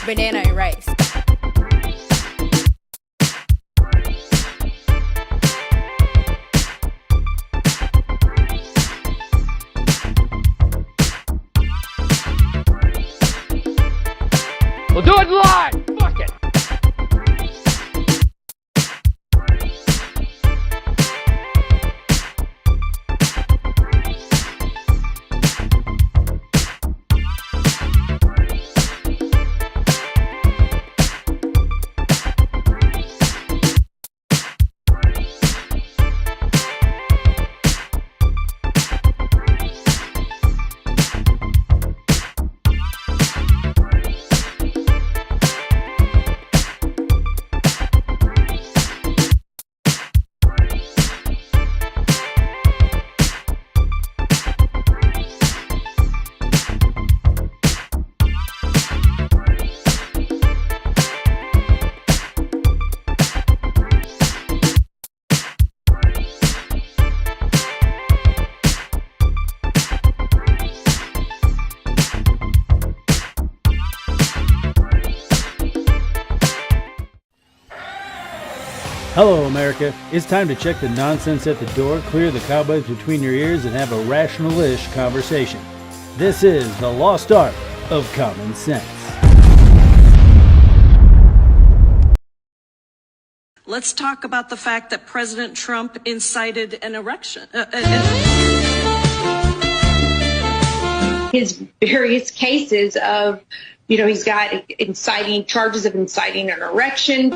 banana and rice. We'll do it live! Fuck it! Hello, America. It's time to check the nonsense at the door, clear the cobwebs between your ears, and have a rational-ish conversation. This is the lost art of common sense. Let's talk about the fact that President Trump incited an erection. His various cases of, he's got charges of inciting an erection.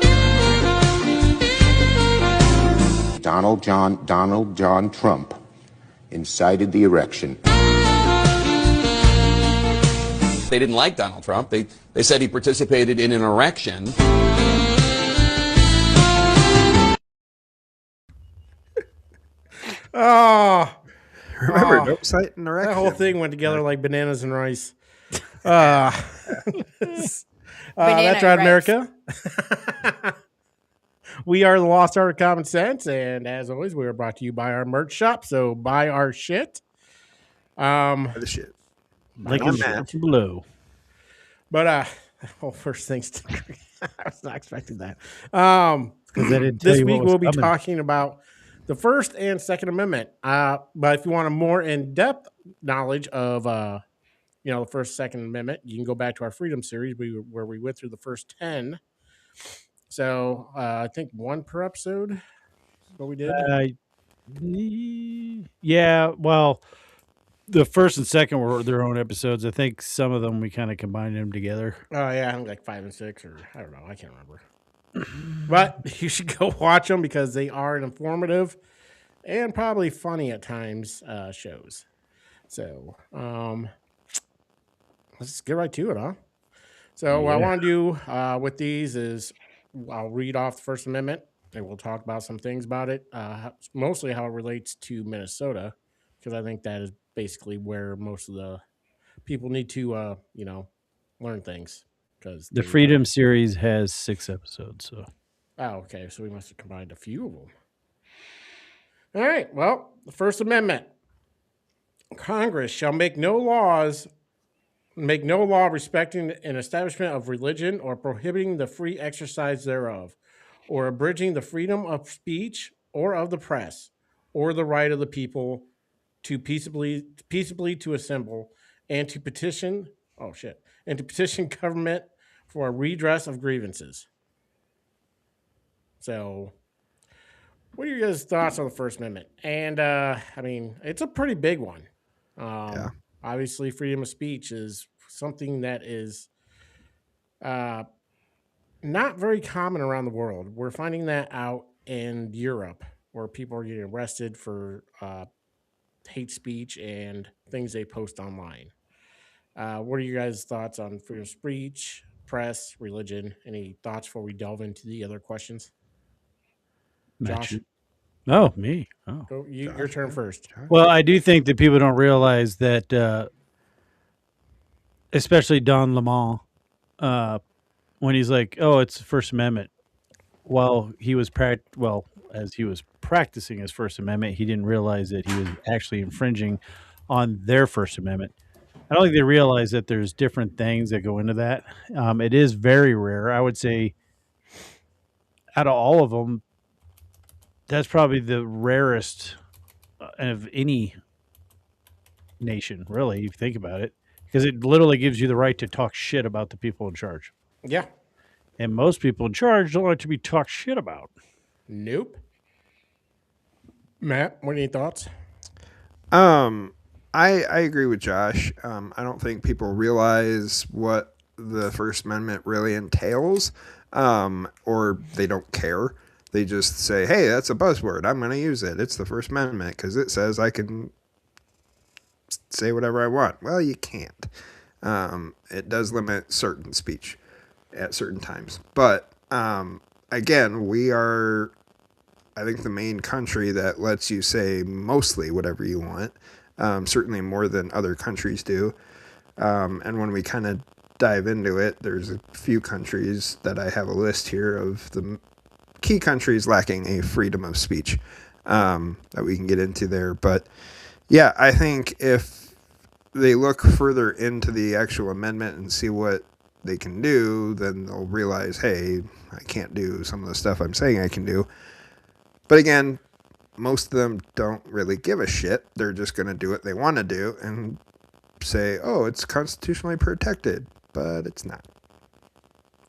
Donald John Trump incited the erection. They didn't like Donald Trump. They said he participated in an erection. Remember, don't cite an erection. That whole thing went together like bananas and rice. That's right, America. We are the Lost Art of Common Sense, and as always, we are brought to you by our merch shop. So buy our shit. The shit. Like a below. But first things to I was not expecting that. This week we'll be talking about the First and Second Amendment. But if you want a more in-depth knowledge of the First, Second Amendment, you can go back to our Freedom series where we went through the first 10. So I think one per episode is what we did. Yeah, well, the first and second were their own episodes. I think some of them we kind of combined them together. Oh, yeah, I think like 5 and 6, or I don't know. I can't remember. But you should go watch them because they are an informative and probably funny at times shows. So let's get right to it, huh? So what I want to do with these is I'll read off the First Amendment and we'll talk about some things about it, mostly how it relates to Minnesota, because I think that is basically where most of the people need to, learn things. Because the Freedom series has 6 episodes. So, okay, so we must have combined a few of them. All right, well, the First Amendment: Congress shall make no law respecting an establishment of religion or prohibiting the free exercise thereof, or abridging the freedom of speech or of the press, or the right of the people to peaceably to assemble and to petition government for a redress of grievances. So, what are your guys' thoughts on the First Amendment? And it's a pretty big one. Obviously, freedom of speech is something that is not very common around the world. We're finding that out in Europe, where people are getting arrested for hate speech and things they post online. What are your guys' thoughts on freedom of speech, press, religion? Any thoughts before we delve into the other questions? Josh? Oh, me. Oh, your turn first. Well, I do think that people don't realize that, especially Don Lemon, when he's like, "Oh, it's the First Amendment." While he was as he was practicing his First Amendment, he didn't realize that he was actually infringing on their First Amendment. I don't think they realize that there's different things that go into that. It is very rare. I would say out of all of them, that's probably the rarest of any nation, really, if you think about it, because it literally gives you the right to talk shit about the people in charge. Yeah. And most people in charge don't like to be talked shit about. Nope. Matt, what are your thoughts? I agree with Josh. I don't think people realize what the First Amendment really entails, or they don't care. They just say, hey, that's a buzzword. I'm going to use it. It's the First Amendment because it says I can say whatever I want. Well, you can't. It does limit certain speech at certain times. But again, we are, I think, the main country that lets you say mostly whatever you want, certainly more than other countries do. And when we kind of dive into it, there's a few countries that I have a list here of the key countries lacking a freedom of speech that we can get into there. But yeah, I think if they look further into the actual amendment and see what they can do, then they'll realize, hey, I can't do some of the stuff I'm saying I can do. But again, most of them don't really give a shit. They're just going to do what they want to do and say, oh, it's constitutionally protected, but it's not.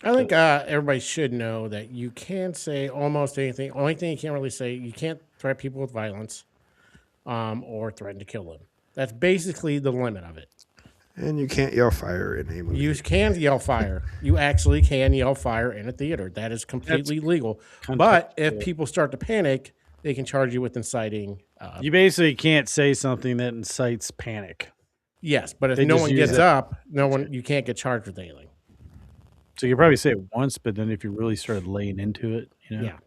I think everybody should know that you can say almost anything. Only thing you can't really say, you can't threaten people with violence or threaten to kill them. That's basically the limit of it. And you can't yell fire in a movie. You can yell fire. You actually can yell fire in a theater. That is completely legal. But if people start to panic, they can charge you with inciting. You basically can't say something that incites panic. Yes, but if no one gets up, you can't get charged with anything. So you probably say it once, but then if you really started laying into it, Yeah.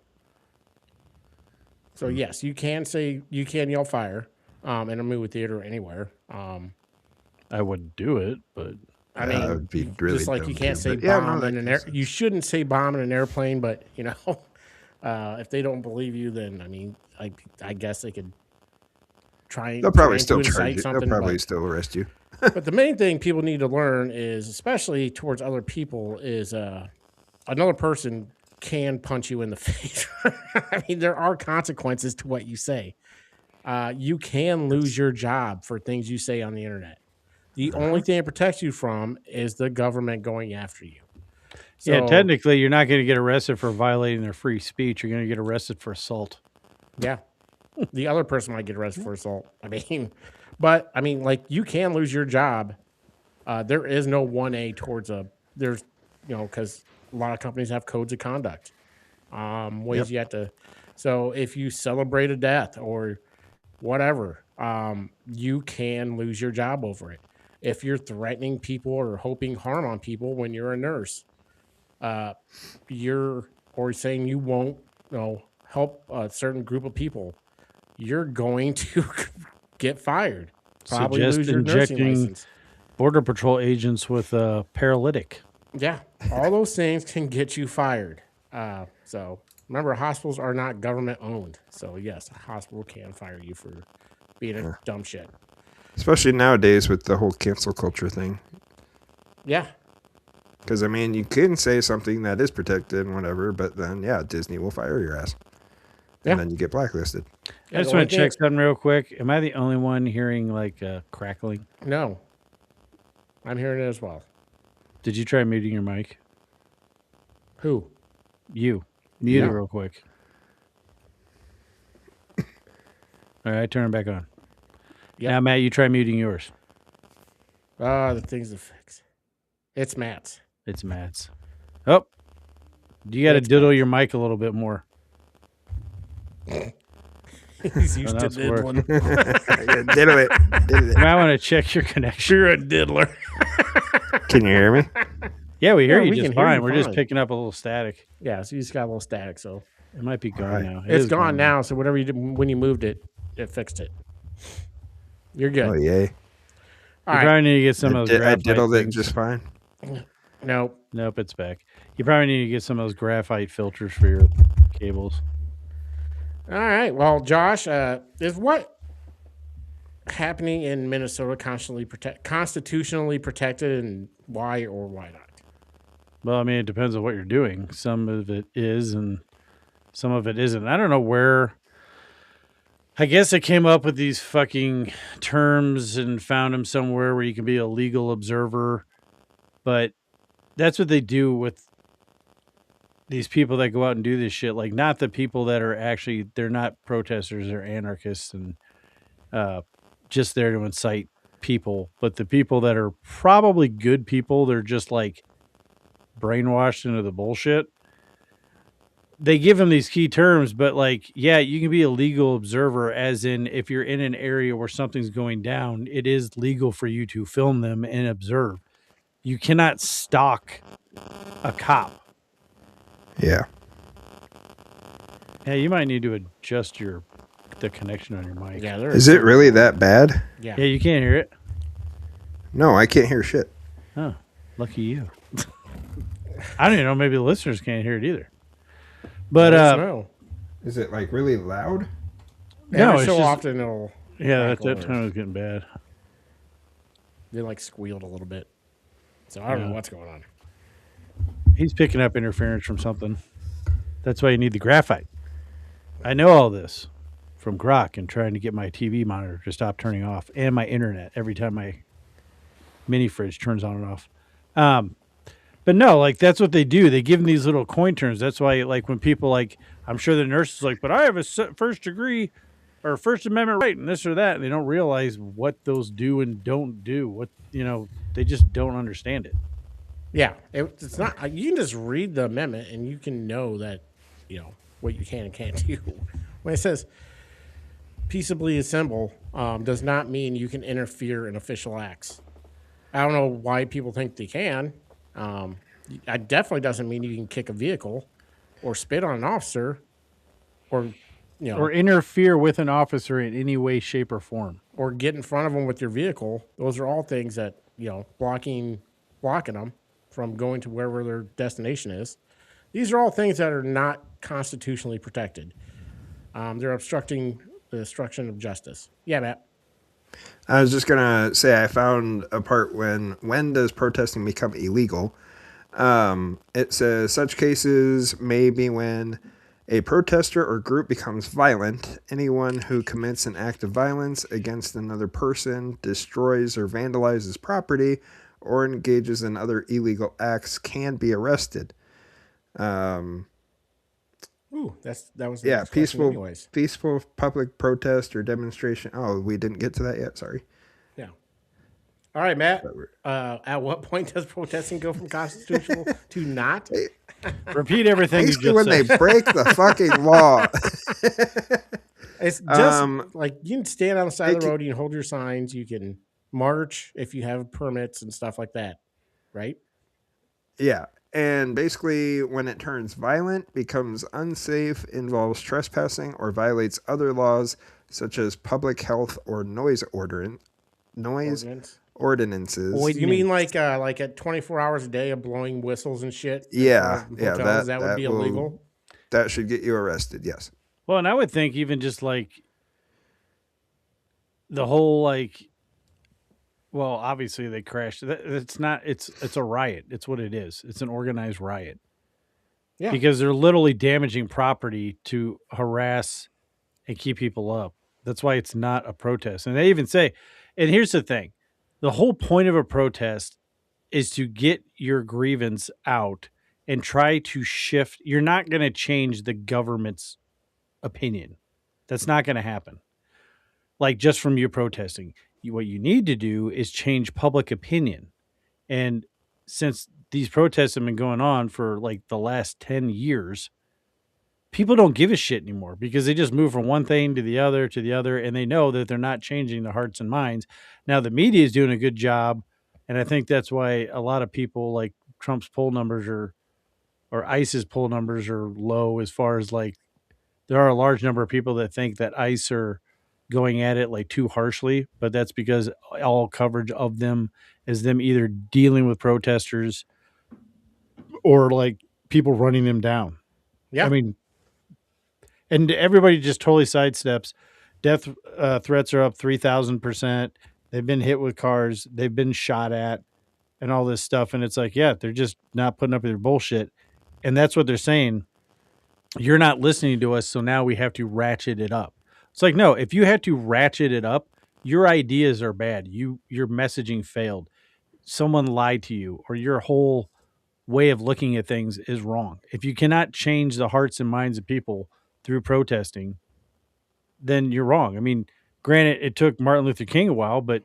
So yes, you can yell fire in a movie theater or anywhere. I wouldn't do it, but I mean, would be really just like you can't say but bomb in an air. You shouldn't say bomb in an airplane, but if they don't believe you, then I mean, I guess they could try. They'll probably still incite charge you. They'll probably still arrest you. But the main thing people need to learn is, especially towards other people, is another person can punch you in the face. I mean, there are consequences to what you say. You can lose your job for things you say on the internet. The only thing it protects you from is the government going after you. So, yeah, technically, you're not going to get arrested for violating their free speech. You're going to get arrested for assault. Yeah. The other person might get arrested for assault. But like, you can lose your job. There is no 1A towards because a lot of companies have codes of conduct, ways you have to. So if you celebrate a death or whatever, you can lose your job over it. If you're threatening people or hoping harm on people when you're a nurse, or saying you won't, help a certain group of people, you're going to get fired. Probably Suggest lose your nursing injecting license. Border Patrol agents with a paralytic. Yeah, all those things can get you fired. So remember, hospitals are not government owned. So yes, a hospital can fire you for being a dumb shit. Especially nowadays with the whole cancel culture thing. Yeah. Because, you can say something that is protected and whatever, but then, Disney will fire your ass. And then you get blacklisted. I just want to check something real quick. Am I the only one hearing, crackling? No. I'm hearing it as well. Did you try muting your mic? Who? You. Mute it real quick. All right, turn it back on. Yep. Now, Matt, you try muting yours. The thing's to fix. It's Matt's. It's Matt's. Oh, you got to diddle your mic a little bit more. He's used to diddling. Diddle it. I want to check your connection. You're a diddler. Can you hear me? Yeah, we hear you we just can hear fine. you We're fine. just picking up a little static. Yeah, so you just got a little static. So it might be gone now. It's gone now. So whatever you did when you moved it, it fixed it. You're good. Oh, yay. You probably need to get some of those I graphite diddled it things. just fine. Nope, it's back. You probably need to get some of those graphite filters for your cables. All right. Well, Josh, is what happening in Minnesota constitutionally protected, and why or why not? Well, I mean, it depends on what you're doing. Some of it is, and some of it isn't. I don't know where. I guess they came up with these fucking terms and found them somewhere where you can be a legal observer, but that's what they do with these people that go out and do this shit. Like, not the people that are actually, they're not protesters, they're anarchists and just there to incite people, but the people that are probably good people, they're just like brainwashed into the bullshit. They give them these key terms, but like, yeah, you can be a legal observer, as in if you're in an area where something's going down, it is legal for you to film them and observe. You cannot stalk a cop. Yeah. Yeah, you might need to adjust the connection on your mic. Yeah, Is it really that bad? Yeah. Yeah, you can't hear it. No, I can't hear shit. Oh, lucky you. I don't even know. Maybe the listeners can't hear it either. But no, Is it like really loud? no, every it's so just, often it'll. yeah, that crackle or- time was getting bad. They like squealed a little bit, so I don't know what's going on. He's picking up interference from something. That's why you need the graphite. I know all this from Grok and trying to get my TV monitor to stop turning off, and my internet every time my mini fridge turns on and off. But no, like, that's what they do. They give them these little coin terms. That's why, like, when people, like, I'm sure the nurse is like, but I have a first degree or First Amendment right and this or that. And they don't realize what those do and don't do. What, they just don't understand it. Yeah, it's not. You can just read the amendment and you can know that, what you can and can't do. When it says peaceably assemble, does not mean you can interfere in official acts. I don't know why people think they can. It definitely doesn't mean you can kick a vehicle or spit on an officer or interfere with an officer in any way, shape, or form. Or get in front of them with your vehicle. Those are all things that, blocking them from going to wherever their destination is. These are all things that are not constitutionally protected. They're obstructing the obstruction of justice. Yeah, Matt. I was just gonna say I found a part when does protesting become illegal? It says such cases may be when a protester or group becomes violent. Anyone who commits an act of violence against another person, destroys or vandalizes property, or engages in other illegal acts can be arrested. Ooh, that was peaceful public protest or demonstration. Oh, we didn't get to that yet. Sorry. Yeah. All right, Matt. At what point does protesting go from constitutional to not? Repeat everything you just when said. they break the fucking law. It's just like you can stand on the side of the road, you can hold your signs, you can march if you have permits and stuff like that, right? Yeah. And basically, when it turns violent, becomes unsafe, involves trespassing, or violates other laws such as public health or noise ordinances. You mean like at 24 hours a day of blowing whistles and shit? Yeah, hotels, that would be illegal. That should get you arrested. Yes. Well, and I would think even just like the whole well, obviously they crashed. It's not. It's a riot. It's what it is. It's an organized riot. Yeah. Because they're literally damaging property to harass and keep people up. That's why it's not a protest. And they even say, and here's the thing, the whole point of a protest is to get your grievance out and try to shift. You're not going to change the government's opinion. That's not going to happen. Like just from you protesting. What you need to do is change public opinion. And since these protests have been going on for like the last 10 years, people don't give a shit anymore because they just move from one thing to the other, and they know that they're not changing their hearts and minds. Now, the media is doing a good job, and I think that's why a lot of people like Trump's poll numbers or ICE's poll numbers are low as far as like there are a large number of people that think that ICE are going at it like too harshly, but that's because all coverage of them is them either dealing with protesters or like people running them down. Yeah. I mean, and everybody just totally sidesteps Death threats are up 3,000%. They've been hit with cars. They've been shot at and all this stuff. And it's like, yeah, they're just not putting up with their bullshit. And that's what they're saying. You're not listening to us, so now we have to ratchet it up. It's like, no, if you had to ratchet it up, your ideas are bad. Your messaging failed. Someone lied to you, or your whole way of looking at things is wrong. If you cannot change the hearts and minds of people through protesting, then you're wrong. I mean, granted, it took Martin Luther King a while, but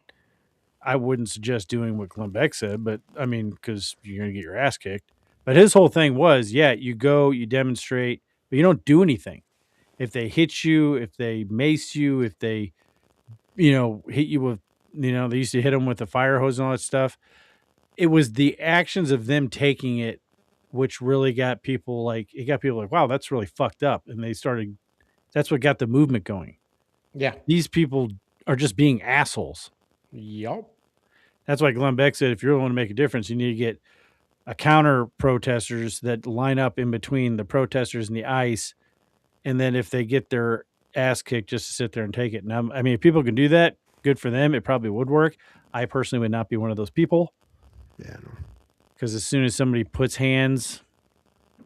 I wouldn't suggest doing what Glenn Beck said, but I mean, because you're going to get your ass kicked. But his whole thing was, yeah, you go, you demonstrate, but you don't do anything. If they hit you, if they mace you, if they, hit you with, they used to hit them with the fire hose and all that stuff. It was the actions of them taking it, which really got people like, wow, that's really fucked up. And that's what got the movement going. Yeah. These people are just being assholes. Yup. That's why Glenn Beck said, if you really want to make a difference, you need to get a counter protesters that line up in between the protesters and the ICE. And then if they get their ass kicked, just to sit there and take it. Now, I mean, if people can do that, good for them. It probably would work. I personally would not be one of those people. Yeah. No. Because as soon as somebody puts hands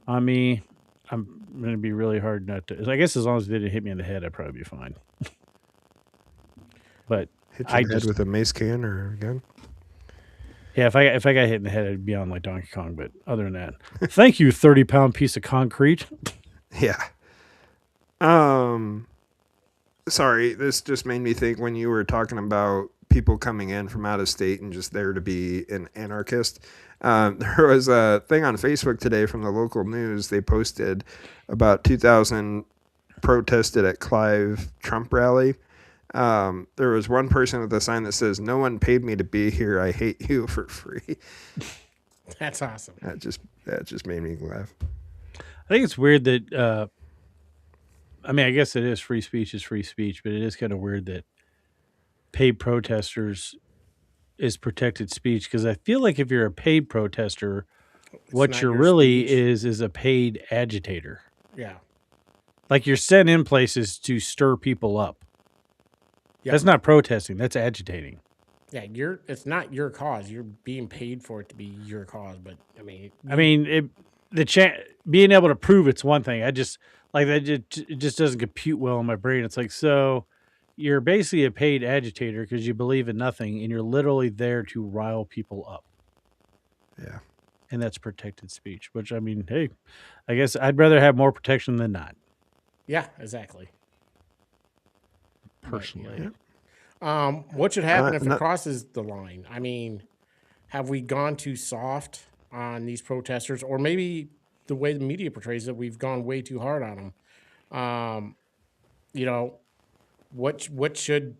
on me, I'm going to be really hard not to. I guess as long as they didn't hit me in the head, I'd probably be fine. But hit your head with a mace can or a gun. Yeah, if I got hit in the head, I'd be on like Donkey Kong. But other than that, thank you, 30-pound piece of concrete. Yeah. Sorry, this just made me think when you were talking about people coming in from out of state and just there to be an anarchist. There was a thing on Facebook today from the local news. They posted about 2,000 protested at Clive Trump rally. There was one person with a sign that says, "No one paid me to be here. I hate you," for free. That's awesome. That just made me laugh. I think it's weird that, I mean, I guess it is free speech is free speech, but it is kind of weird that paid protesters is protected speech. Because I feel like if you're a paid protester, what you're really is a paid agitator. Yeah. Like you're sent in places to stir people up. Yep. That's not protesting. That's agitating. Yeah, it's not your cause. You're being paid for it to be your cause. But being able to prove it's one thing. I just like that. It just doesn't compute well in my brain. It's like, so you're basically a paid agitator because you believe in nothing, and you're literally there to rile people up. Yeah, and that's protected speech. Which I mean, hey, I guess I'd rather have more protection than not. Yeah, exactly. Personally. What should happen if it crosses the line? I mean, have we gone too soft on these protesters, or maybe the way the media portrays it, we've gone way too hard on them? What should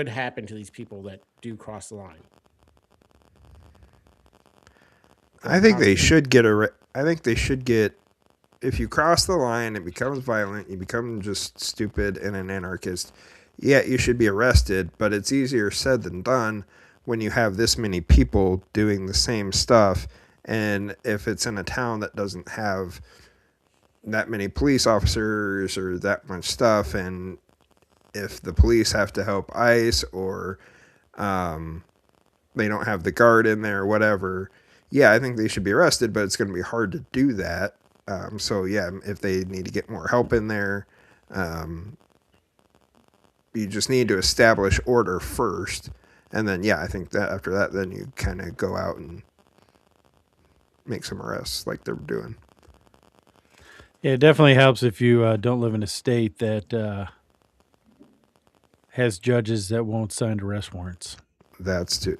happen to these people that do cross the line? I think they should get if you cross the line, it becomes violent, you become just stupid and an anarchist. Yeah, you should be arrested, but it's easier said than done when you have this many people doing the same stuff. And if it's in a town that doesn't have that many police officers or that much stuff, and if the police have to help ICE or they don't have the guard in there or whatever, yeah, I think they should be arrested, but it's going to be hard to do that. So yeah, if they need to get more help in there, you just need to establish order first. And then, yeah, I think that after that, then you kind of go out and make some arrests like they're doing. Yeah, it definitely helps if you don't live in a state that has judges that won't sign arrest warrants. That too.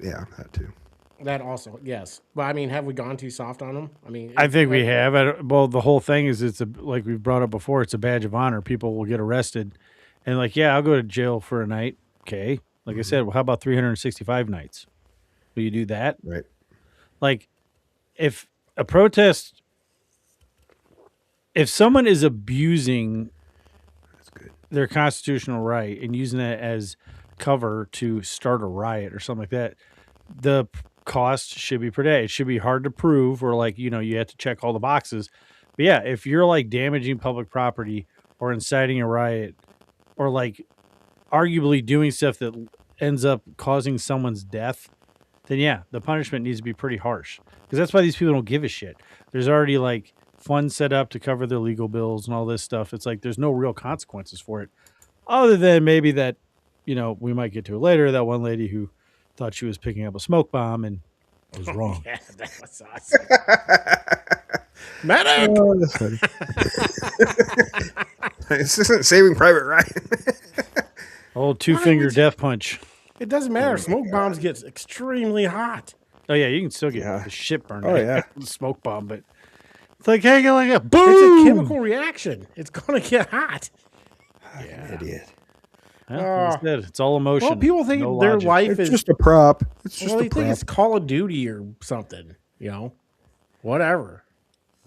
That also, yes. But I mean, have we gone too soft on them? I mean, I think we have. Well, the whole thing is like we've brought up before, it's a badge of honor. People will get arrested and like, yeah, I'll go to jail for a night. Okay. Like I said, well, how about 365 nights? Will you do that? Right. Like if someone is abusing their constitutional right and using that as cover to start a riot or something like that, the cost should be protected. It should be hard to prove, or like, you have to check all the boxes. But yeah, if you're like damaging public property or inciting a riot or like arguably doing stuff that ends up causing someone's death, then yeah, the punishment needs to be pretty harsh. Because that's why these people don't give a shit. There's already like funds set up to cover their legal bills and all this stuff. It's like there's no real consequences for it, other than maybe that, we might get to it later. That one lady who thought she was picking up a smoke bomb and was wrong. Yeah, that was awesome. Medic! Oh, that's funny. This isn't Saving Private Ryan. Old 2-finger death punch. It doesn't matter. Smoke bombs get extremely hot. Oh yeah, you can still get the shit burned. Oh, yeah. The smoke bomb, but it's like hanging like a boom. It's a chemical reaction. It's gonna get hot. Yeah, idiot. Well, it's all emotion. Well, people think no their logic. life It's is just a prop. It's just well, a they think prop. it's Call of Duty or something. Whatever.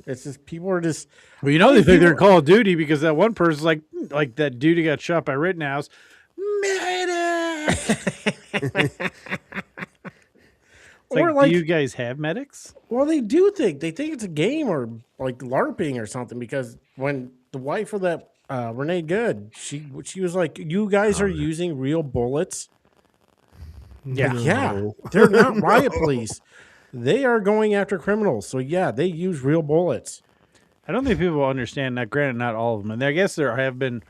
It's just people are just. Well, they think they're Call of Duty because that one person's like that dude who got shot by Rittenhouse. Medic. Or do you guys have medics? Well, they do think it's a game or like LARPing or something because when the wife of that Renee Good, she was like, "You guys are using real bullets." Yeah, they're not riot police. They are going after criminals. So yeah, they use real bullets. I don't think people understand that. Granted, not all of them, and I guess there have been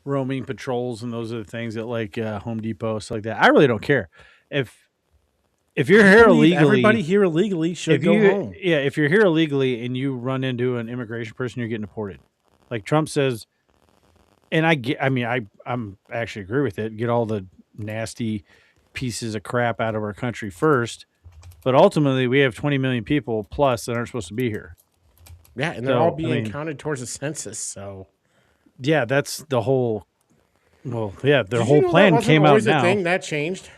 roaming patrols and those are the things at like Home Depot, stuff like that. I really don't care if you're here illegally. Everybody here illegally should go home. Yeah, if you're here illegally and you run into an immigration person, you're getting deported. Like Trump says, and I'm actually agree with it. Get all the nasty pieces of crap out of our country first, but ultimately we have 20 million people plus that aren't supposed to be here. Yeah, and they're all being counted towards the census. So yeah, that's the whole. Well, yeah, their whole plan came out now. Thing that changed.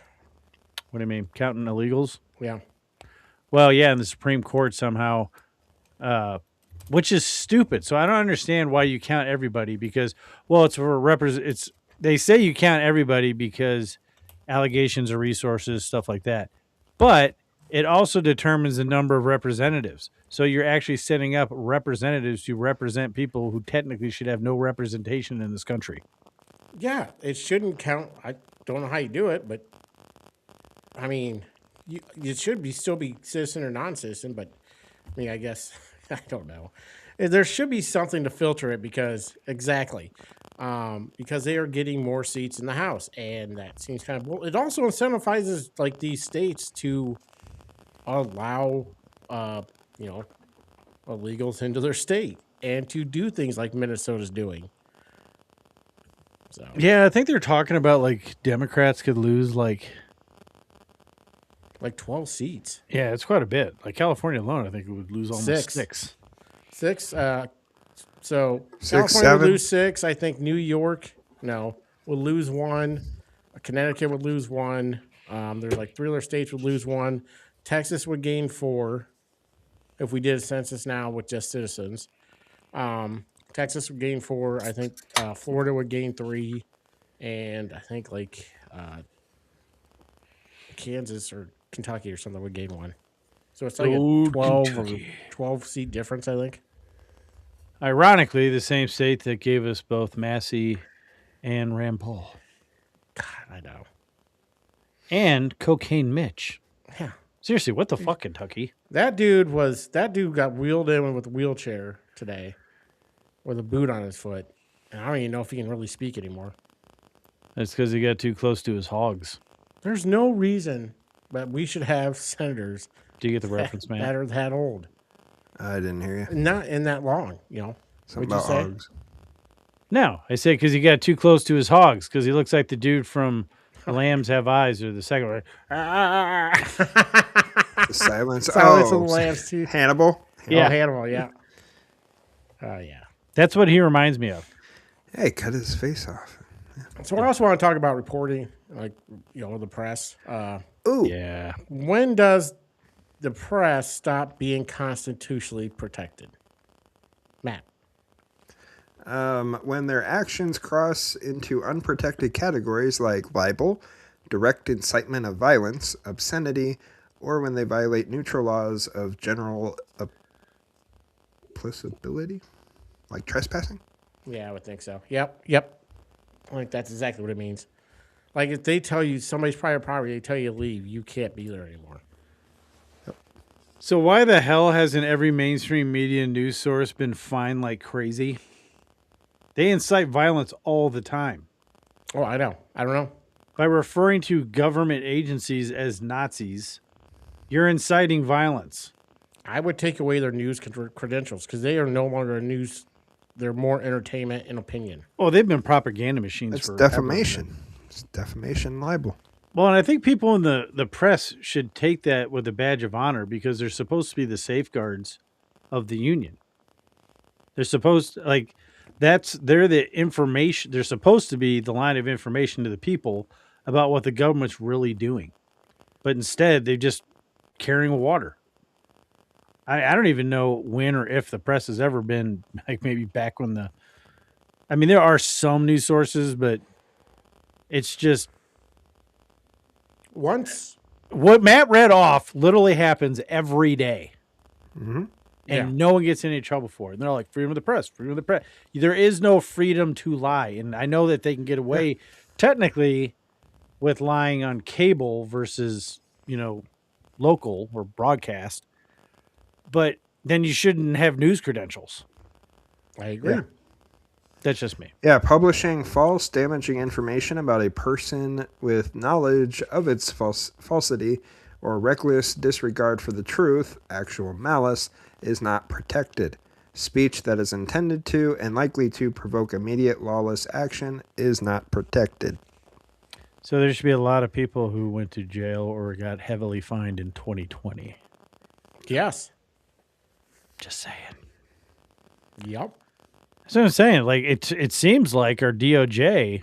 What do you mean, counting illegals? Yeah. Well, yeah, in the Supreme Court somehow, which is stupid. So I don't understand why you count everybody because, well, it's for they say you count everybody because allegations of resources, stuff like that. But it also determines the number of representatives. So you're actually setting up representatives to represent people who technically should have no representation in this country. Yeah, it shouldn't count. I don't know how you do it, but I mean, it should still be citizen or non-citizen, but I mean, I guess, I don't know. There should be something to filter it because they are getting more seats in the House, and that seems kind of bull. It also incentivizes like these states to allow, illegals into their state and to do things like Minnesota's doing. So yeah, I think they're talking about like Democrats could lose like 12 seats. Yeah, it's quite a bit. Like California alone, I think it would lose almost six. So Six, California would 7. lose 6. I think New York, would lose 1. Connecticut would lose 1. There's like 3 other states would lose 1. Texas would gain 4 if we did a census now with just citizens. Texas would gain 4. I think Florida would gain 3. And I think like Kansas or Kentucky or something would gain 1. So it's like a 12 seat difference, I think. Ironically, the same state that gave us both Massey and Rand Paul. God, I know. And Cocaine Mitch. Yeah. Seriously, what the fuck, Kentucky? That dude got wheeled in with a wheelchair today with a boot on his foot. And I don't even know if he can really speak anymore. That's because he got too close to his hogs. There's no reason that we should have senators. Do you get the reference, man? That are that old. I didn't hear you. Not in that long, Something about hogs. No, I said because he got too close to his hogs because he looks like the dude from Lambs Have Eyes or the second one. The silence. Of the Lambs too. Hannibal. Yeah, Hannibal. Yeah. Oh yeah. That's what he reminds me of. Hey, cut his face off. So I also want to talk about reporting, like the press. Ooh. Yeah. When does the press stop being constitutionally protected? Matt. When their actions cross into unprotected categories like libel, direct incitement of violence, obscenity, or when they violate neutral laws of general applicability, like trespassing. Yeah, I would think so. Yep. Like, that's exactly what it means. Like, if they tell you somebody's private property, they tell you to leave, you can't be there anymore. So why the hell hasn't every mainstream media news source been fined like crazy? They incite violence all the time. Oh, I know. I don't know. By referring to government agencies as Nazis, you're inciting violence. I would take away their news credentials because they are no longer news. They're more entertainment and opinion. Oh, they've been propaganda machines It's for defamation. It's defamation libel. Well, and I think people in the press should take that with a badge of honor because they're supposed to be the safeguards of the union. They're supposed to, like, they're the information. They're supposed to be the line of information to the people about what the government's really doing. But instead, they're just carrying water. I don't even know when or if the press has ever been, like, maybe back when I mean, there are some news sources, but it's just Once what Matt read off literally happens every day. Mm-hmm. And no one gets in any trouble for it. And they're like, freedom of the press, freedom of the press. There is no freedom to lie. And I know that they can get away technically with lying on cable versus, local or broadcast. But then you shouldn't have news credentials. I agree. Yeah. That's just me. Yeah, publishing false, damaging information about a person with knowledge of its falsity or reckless disregard for the truth, actual malice, is not protected. Speech that is intended to and likely to provoke immediate lawless action is not protected. So there should be a lot of people who went to jail or got heavily fined in 2020. Yes. Just saying. Yep. That's what I'm saying. Like, it seems like our DOJ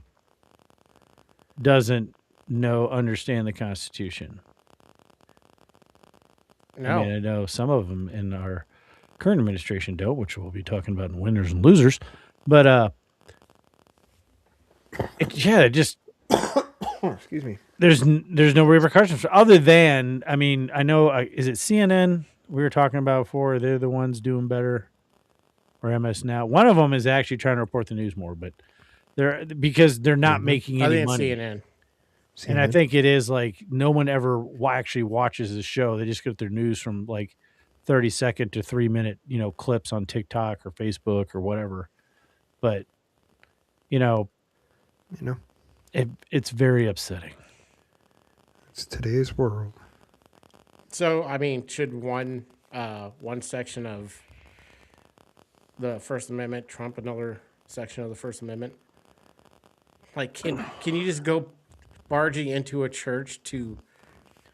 doesn't understand the Constitution. No. I mean, I know some of them in our current administration don't, which we'll be talking about in winners and losers. But Excuse me. there's no repercussions other than, I mean, I know, is it CNN we were talking about before? They're the ones doing better, or MS Now. One of them is actually trying to report the news more, but because they're not making any money. CNN. And I think it is like no one ever actually watches the show. They just get their news from like 30-second to 3-minute, clips on TikTok or Facebook or whatever. But, it's very upsetting. It's today's world. So, I mean, should one section of the First Amendment trump another section of the First Amendment? Like, can you just go barging into a church to,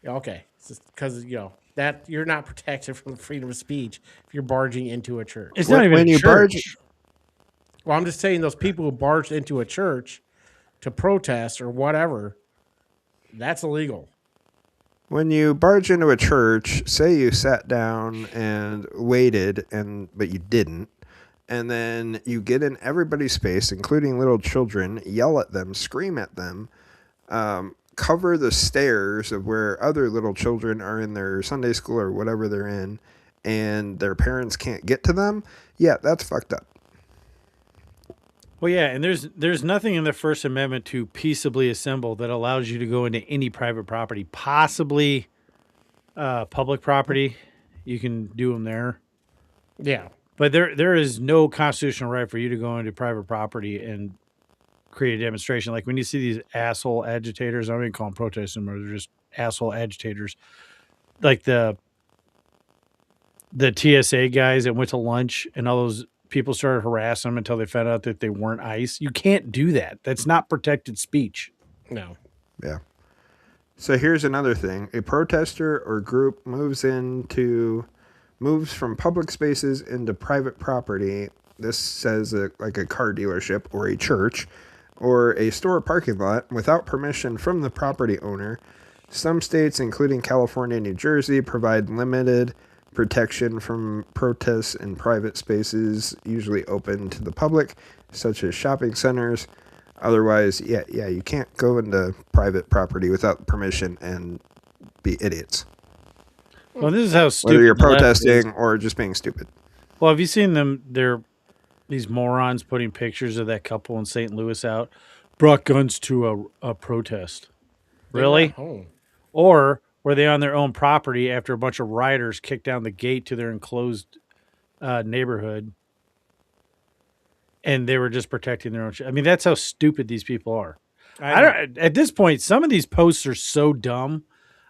okay, because that you're not protected from the freedom of speech if you're barging into a church. It's not even a church. Well, I'm just saying those people who barged into a church to protest or whatever, that's illegal. When you barge into a church, say you sat down and waited, but you didn't, and then you get in everybody's space, including little children, yell at them, scream at them, cover the stairs of where other little children are in their Sunday school or whatever they're in, and their parents can't get to them, yeah, that's fucked up. Well, yeah, and there's nothing in the First Amendment to peaceably assemble that allows you to go into any private property, possibly public property. You can do them there. Yeah. But there is no constitutional right for you to go into private property and create a demonstration. Like when you see these asshole agitators, I don't even call them protesters anymore. They're just asshole agitators. Like the TSA guys that went to lunch and all those people started harassing them until they found out that they weren't ICE. You can't do that. That's not protected speech. No. Yeah. So here's another thing. A protester or group moves from public spaces into private property. This says like a car dealership or a church or a store parking lot without permission from the property owner. Some states, including California and New Jersey, provide limited protection from protests in private spaces, usually open to the public, such as shopping centers. Otherwise, yeah, you can't go into private property without permission and be idiots. Well, this is how stupid. Whether you're protesting or just being stupid. Well, have you seen them? These morons putting pictures of that couple in St. Louis out brought guns to a protest. They were Really? at home. Or were they on their own property after a bunch of rioters kicked down the gate to their enclosed neighborhood, and they were just protecting their own shit? I mean, that's how stupid these people are. I don't. At this point, some of these posts are so dumb.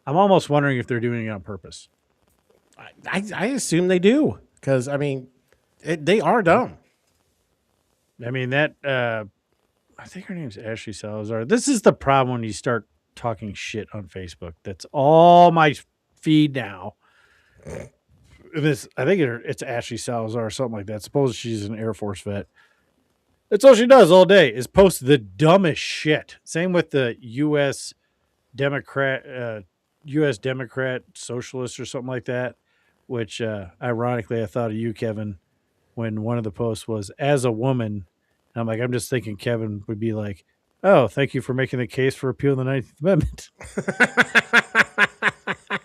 I'm almost wondering if they're doing it on purpose. I assume they do, because I mean, they are dumb. I mean that. I think her name's Ashley Salazar. This is the problem when you start talking shit on Facebook. That's all my feed now. This, I think it's Ashley Salazar or something like that. Suppose she's an Air Force vet. That's all she does all day is post the dumbest shit. Same with the U.S. Democrat socialist or something like that. Which, ironically, I thought of you, Kevin, when one of the posts was as a woman. And I'm like, I'm just thinking Kevin would be like, "Oh, thank you for making the case for repeal the 19th Amendment."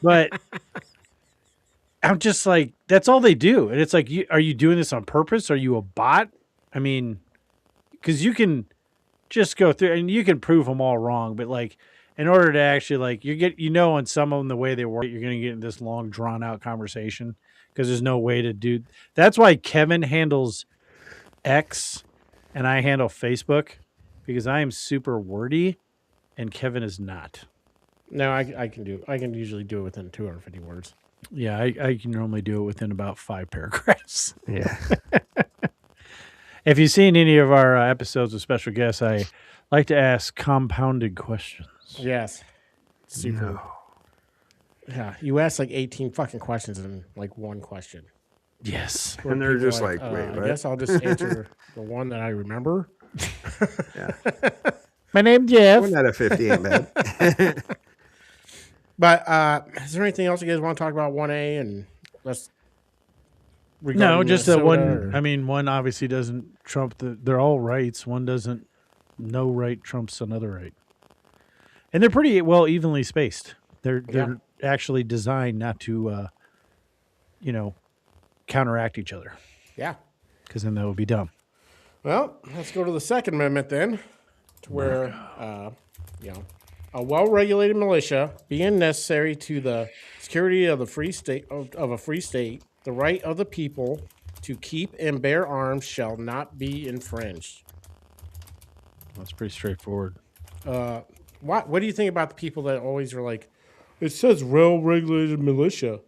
But I'm just like, that's all they do. And it's like, are you doing this on purpose? Are you a bot? I mean, because you can just go through and you can prove them all wrong. But like, in order to actually like, on some of them, the way they work, you're going to get in this long drawn out conversation because there's no way to do. That's why Kevin handles X and I handle Facebook, because I am super wordy and Kevin is not. No, I can usually do it within 250 words. Yeah, I can normally do it within about 5 paragraphs. Yeah. If you've seen any of our episodes with special guests, I like to ask compounded questions. Yes. Super. No. Yeah, you ask like 18 fucking questions in like one question. Yes. And they're just like, wait, I guess I'll just answer the one that I remember. Yeah. My name's Jeff. 1 out of 50 ain't bad. But is there anything else you guys want to talk about 1A and let's no, just that one. Or? I mean, one obviously doesn't trump they're all rights. One doesn't. No right trumps another right, and they're pretty well evenly spaced. They're actually designed not to, counteract each other. Yeah, because then that would be dumb. Well, let's go to the Second Amendment then, to where a well-regulated militia being necessary to the security of the free state of a free state. The right of the people to keep and bear arms shall not be infringed. That's pretty straightforward. What do you think about the people that always are like, it says well-regulated militia?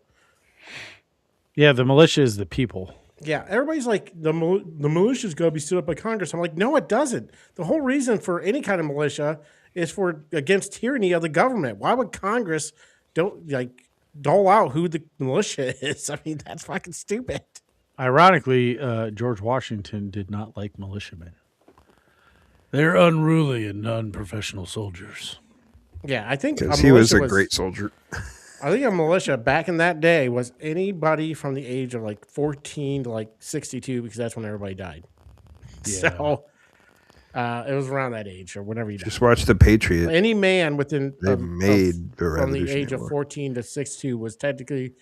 Yeah, the militia is the people. Yeah, everybody's like, the militia's got to be stood up by Congress. I'm like, no, it doesn't. The whole reason for any kind of militia is for against tyranny of the government. Why would Congress dole out who the militia is? I mean, that's fucking stupid. Ironically, George Washington did not like militiamen. They're unruly and non-professional soldiers. Yeah, I think because he was a great soldier. I think a militia back in that day was anybody from the age of like 14 to like 62, because that's when everybody died. Yeah. So it was around that age or whenever you died. Just watch The Patriot. Any man within from the age of 14 to 62 was technically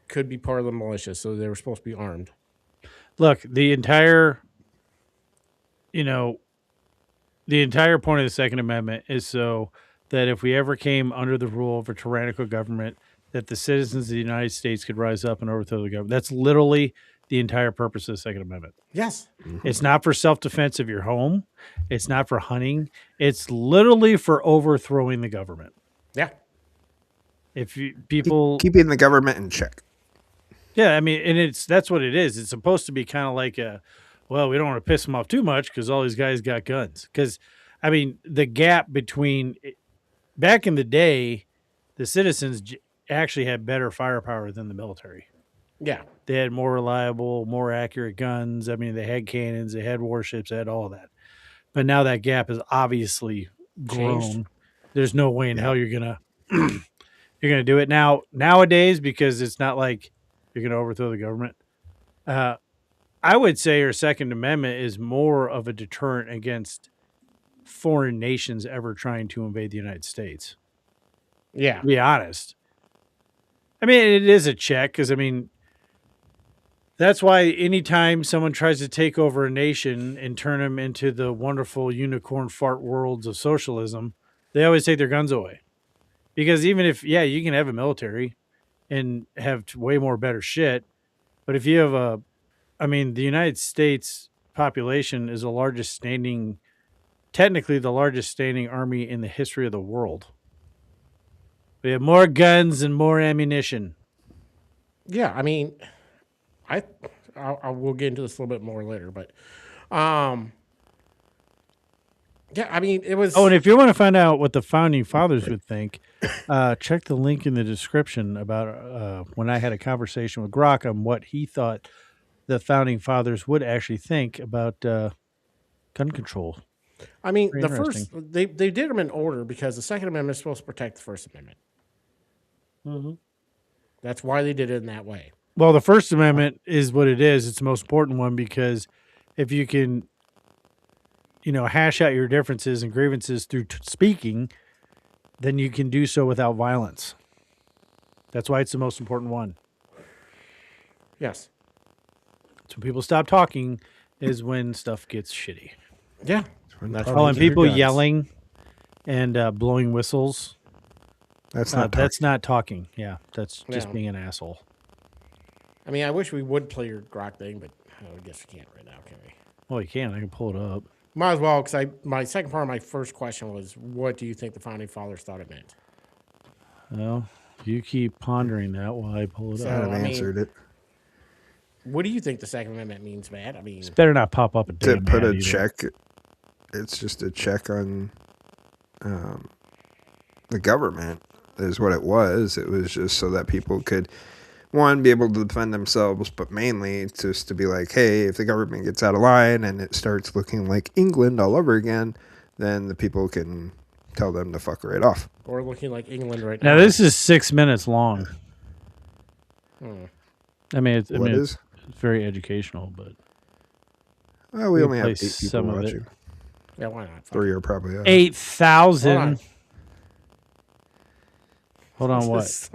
could be part of the militia, so they were supposed to be armed. Look, the entire point of the Second Amendment is so that if we ever came under the rule of a tyrannical government, that the citizens of the United States could rise up and overthrow the government. That's literally the entire purpose of the Second Amendment. Yes. Mm-hmm. It's not for self-defense of your home. It's not for hunting. It's literally for overthrowing the government. Yeah. If people keeping the government in check. Yeah, I mean, and that's what it is. It's supposed to be kind of like we don't want to piss them off too much because all these guys got guns. Because, I mean, the gap between back in the day, the citizens actually had better firepower than the military. Yeah. They had more reliable, more accurate guns. I mean, they had cannons, they had warships, they had all that. But now that gap has obviously grown. Changed. There's no way in hell you're gonna do it nowadays, because it's not like you're gonna overthrow the government. I would say our Second Amendment is more of a deterrent against foreign nations ever trying to invade the United States. Yeah. To be honest. I mean, it is a check because, I mean, That's why anytime someone tries to take over a nation and turn them into the wonderful unicorn fart worlds of socialism, they always take their guns away. Because even if, you can have a military and have way more better shit, but if you have the United States population is technically the largest standing army in the history of the world. We have more guns and more ammunition. Yeah, I mean, I will get into this a little bit more later, but yeah, I mean, it was. Oh, and if you want to find out what the founding fathers would think, check the link in the description about when I had a conversation with Grok on what he thought the founding fathers would actually think about gun control. I mean, Very the first they did them in order because the Second Amendment is supposed to protect the First Amendment. Mm-hmm. That's why they did it in that way. Well, the First Amendment is what it is. It's the most important one because if you can, hash out your differences and grievances through speaking, then you can do so without violence. That's why it's the most important one. Yes. So when people stop talking is when stuff gets shitty. Yeah. And people yelling and blowing whistles. That's not that's not talking. Yeah, that's just being an asshole. I mean, I wish we would play your Grok thing, but I guess we can't right now, can we? Well, you can. I can pull it up. Might as well, because my second part of my first question was, what do you think the founding fathers thought it meant? Well, you keep pondering that while I pull it up. I answered it. What do you think the Second Amendment means, Matt? I mean, it's better not pop up a damn to put a either. check. It's just a check on the government is what it was. It was just so that people could, one, be able to defend themselves, but mainly just to be like, hey, if the government gets out of line and it starts looking like England all over again, then the people can tell them to fuck right off. Or looking like England right now. Now, this is 6 minutes long. I mean, it's very educational, but... Well, we only have 8 people watching. Yeah, why not? 3 are probably 8,000. Hold on, what?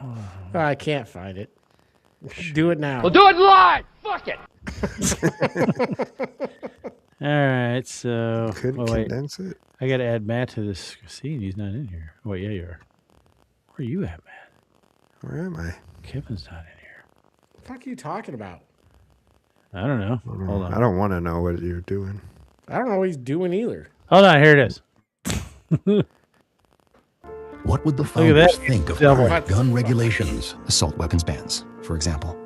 Oh, I can't find it. Do it now. We'll do it live. Fuck it. All right, so couldn't condense it. I got to add Matt to this scene. He's not in here. Wait, yeah, you are. Where are you at, Matt? Where am I? Kevin's not in here. What the fuck are you talking about? I don't know. Hold on. I don't want to know what you're doing. I don't know what he's doing either. Hold on, here it is. What would the founders think of current gun regulations? Assault weapons bans, for example.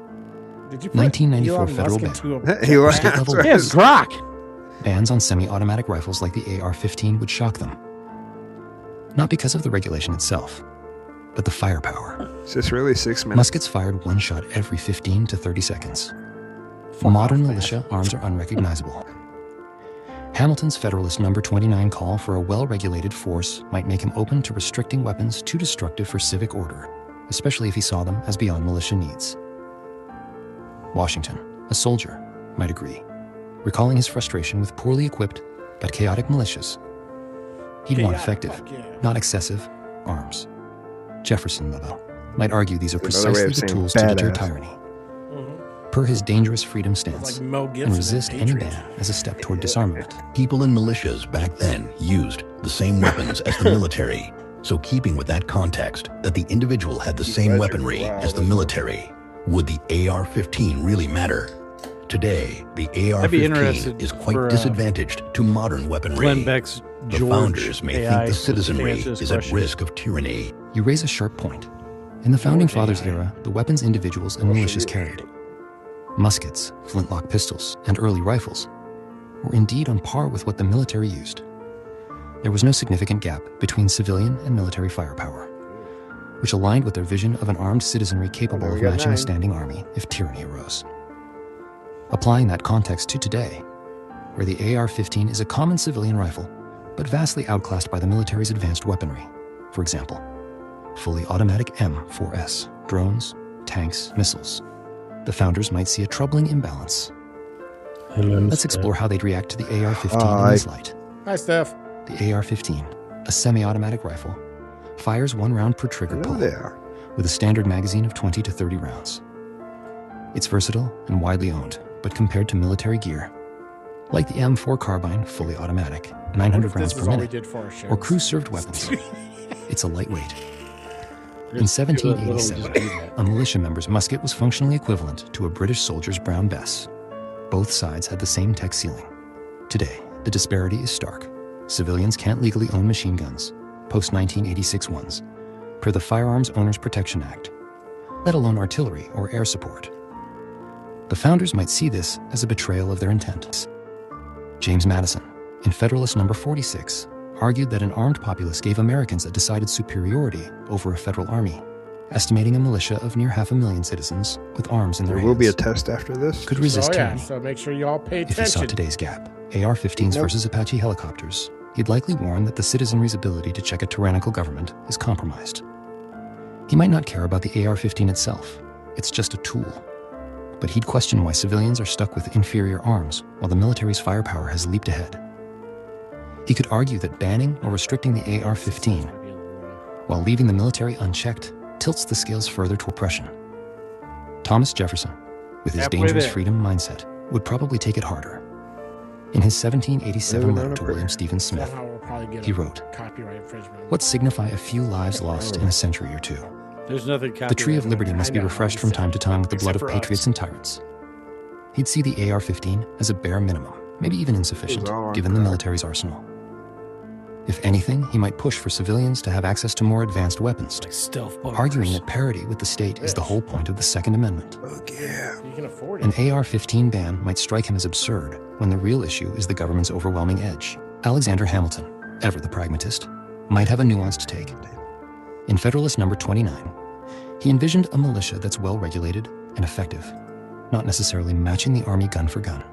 Did you 1994 federal ban. Yes, Grok. Bans on semi-automatic rifles like the AR-15 would shock them. Not because of the regulation itself, but the firepower. Is this really 6 minutes? Muskets fired one shot every 15 to 30 seconds. For modern militia, arms are unrecognizable. Hamilton's Federalist No. 29 call for a well-regulated force might make him open to restricting weapons too destructive for civic order, especially if he saw them as beyond militia needs. Washington, a soldier, might agree, recalling his frustration with poorly equipped but chaotic militias. He'd want effective, not excessive, arms. Jefferson, though, might argue these are precisely the tools to deter tyranny. Per his dangerous freedom stance, and resist any ban as a step toward disarmament. People in militias back then used the same weapons as the military. So keeping with that context, that the individual had the same weaponry as the military, would the AR-15 really matter? Today, the AR-15 is quite disadvantaged to modern weaponry. The founders may think the citizenry is at risk of tyranny. You raise a sharp point. In the Founding Fathers era, the weapons individuals and militias carried, muskets, flintlock pistols, and early rifles, were indeed on par with what the military used. There was no significant gap between civilian and military firepower, which aligned with their vision of an armed citizenry capable of matching a standing army if tyranny arose. Applying that context to today, where the AR-15 is a common civilian rifle, but vastly outclassed by the military's advanced weaponry. For example, fully automatic M4S, drones, tanks, missiles. The founders might see a troubling imbalance. Let's explore how they'd react to the AR-15 in this light. Hi, Steph. The AR-15, a semi-automatic rifle, fires 1 round per trigger pull, with a standard magazine of 20 to 30 rounds. It's versatile and widely owned, but compared to military gear, like the M4 carbine, fully automatic, 900 rounds per minute, or crew-served weapons, it's a lightweight. In 1787, a militia member's musket was functionally equivalent to a British soldier's brown bess. Both sides had the same tech ceiling. Today, the disparity is stark. Civilians can't legally own machine guns, post-1986 ones, per the Firearms Owners Protection Act, let alone artillery or air support. The founders might see this as a betrayal of their intent. James Madison, in Federalist Number 46, argued that an armed populace gave Americans a decided superiority over a federal army, estimating a militia of near 500,000 citizens with arms in their hands. There will be a test after this. Could resist tyranny. So make sure you all pay attention. If he saw today's gap, AR-15s versus Apache helicopters, he'd likely warn that the citizenry's ability to check a tyrannical government is compromised. He might not care about the AR-15 itself. It's just a tool. But he'd question why civilians are stuck with inferior arms while the military's firepower has leaped ahead. He could argue that banning or restricting the AR-15 while leaving the military unchecked tilts the scales further to oppression. Thomas Jefferson, with his dangerous freedom mindset, would probably take it harder. In his 1787 letter to William Stephen Smith, he wrote, "What signify a few lives lost in a century or two? There's nothing. The tree of liberty must be refreshed from time to time with the blood of patriots and tyrants." He'd see the AR-15 as a bare minimum, maybe even insufficient, given the military's arsenal. If anything, he might push for civilians to have access to more advanced weapons, arguing that parity with the state is the whole point of the Second Amendment. An AR-15 ban might strike him as absurd when the real issue is the government's overwhelming edge. Alexander Hamilton, ever the pragmatist, might have a nuanced take. In Federalist Number 29, he envisioned a militia that's well-regulated and effective, not necessarily matching the Army gun for gun.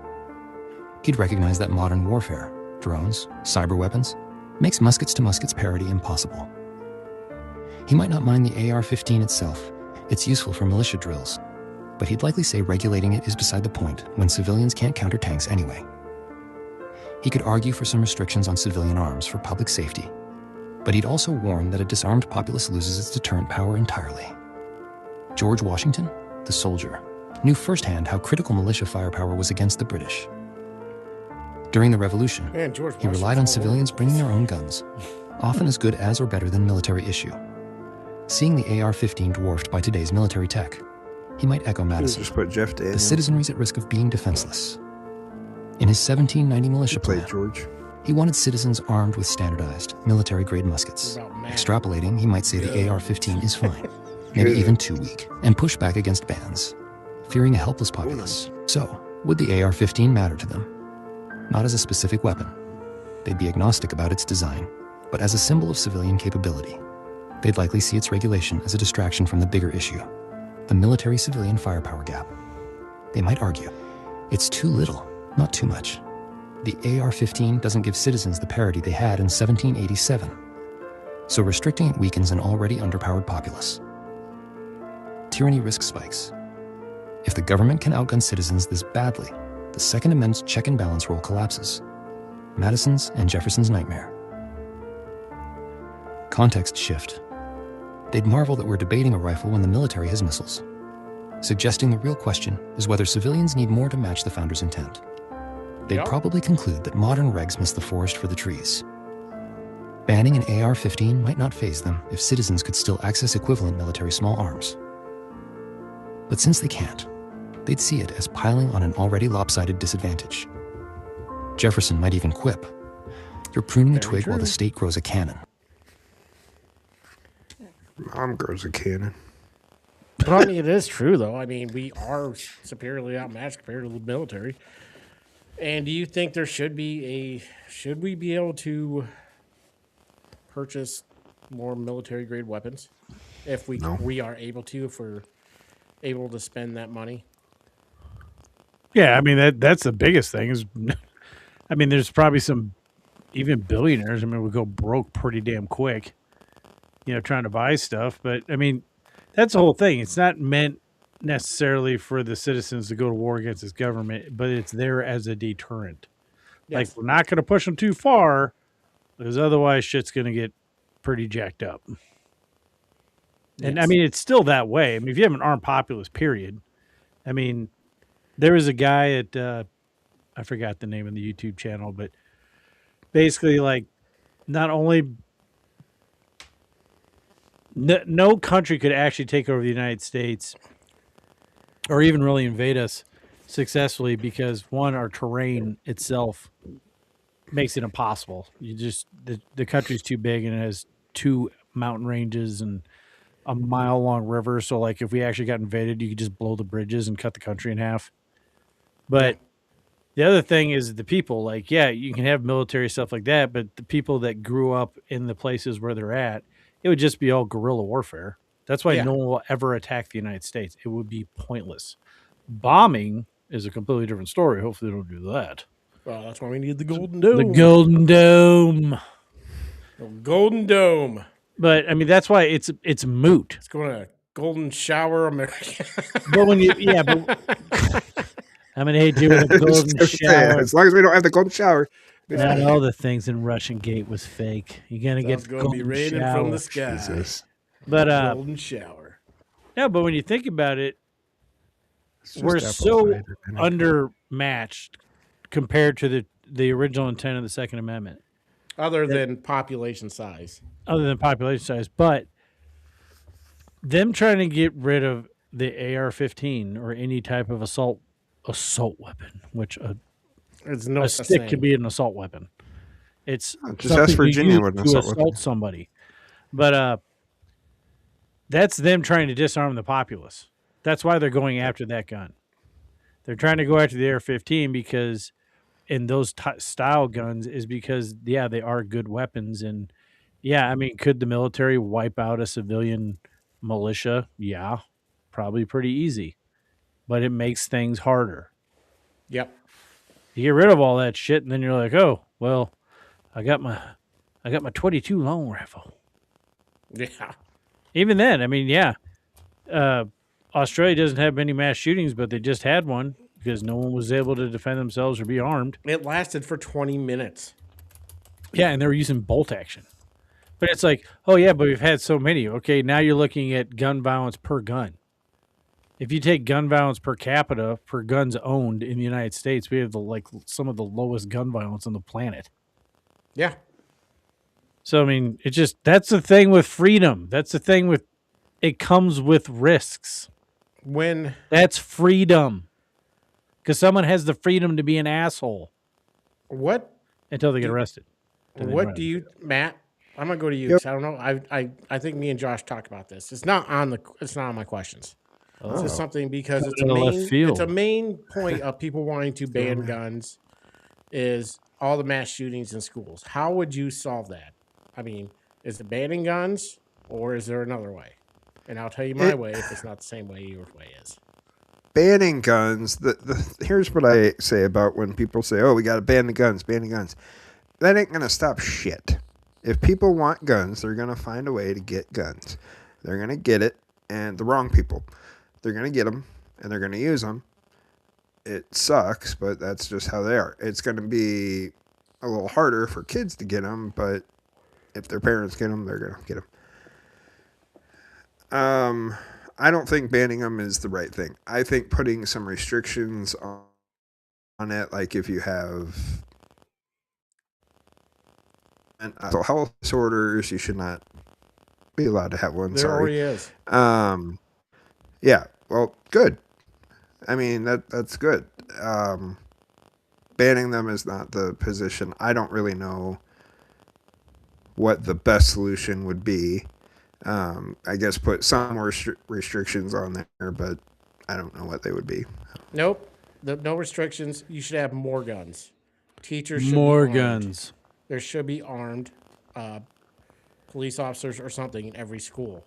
He'd recognize that modern warfare, drones, cyber weapons, makes muskets-to-muskets parity impossible. He might not mind the AR-15 itself. It's useful for militia drills, but he'd likely say regulating it is beside the point when civilians can't counter tanks anyway. He could argue for some restrictions on civilian arms for public safety, but he'd also warn that a disarmed populace loses its deterrent power entirely. George Washington, the soldier, knew firsthand how critical militia firepower was against the British. During the Revolution, he relied on civilians bringing their own guns, often as good as or better than military issue. Seeing the AR-15 dwarfed by today's military tech, he might echo Madison. Just put Jeff Daniels. The citizenry's at risk of being defenseless. In his 1790 militia plan, he wanted citizens armed with standardized, military-grade muskets. Extrapolating, he might say the AR-15 is fine, maybe even too weak, and push back against bans, fearing a helpless populace. So, would the AR-15 matter to them? Not as a specific weapon. They'd be agnostic about its design, but as a symbol of civilian capability. They'd likely see its regulation as a distraction from the bigger issue, the military-civilian firepower gap. They might argue, it's too little, not too much. The AR-15 doesn't give citizens the parity they had in 1787, so restricting it weakens an already underpowered populace. Tyranny risks spikes. If the government can outgun citizens this badly, the Second Amendment's check and balance role collapses. Madison's and Jefferson's nightmare. Context shift. They'd marvel that we're debating a rifle when the military has missiles, suggesting the real question is whether civilians need more to match the founders' intent. They'd probably conclude that modern regs miss the forest for the trees. Banning an AR-15 might not faze them if citizens could still access equivalent military small arms. But since they can't, they'd see it as piling on an already lopsided disadvantage. Jefferson might even quip, "You're pruning a twig while the state grows a cannon." Mom grows a cannon. But I mean, it is true, though. I mean, we are superiorly outmatched compared to the military. And do you think there should be should we be able to purchase more military-grade weapons if we are able to, if we're able to spend that money? Yeah, I mean, that's the biggest thing is, I mean, there's probably some, even billionaires, I mean, we go broke pretty damn quick, trying to buy stuff. But, I mean, that's the whole thing. It's not meant necessarily for the citizens to go to war against this government, but it's there as a deterrent. Yes. Like, we're not going to push them too far, because otherwise shit's going to get pretty jacked up. And, I mean, it's still that way. I mean, if you have an armed populace, period, I mean, there was a guy at I forgot the name of the YouTube channel, but basically, like, not only no country could actually take over the United States or even really invade us successfully because one, our terrain itself makes it impossible. You just the country's too big and it has two mountain ranges and a mile long river. So like if we actually got invaded, you could just blow the bridges and cut the country in half. But the other thing is the people. Like, yeah, you can have military stuff like that, but the people that grew up in the places where they're at, it would just be all guerrilla warfare. That's why no one will ever attack the United States. It would be pointless. Bombing is a completely different story. Hopefully, they don't do that. Well, that's why we need the Golden Dome. The Golden Dome. The Golden Dome. But I mean, that's why it's moot. It's going to Golden Shower America. But when you, but I'm gonna hate you with a golden shower. As long as we don't have the golden shower. Not all the things in Russian Gate was fake. You're gonna get going to be raining shower. from the sky. Jesus. But golden shower. No, but when you think about it, we're so undermatched compared to the original intent of the Second Amendment. Other than population size. But them trying to get rid of the AR-15 or any type of assault weapon, which a stick could be an assault weapon. It's just ask Virginia what an assault weapon. Somebody. But that's them trying to disarm the populace. That's why they're going after that gun. They're trying to go after the AR-15 because in those style guns is because, yeah, they are good weapons. And, yeah, I mean, could the military wipe out a civilian militia? Yeah, probably pretty easy. But it makes things harder. Yep. You get rid of all that shit, and then you're like, oh, well, I got my 22 long rifle. Yeah. Even then, I mean, yeah. Australia doesn't have many mass shootings, but they just had one because no one was able to defend themselves or be armed. It lasted for 20 minutes. Yeah, and they were using bolt action. But it's like, oh, yeah, but we've had so many. Okay, now you're looking at gun violence per gun. If you take gun violence per capita for guns owned in the United States, we have some of the lowest gun violence on the planet. Yeah. So, I mean, that's the thing with freedom. That's the thing with, it comes with risks. That's freedom. Because someone has the freedom to be an asshole. What? Until they get arrested. What do you, Matt? I'm gonna go to you because I don't know. I think me and Josh talked about this. It's not on my questions. Oh. It's just something because it's a main point of people wanting to ban guns is all the mass shootings in schools. How would you solve that? I mean, is it banning guns or is there another way? And I'll tell you my way if it's not the same way your way is. Banning guns. Here's what I say about when people say, "Oh, we got to ban the guns, banning guns." That ain't gonna stop shit. If people want guns, they're gonna find a way to get guns. They're gonna get it, and the wrong people, they're gonna get them, and they're gonna use them. It sucks, but that's just how they are. It's gonna be a little harder for kids to get them, but if their parents get them, they're gonna get them. I don't think banning them is the right thing. I think putting some restrictions on it, like if you have mental health disorders, you should not be allowed to have one. There already is. Yeah. Well, good. I mean, that's good. Banning them is not the position. I don't really know what the best solution would be. I guess put some more restrictions on there, but I don't know what they would be. Nope. No restrictions. You should have more guns. Teachers should more be guns. There should be armed police officers or something in every school.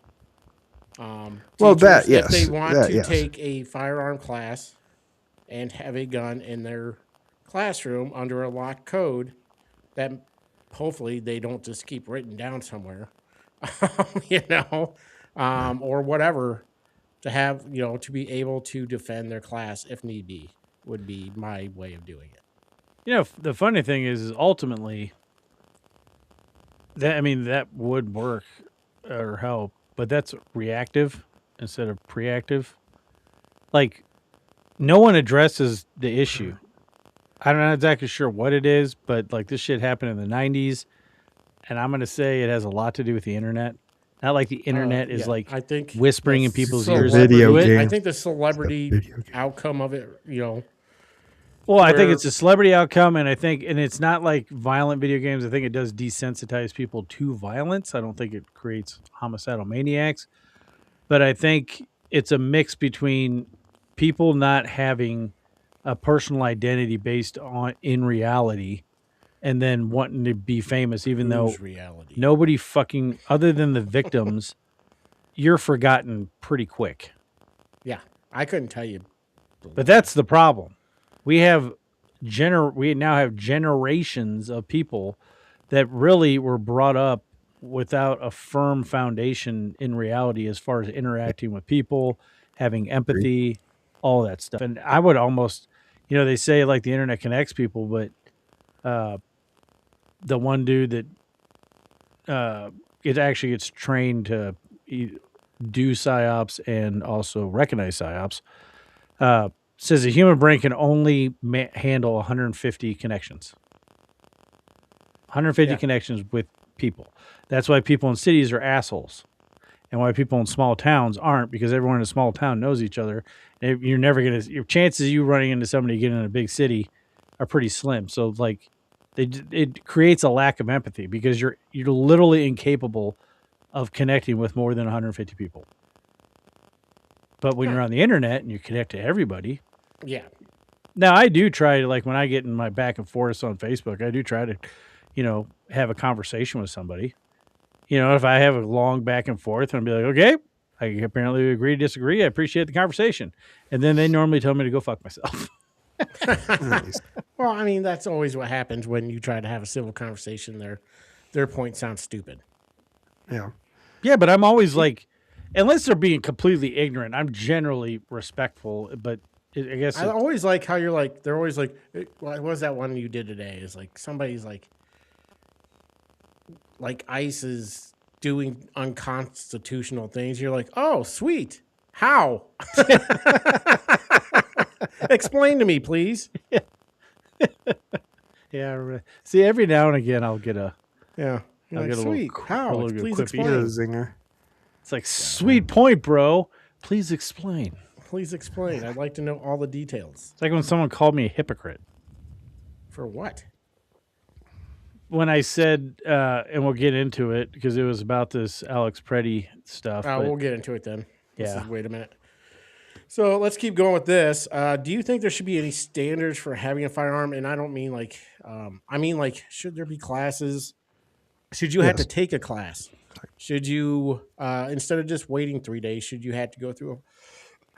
Well, that, yes. If they want to take a firearm class and have a gun in their classroom under a locked code, that hopefully they don't just keep written down somewhere. Or whatever, to have, to be able to defend their class if need be, would be my way of doing it. The funny thing is ultimately that would work or help, but that's reactive instead of preactive. Like, no one addresses the issue. I'm not exactly sure what it is, but like this shit happened in the 90s, and I'm going to say it has a lot to do with the internet. Not like the internet is like I think whispering in people's ears. Video Do it. game. I think the celebrity outcome of it, Well, I think it's a celebrity outcome, and it's not like violent video games. I think it does desensitize people to violence. I don't think it creates homicidal maniacs, but I think it's a mix between people not having a personal identity based on in reality, and then wanting to be famous, even though reality. nobody fucking other than the victims, you're forgotten pretty quick. Yeah, I couldn't tell you. But that's the problem. We now have generations of people that really were brought up without a firm foundation in reality as far as interacting with people, having empathy, all that stuff. And I would almost, they say like the internet connects people, but the one dude that it actually gets trained to do psyops and also recognize psyops, says the human brain can only handle 150 connections. 150 connections with people. That's why people in cities are assholes, and why people in small towns aren't, because everyone in a small town knows each other. And you're never gonna. Your chances of you running into somebody getting in a big city are pretty slim. So like, it creates a lack of empathy because you're literally incapable of connecting with more than 150 people. But when you're on the internet and you connect to everybody. Yeah. Now I do try to, like, when I get in my back and forth on Facebook, I do try to, have a conversation with somebody. If I have a long back and forth, and I'll be like, okay, I apparently agree to disagree. I appreciate the conversation. And then they normally tell me to go fuck myself. Nice. Well, I mean, that's always what happens when you try to have a civil conversation. Their point sounds stupid. Yeah. Yeah, but I'm always like, unless they're being completely ignorant, I'm generally respectful. But I guess I always like how you're like, they're always like, what was that one you did today? Is like somebody's like ICE is doing unconstitutional things. You're like, oh, sweet. How? Explain to me, please. Yeah. See, every now and again, I'll get a. Yeah. I'll get sweet. How? Please explain. Zinger. It's like, sweet point, bro. Please explain. Please explain. I'd like to know all the details. It's like when someone called me a hypocrite. For what? When I said, and we'll get into it because it was about this Alex Preddy stuff. We'll get into it then. Yeah. Wait a minute. So let's keep going with this. Do you think there should be any standards for having a firearm? And I don't mean like, should there be classes? Should you have to take a class? Should you, instead of just waiting 3 days, should you have to go through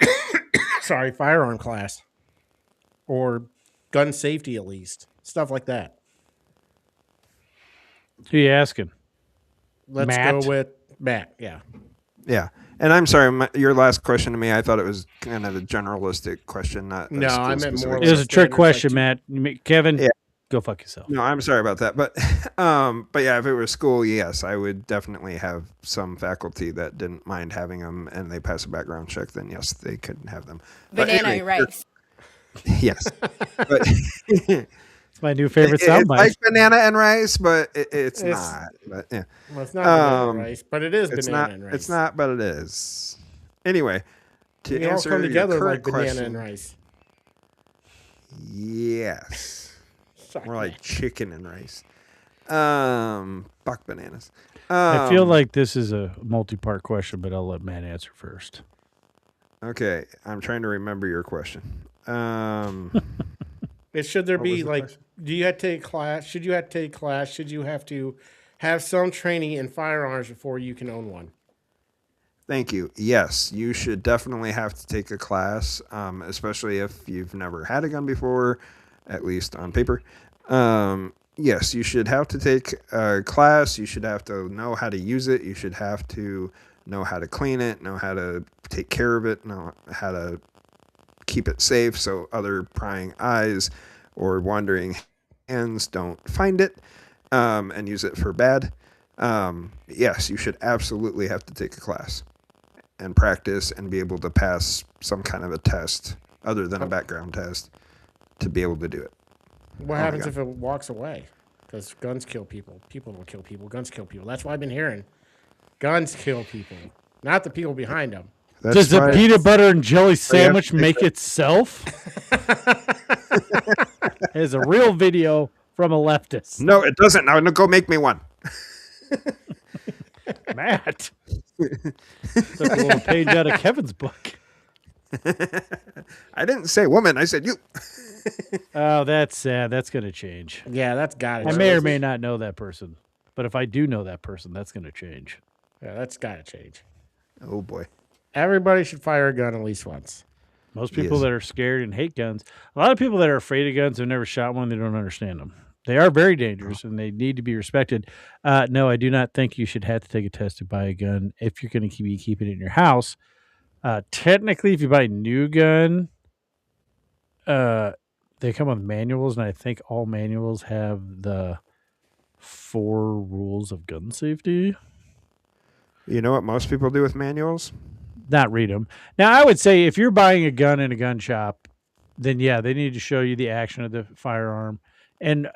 a firearm class or gun safety at least? Stuff like that. Who are you asking? Let's Matt? go with Matt. Yeah. Yeah. And I'm sorry, your last question to me, I thought it was kind of a generalistic question. Not No, I meant more. It was a trick question, Matt. Kevin, go fuck yourself. No, I'm sorry about that. But yeah, if it was school, yes, I would definitely have some faculty that didn't mind having them and they pass a background check, then yes, they couldn't have them. Banana and rice. Yes. But it's my new favorite soundbite. It's like banana and rice, but it's not. But yeah. Well, it's not banana and rice, but it is banana and rice. It's not, but it is. Anyway, to they answer all come together your like banana question, and rice. Yes. Sorry, more like chicken and rice. Buck bananas. I feel like this is a multi-part question, but I'll let Matt answer first. Okay, I'm trying to remember your question. Should there be like, do you have to take class? Should you have to take class? Should you have to have some training in firearms before you can own one? Thank you. Yes, you should definitely have to take a class, especially if you've never had a gun before, at least on paper. Yes, you should have to take a class. You should have to know how to use it. You should have to know how to clean it, know how to take care of it, know how to keep it safe so other prying eyes or wandering hands don't find it and use it for bad. Yes, you should absolutely have to take a class and practice and be able to pass some kind of a test other than a background test to be able to do it. What happens if it walks away? Because guns kill people. People don't kill people. Guns kill people. That's what I've been hearing. Guns kill people, not the people behind them. Does the peanut butter and jelly sandwich make itself? There's a real video from a leftist. No, it doesn't. Now go make me one. Matt. Took a little page out of Kevin's book. I didn't say woman. I said you. Oh, that's sad. That's going to change. Yeah, that's got to I may or may not know that person. But if I do know that person, that's going to change. Yeah, that's got to change. Oh, boy. Everybody should fire a gun at least once. Most people that are scared and hate guns, a lot of people that are afraid of guns have never shot one. They don't understand them. They are very dangerous and they need to be respected. No, I do not think you should have to take a test to buy a gun if you're going to keep it in your house. Technically, if you buy a new gun, they come with manuals, and I think all manuals have the 4 rules of gun safety. You know what most people do with manuals? Not read them. Now, I would say if you're buying a gun in a gun shop, then yeah, they need to show you the action of the firearm. And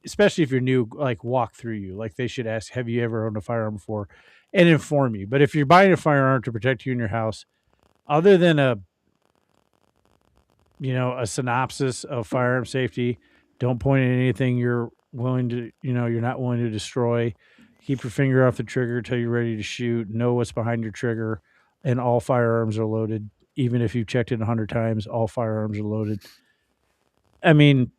especially if you're new, like walk through you, like they should ask, have you ever owned a firearm before, and inform you. But if you're buying a firearm to protect you in your house, other than a synopsis of firearm safety, don't point at anything you're not willing to destroy. Keep your finger off the trigger until you're ready to shoot. Know what's behind your trigger, and all firearms are loaded. Even if you've checked it 100 times, all firearms are loaded. I mean,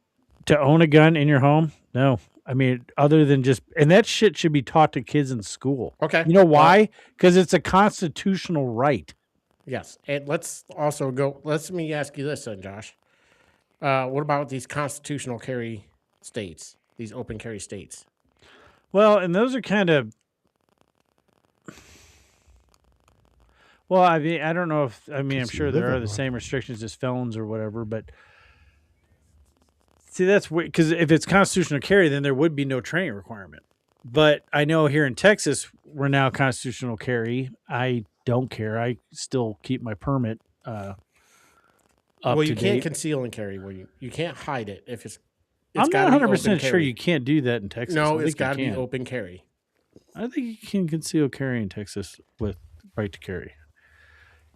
to own a gun in your home, no. I mean, other than and that shit should be taught to kids in school. Okay. You know why? Because it's a constitutional right. Yes. And let's also go, let me ask you this then, Josh. What about these constitutional carry states, these open carry states? Well, and those are kind of, well, I mean, I don't know if, I'm sure there are the same restrictions as felons or whatever, but see, that's weird, because if it's constitutional carry, then there would be no training requirement. But I know here in Texas, we're now constitutional carry. I don't care. I still keep my permit up well, you to can't date. conceal and carry where you can't hide it if it's I'm not 100% sure you can't do that in Texas. No, it's got to be open carry. I think you can conceal carry in Texas with right to carry.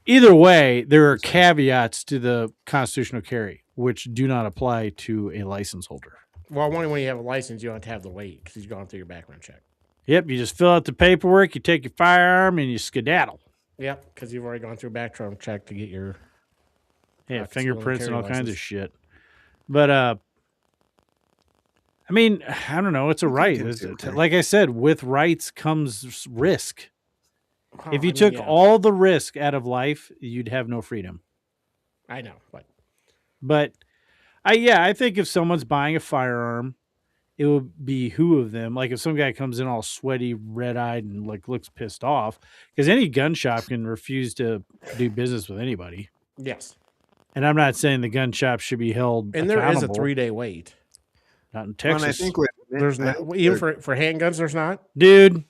Either way, there are caveats to the constitutional carry, which do not apply to a license holder. Well, only when you have a license, you don't have to have the weight because you've gone through your background check. Yep, you just fill out the paperwork, you take your firearm, and you skedaddle. Yep, because you've already gone through a background check to get your fingerprints and all kinds of shit. But I mean, I don't know. It's a right. Like I said, with rights comes risk. If you took all the risk out of life, you'd have no freedom. I know, but I think if someone's buying a firearm, it would behoove them. Like if some guy comes in all sweaty, red-eyed, and like looks pissed off, because any gun shop can refuse to do business with anybody. Yes. And I'm not saying the gun shop should be held and there is a 3-day wait. Not in Texas. Well, I think there's not, even for handguns, there's not. Dude,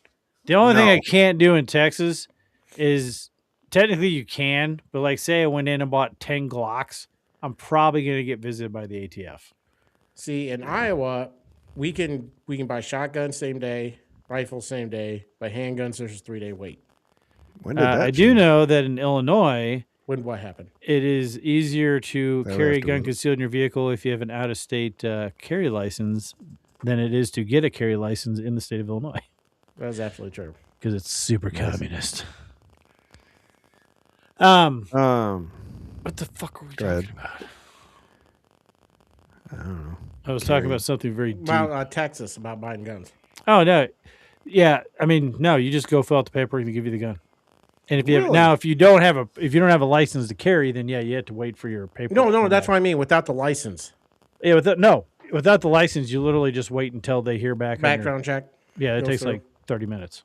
the only thing I can't do in Texas is technically you can, but like say I went in and bought 10 Glocks, I'm probably going to get visited by the ATF. See, in Iowa, we can buy shotguns same day, rifles same day, but handguns there's a 3-day wait. When did that I do know that in Illinois, what happened? It is easier to carry a gun concealed in your vehicle if you have an out-of-state carry license than it is to get a carry license in the state of Illinois. That is absolutely true. Because it's super communist. What the fuck were we talking about? I don't know. I was talking about something very deep. About Texas, about buying guns. Oh, no. Yeah, I mean, no, you just go fill out the paperwork and they give you the gun. And if you have, if you don't have a license to carry, then yeah, you have to wait for your paperwork. No, that's what I mean. Without the license. Yeah, without the license, you literally just wait until they hear back. Background check. Yeah, it takes like 30 minutes.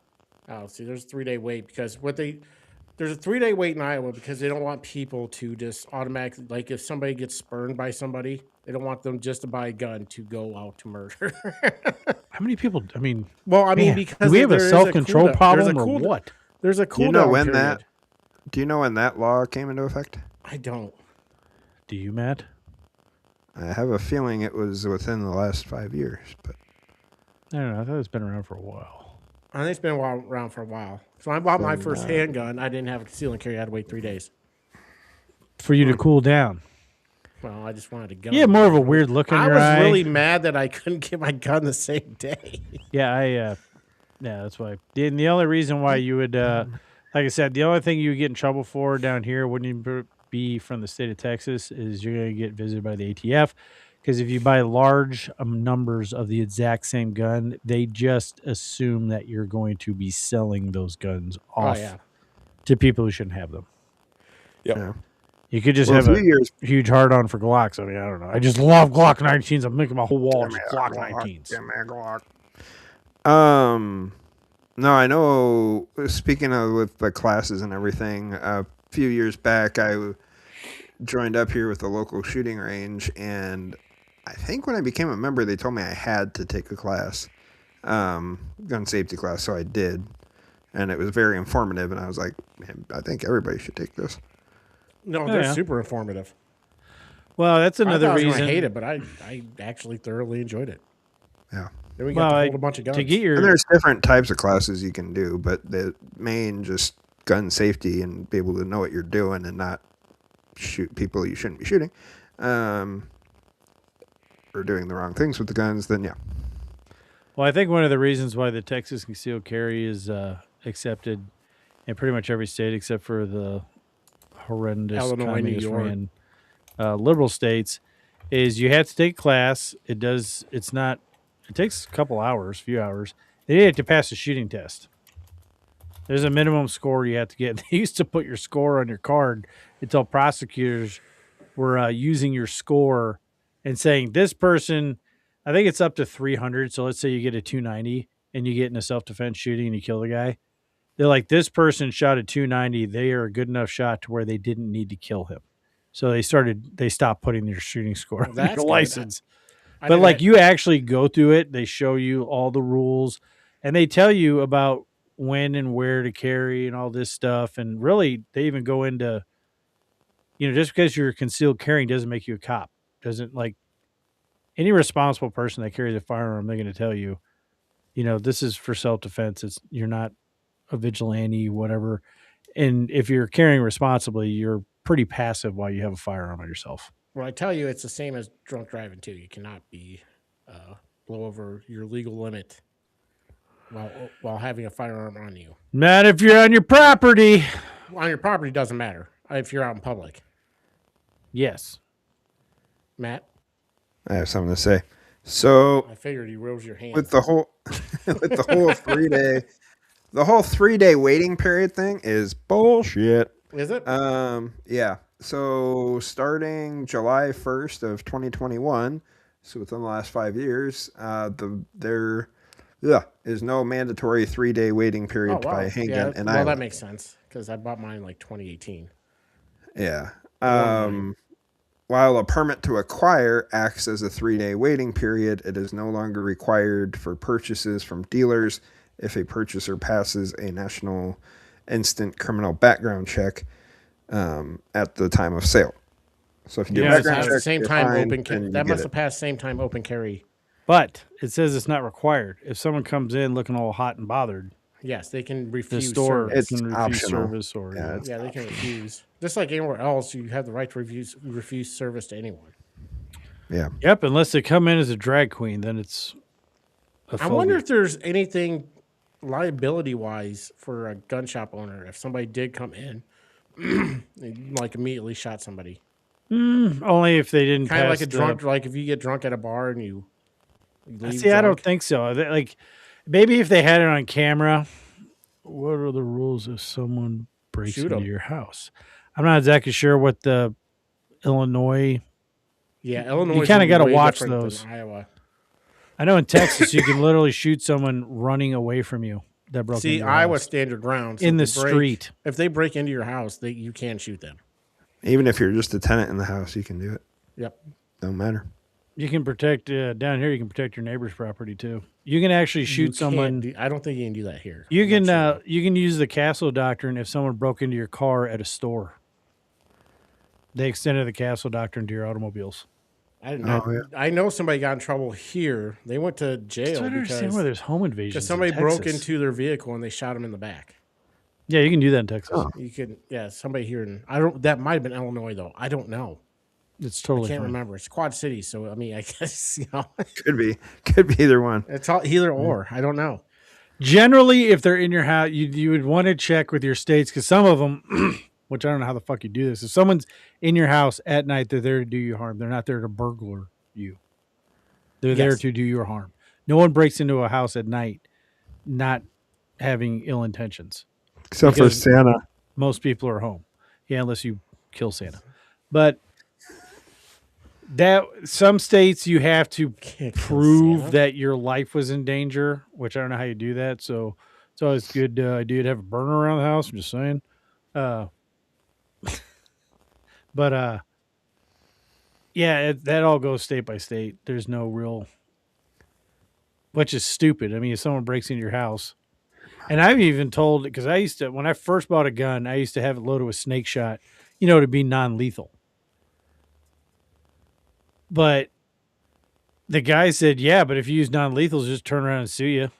Oh, see, there's a 3-day wait because there's a 3-day wait in Iowa because they don't want people to just automatically, like if somebody gets spurned by somebody, they don't want them just to buy a gun to go out to murder. How many people? I mean, because do we have a self-control problem or what? There's a cool Do you know when that law came into effect? I don't. Do you, Matt? I have a feeling it was within the last 5 years, but I don't know. I thought it's been around for a while. I think it's been around for a while. So I bought my first handgun. I didn't have a conceal and carry. I had to wait 3 days. For you to cool down. Well, I just wanted a gun. You had more of a weird look in your eye. I was really mad that I couldn't get my gun the same day. Yeah, yeah, that's why. And the only reason why you would, like I said, the only thing you would get in trouble for down here wouldn't even be from the state of Texas is you're going to get visited by the ATF. Because if you buy large numbers of the exact same gun, they just assume that you're going to be selling those guns off to people who shouldn't have them. Yep. yeah. You could just have a huge hard-on for Glocks. I mean, I don't know. I just love Glock 19s. I'm making my whole wall just Glock 19s. Give me a Glock. No, I know, speaking of with the classes and everything, a few years back, I joined up here with the local shooting range, and I think when I became a member, they told me I had to take a class, gun safety class, so I did, and it was very informative, and I was like, man, I think everybody should take this. No, they're super informative. Well, that's another reason. I hate it, but I actually thoroughly enjoyed it. Yeah. Then we got to hold a bunch of guns. To get your... And there's different types of classes you can do, but the main just gun safety and be able to know what you're doing and not shoot people you shouldn't be shooting, or doing the wrong things with the guns, then yeah. Well, I think one of the reasons why the Texas concealed carry is accepted in pretty much every state except for the horrendous Illinois, New York, ran, liberal states is you have to take class. It takes a couple hours, few hours. Then you have to pass a shooting test. There's a minimum score you have to get. They used to put your score on your card until prosecutors were using your score and saying this person, I think it's up to 300. So let's say you get a 290 and you get in a self-defense shooting and you kill the guy. They're like, this person shot a 290. They are a good enough shot to where they didn't need to kill him. So they stopped putting their shooting score on your license. But like you actually go through it. They show you all the rules and they tell you about when and where to carry and all this stuff. And really they even go into, just because you're concealed carrying doesn't make you a cop. Doesn't like any responsible person that carries a firearm, they're going to tell you, this is for self-defense. You're not a vigilante, whatever. And if you're carrying responsibly, you're pretty passive while you have a firearm on yourself. Well, I tell you, it's the same as drunk driving too. You cannot be blow over your legal limit while having a firearm on you. Not if you're on your property. On your property doesn't matter if you're out in public. Yes. Matt? I have something to say. So I figured you rose your hand. With the whole 3-day the whole 3-day waiting period thing is bullshit. Is it? Yeah. So starting July 1st of 2021, so within the last 5 years, there is no mandatory 3-day waiting period to buy a handgun. Yeah, well, that makes sense because I bought mine like 2018. Yeah. While a permit to acquire acts as a 3-day waiting period, it is no longer required for purchases from dealers if a purchaser passes a national instant criminal background check at the time of sale. So if you do a background check, same time open, that must have passed same time open carry. But it says it's not required. If someone comes in looking all hot and bothered, yes, they can refuse. The store it's can refuse optional. Service, or they can refuse. Just like anywhere else, you have the right to refuse service to anyone. Yeah. Yep. Unless they come in as a drag queen, then it's. I wonder if there's anything liability-wise for a gun shop owner if somebody did come in, and, like immediately shot somebody. Only if they didn't. Kind of like a drunk, like if you get drunk at a bar and you leave. See, I don't think so. Like maybe if they had it on camera. What are the rules if someone breaks into your house? I'm not exactly sure what the Illinois. Yeah, Illinois. You kind of got to watch those. Iowa. I know in Texas you can literally shoot someone running away from you that broke into your Iowa house. standard ground. So in the street. If they break into your house, you can shoot them. Even if you're just a tenant in the house, you can do it. Yep. Don't matter. You can protect down here. You can protect your neighbor's property too. You can actually shoot someone. I don't think you can do that here. You can use the castle doctrine if someone broke into your car at a store. They extended the castle doctrine to your automobiles. I didn't know. I know somebody got in trouble here. They went to jail I don't understand why there's home invasions. Because somebody broke into their vehicle and they shot him in the back. Yeah, you can do that in Texas. You could, somebody here in that might have been Illinois though. I don't know. It's totally. I can't remember. It's Quad City, so I mean, I guess could be either one. It's all either or. I don't know. Generally, if they're in your house, you would want to check with your states because some of them, which I don't know how the fuck you do this. If someone's in your house at night, they're there to do you harm. They're not there to burglar you. They're there to do you harm. No one breaks into a house at night not having ill intentions. Except for Santa. Most people are home. Yeah, unless you kill Santa. But that some states you have to prove that your life was in danger, which I don't know how you do that. So it's always good idea to have a burner around the house. I'm just saying. Yeah, that all goes state by state. There's no real, which is stupid. I mean, if someone breaks into your house, and I've even told, because I used to, when I first bought a gun, I used to have it loaded with snake shot, to be non-lethal. But the guy said, yeah, but if you use non-lethals, just turn around and sue you.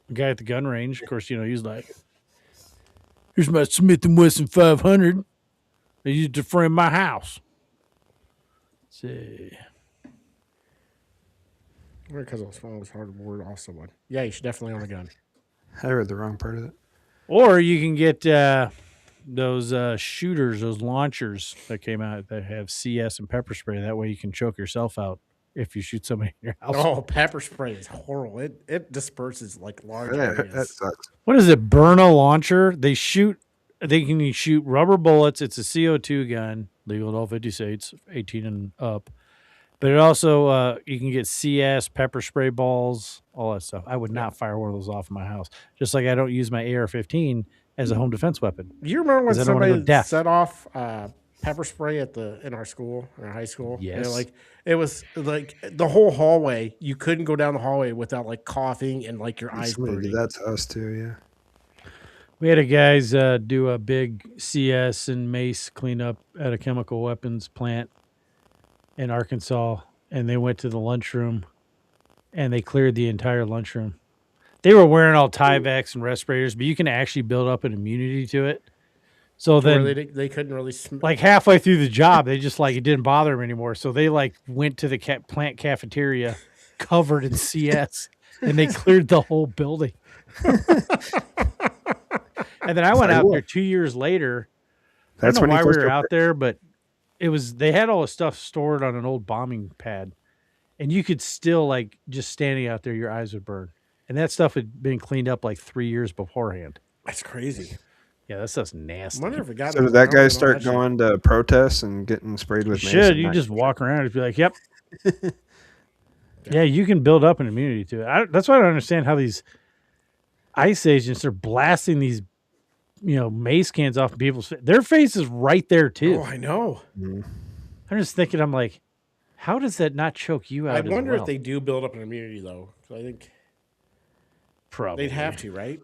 The guy at the gun range, of course, he's like, here's my Smith & Wesson 500. I used to frame my house. Let's see. Because it was hard to word off someone. Yeah, you should definitely own a gun. I read the wrong part of it. Or you can get those shooters, those launchers that came out that have CS and pepper spray. That way you can choke yourself out if you shoot somebody in your house. Oh, pepper spray is horrible. It disperses like large areas. That sucks. What is it? Burna launcher? They can shoot rubber bullets. It's a CO2 gun, legal in all 50 states, 18 and up. But it also, you can get CS, pepper spray balls, all that stuff. I would not fire one of those off in my house. Just like I don't use my AR-15 as a home defense weapon. You remember when somebody set off pepper spray in our school, in our high school? Yes. It was like the whole hallway. You couldn't go down the hallway without like coughing and like your eyes burning. That's us too, yeah. We had a guys do a big CS and mace cleanup at a chemical weapons plant in Arkansas, and they went to the lunchroom and they cleared the entire lunchroom. They were wearing all Tyveks and respirators, but you can actually build up an immunity to it. So then they couldn't really like halfway through the job, they just it didn't bother them anymore. So they went to the plant cafeteria covered in CS and they cleared the whole building. And then I went out there 2 years later. That's I don't know when why we were out there, but they had all the stuff stored on an old bombing pad, and you could still just standing out there, your eyes would burn. And that stuff had been cleaned up 3 years beforehand. That's crazy. Yeah, that stuff's nasty. I wonder if it got so did that guy start going to protests and getting sprayed with mace? You just walk around and be like, yep. Yeah, you can build up an immunity to it. That's why I don't understand how these ICE agents are blasting these mace cans off of people's face. Their face is right there too. Oh, I know. Mm. I'm just thinking, I'm like, how does that not choke you out? I wonder if they do build up an immunity though. I think probably they'd have to, right?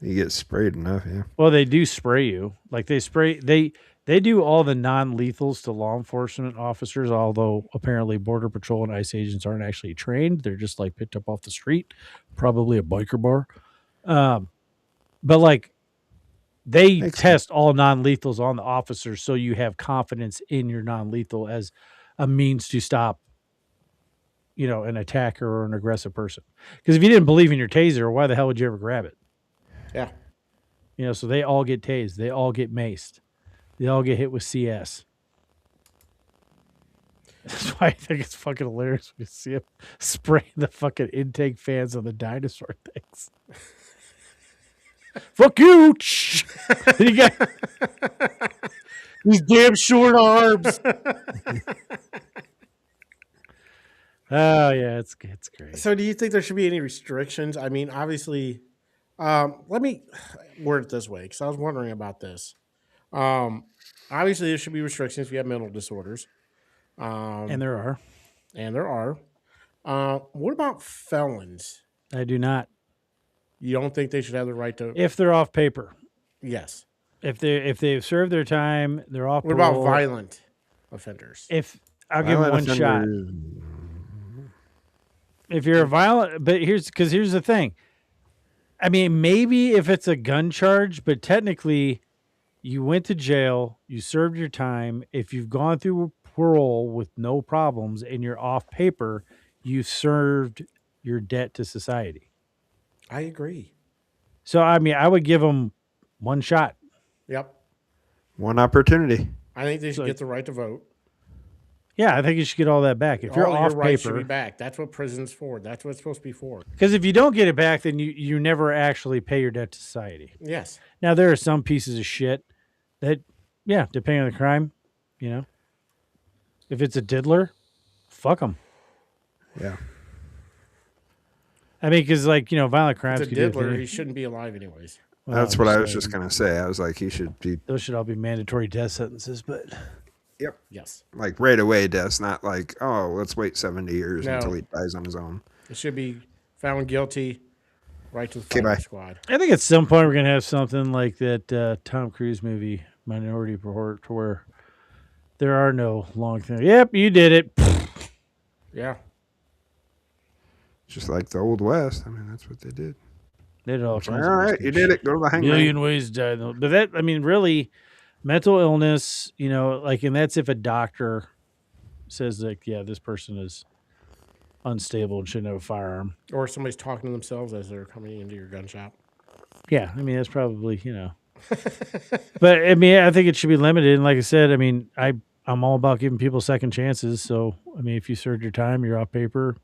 You get sprayed enough, yeah. Well, they do spray you. They do all the non-lethals to law enforcement officers, although apparently Border Patrol and ICE agents aren't actually trained. They're just picked up off the street, probably a biker bar. But they test all non-lethals on the officers so you have confidence in your non-lethal as a means to stop, an attacker or an aggressive person. Because if you didn't believe in your taser, why the hell would you ever grab it? Yeah. So they all get tased. They all get maced. They all get hit with CS. That's why I think it's fucking hilarious when you see them spraying the fucking intake fans on the dinosaur things. Fuck you! You got these damn short arms. Oh yeah, it's great. So, do you think there should be any restrictions? I mean, obviously, let me word it this way because I was wondering about this. Obviously, there should be restrictions if you have mental disorders, and there are. What about felons? I do not. You don't think they should have the right to, if they're off paper? Yes. If they've served their time, they're off What about parole. violent offenders? If I'll give them one shot. If you're a violent, but here's the thing. I mean, maybe if it's a gun charge, but technically, you went to jail, you served your time. If you've gone through parole with no problems and you're off paper, you served your debt to society. I agree. So, I mean, I would give them one shot. Yep. One opportunity. I think they should get the right to vote. Yeah, I think you should get all that back. If you're off your rights paper, should be back. That's what prison's for. That's what it's supposed to be for. Because if you don't get it back, then you never actually pay your debt to society. Yes. Now, there are some pieces of shit that, yeah, depending on the crime, you know, if it's a diddler, fuck them. Yeah. I mean, because, like, you know, violent crimes. If it's a diddler, he shouldn't be alive anyways. Well, that's what I was just going to say. I was like, he should be. Those should all be mandatory death sentences, but. Yep. Yes. Like right away deaths, not like, oh, let's wait 70 years until he dies on his own. It should be found guilty, right to the firing squad. I think at some point we're going to have something like that Tom Cruise movie, Minority Report, to where there are no long things. Yep, you did it. Yeah. Just like the Old West. I mean, that's what they did. They did all kinds all of right, you did it. Go to the hangman. Million ways to die. But that, I mean, really, mental illness, you know, like, and that's if a doctor says, like, yeah, this person is unstable and shouldn't have a firearm. Or somebody's talking to themselves as they're coming into your gun shop. Yeah, I mean, that's probably, you know. But, I mean, I think it should be limited. And like I said, I mean, I'm all about giving people second chances. So, I mean, if you served your time, you're off paper.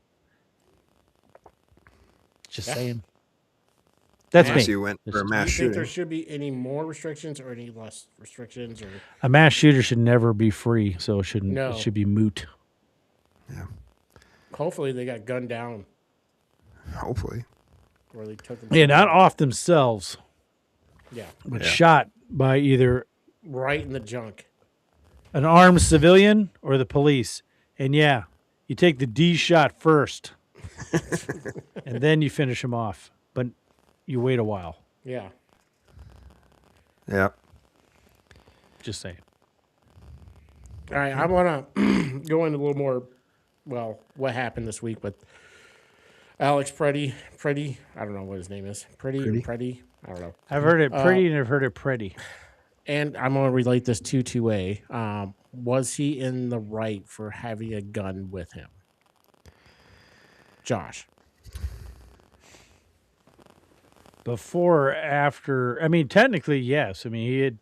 Just saying. That's me. You went for a mass Do you shooting. think there should be any more restrictions or any less restrictions? Or a mass shooter should never be free, so it shouldn't. No. It should be moot. Yeah. Hopefully they got gunned down. Hopefully. Or they took them. Yeah, not off themselves. Yeah. But shot by either right in the junk. An armed civilian or the police. And yeah, you take the D shot first. And then you finish him off. But you wait a while. Yeah. Yeah. Just saying. All right, I want to go into a little more, well, what happened this week with Alex Pretty, I don't know what his name is. Pretty, I don't know. I've heard it pretty and I've heard it pretty. And I'm going to relate this to 2A. Was he in the right for having a gun with him? Josh. Before or after, I mean, technically, yes. I mean, he had,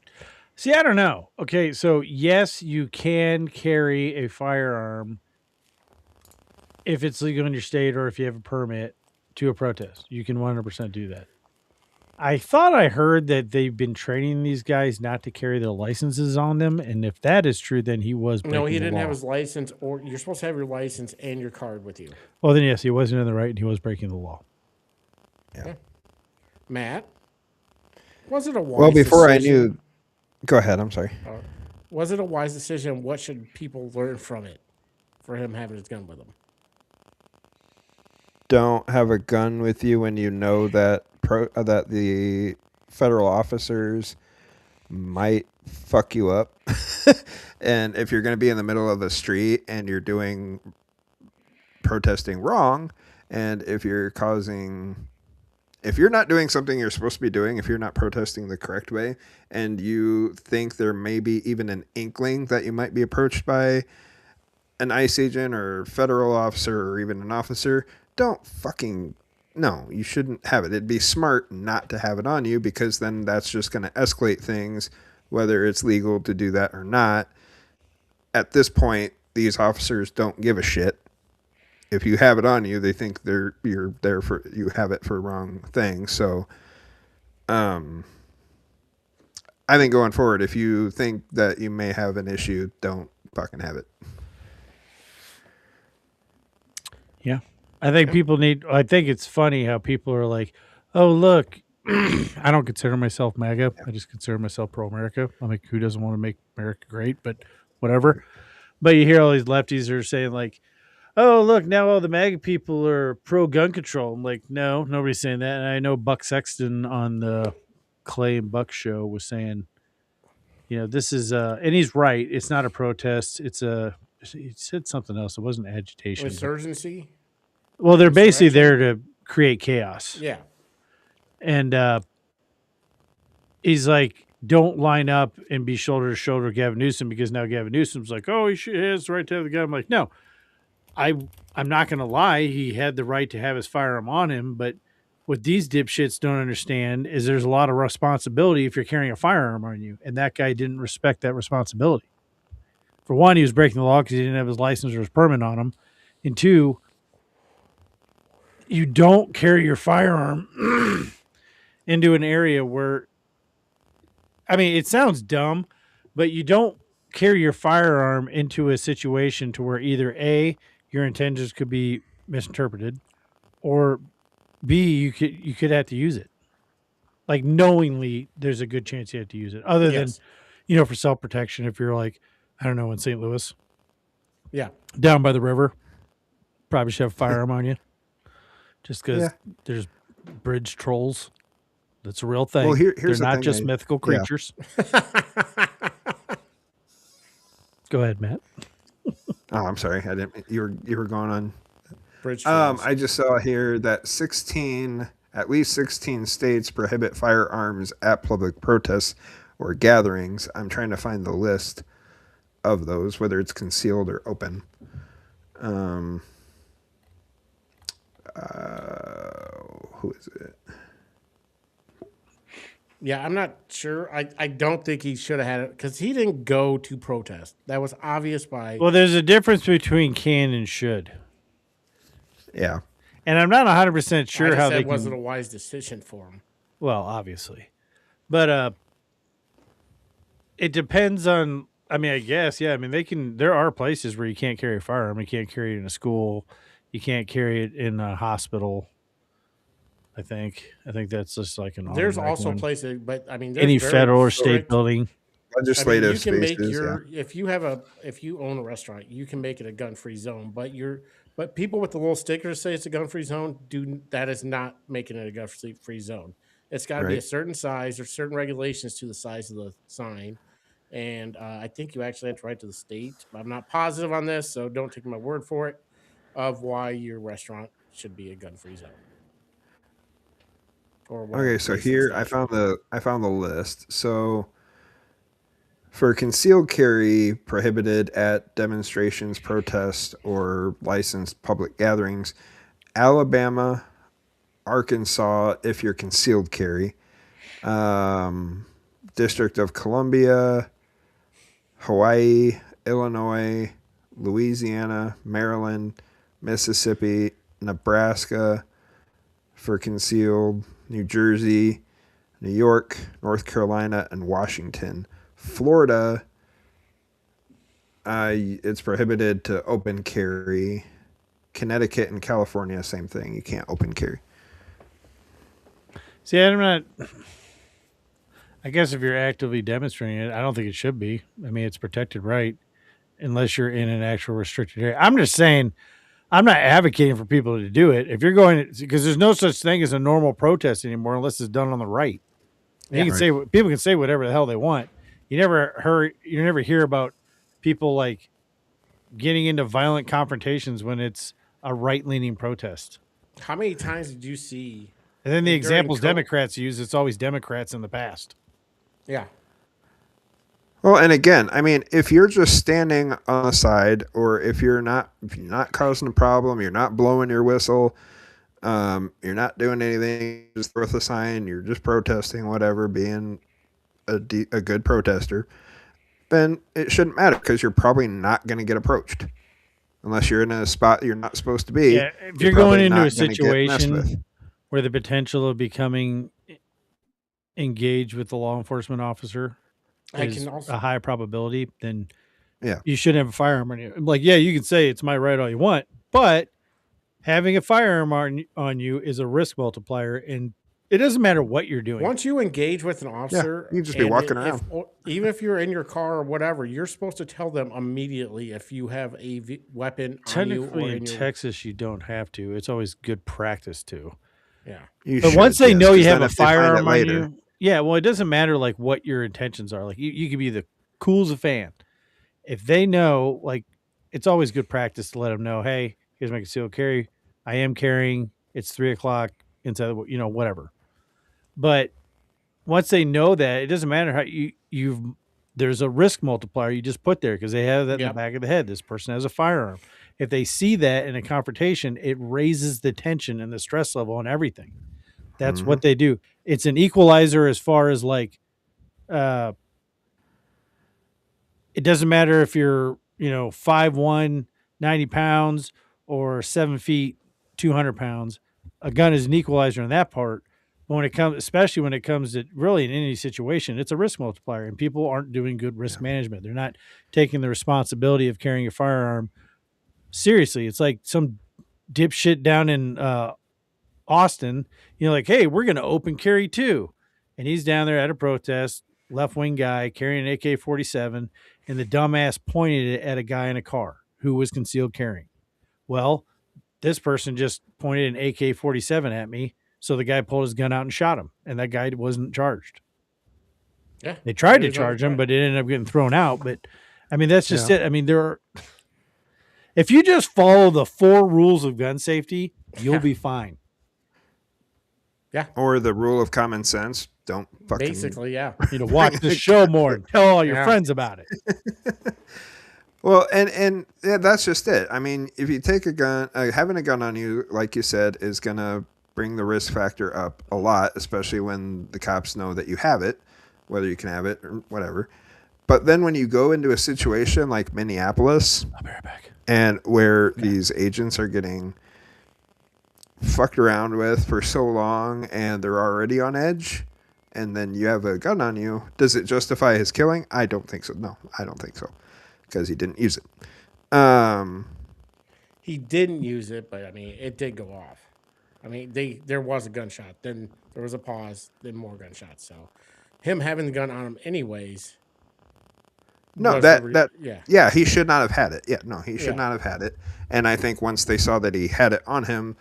see, I don't know. Okay, so yes, you can carry a firearm if it's legal in your state or if you have a permit to a protest. You can 100% do that. I thought I heard that they've been training these guys not to carry their licenses on them, and if that is true, then he was breaking No, he the didn't law. have his license, or you're supposed to have your license and your card with you. Well, then yes, he wasn't in the right, and he was breaking the law. Yeah. Matt, was it a wise Well, before decision? I knew, go ahead. I'm sorry. Was it a wise decision? What should people learn from it for him having his gun with him? Don't have a gun with you when you know that that the federal officers might fuck you up. And if you're going to be in the middle of the street and you're doing protesting wrong, and if you're not doing something you're supposed to be doing, if you're not protesting the correct way, and you think there may be even an inkling that you might be approached by an ICE agent or federal officer or even an officer, don't fucking, no, you shouldn't have it. It'd be smart not to have it on you, because then that's just going to escalate things, whether it's legal to do that or not. At this point, these officers don't give a shit. If you have it on you, they think you're there for, you have it for wrong things. So, I think going forward, if you think that you may have an issue, don't fucking have it. Yeah. I think I think it's funny how people are like, oh, look, I don't consider myself MAGA. I just consider myself pro-America. I'm like, who doesn't want to make America great? But whatever. But you hear all these lefties are saying like, oh, look, now all the MAGA people are pro-gun control. I'm like, no, nobody's saying that. And I know Buck Sexton on the Clay and Buck show was saying this is and he's right. It's not a protest. He said something else. It wasn't agitation. Insurgency. Well, they're basically there to create chaos. Yeah. And he's like, don't line up and be shoulder to shoulder with Gavin Newsom, because now Gavin Newsom's like, oh, he has the right to have the gun. I'm like, no, I'm not going to lie. He had the right to have his firearm on him. But what these dipshits don't understand is there's a lot of responsibility if you're carrying a firearm on you. And that guy didn't respect that responsibility. For one, he was breaking the law because he didn't have his license or his permit on him. And two, you don't carry your firearm into an area where, I mean, it sounds dumb, but you don't carry your firearm into a situation to where either A, your intentions could be misinterpreted, or B, you could have to use it. Like, knowingly, there's a good chance you have to use it. Other than, for self-protection, if you're like, I don't know, in St. Louis. Yeah. Down by the river. Probably should have a firearm on you. Just because there's bridge trolls. That's a real thing. Well, here's They're the not thing, just mythical creatures. Go ahead, Matt. Oh, I'm sorry. I didn't. You were going on. Bridge trolls. I just saw here that at least 16 states prohibit firearms at public protests or gatherings. I'm trying to find the list of those, whether it's concealed or open. Who is it? Yeah, I'm not sure. I don't think he should have had it because he didn't go to protest. That was obvious by. Well, there's a difference between can and should. Yeah. And I'm not 100% sure how they wasn't a wise decision for him. Well, obviously. But it depends on, I mean, I guess, yeah. I mean, there are places where you can't carry a firearm. You can't carry it in a school. You can't carry it in a hospital. I think that's just like an. There's also places, but I mean, any federal or state building. Legislative you can make spaces, if you own a restaurant, you can make it a gun-free zone. But people with the little stickers say it's a gun-free zone. That is not making it a gun-free zone. It's got to be a certain size. There's certain regulations to the size of the sign, and I think you actually have to write to the state. I'm not positive on this, so don't take my word for it. Of why your restaurant should be a gun-free zone. Okay, so here I found the list. So for concealed carry prohibited at demonstrations, protests, or licensed public gatherings, Alabama, Arkansas, if you're concealed carry, District of Columbia, Hawaii, Illinois, Louisiana, Maryland, Mississippi, Nebraska for concealed, New Jersey, New York, North Carolina, and Washington. Florida, it's prohibited to open carry. Connecticut and California, same thing. You can't open carry. See, I guess if you're actively demonstrating it, I don't think it should be. I mean, it's protected right unless you're in an actual restricted area. I'm just saying, I'm not advocating for people to do it. If you're going, because there's no such thing as a normal protest anymore unless it's done on the right. You can say, people can say whatever the hell they want. You never hear about people like getting into violent confrontations when it's a right-leaning protest. How many times did you see? And then the examples Democrats use, it's always Democrats in the past. Yeah. Well, and again, I mean, if you're just standing on the side, or if you're not causing a problem, you're not blowing your whistle, you're not doing anything, just throw the sign, you're just protesting, whatever, being a good protester, then it shouldn't matter because you're probably not going to get approached unless you're in a spot you're not supposed to be. Yeah, if you're going into a situation where the potential of becoming engaged with the law enforcement officer is a high probability, then you shouldn't have a firearm on you. I'm like, yeah, you can say it's my right all you want, but having a firearm on you is a risk multiplier, and it doesn't matter what you're doing. Once you engage with an officer, you can just be walking around. Even if you're in your car or whatever, you're supposed to tell them immediately if you have a weapon on you. Technically, in Texas, you don't have to. It's always good practice to. Yeah. But once they know you have a firearm on you, Yeah, well, it doesn't matter like what your intentions are. Like you could be the cool as a fan. If they know, like, it's always good practice to let them know, hey, here's my concealed carry. I am carrying. It's 3:00 inside the, whatever. But once they know that, it doesn't matter how there's a risk multiplier you just put there because they have that in the back of the head. This person has a firearm. If they see that in a confrontation, it raises the tension and the stress level and everything. That's what they do. It's an equalizer as far as like, it doesn't matter if you're, 5'1", 90 pounds or 7 feet, 200 pounds. A gun is an equalizer in that part. But when it comes, especially when it comes to really in any situation, it's a risk multiplier, and people aren't doing good risk management. They're not taking the responsibility of carrying a firearm seriously. It's like some dipshit down in Austin, like, hey, we're going to open carry too. And he's down there at a protest, left-wing guy carrying an AK-47, and the dumbass pointed it at a guy in a car who was concealed carrying. Well, this person just pointed an AK-47 at me, so the guy pulled his gun out and shot him, and that guy wasn't charged. Yeah. They tried to charge him, but it ended up getting thrown out. But, I mean, that's just it. I mean, if you just follow the 4 rules of gun safety, you'll be fine. Yeah. Or the rule of common sense. Don't fucking... Basically, yeah. Watch the show more and tell all your friends about it. Well, and yeah, that's just it. I mean, if you take a gun, having a gun on you, like you said, is going to bring the risk factor up a lot, especially when the cops know that you have it, whether you can have it or whatever. But then when you go into a situation like Minneapolis, I'll be right back, and where these agents are getting fucked around with for so long and they're already on edge, and then you have a gun on you, does it justify his killing? I don't think so. No, I don't think so, because he didn't use it. He didn't use it, but I mean, it did go off. I mean, there was a gunshot, then there was a pause, then more gunshots. So him having the gun on him anyways. No, he should not have had it. Yeah, no, he should not have had it. And I think once they saw that he had it on him,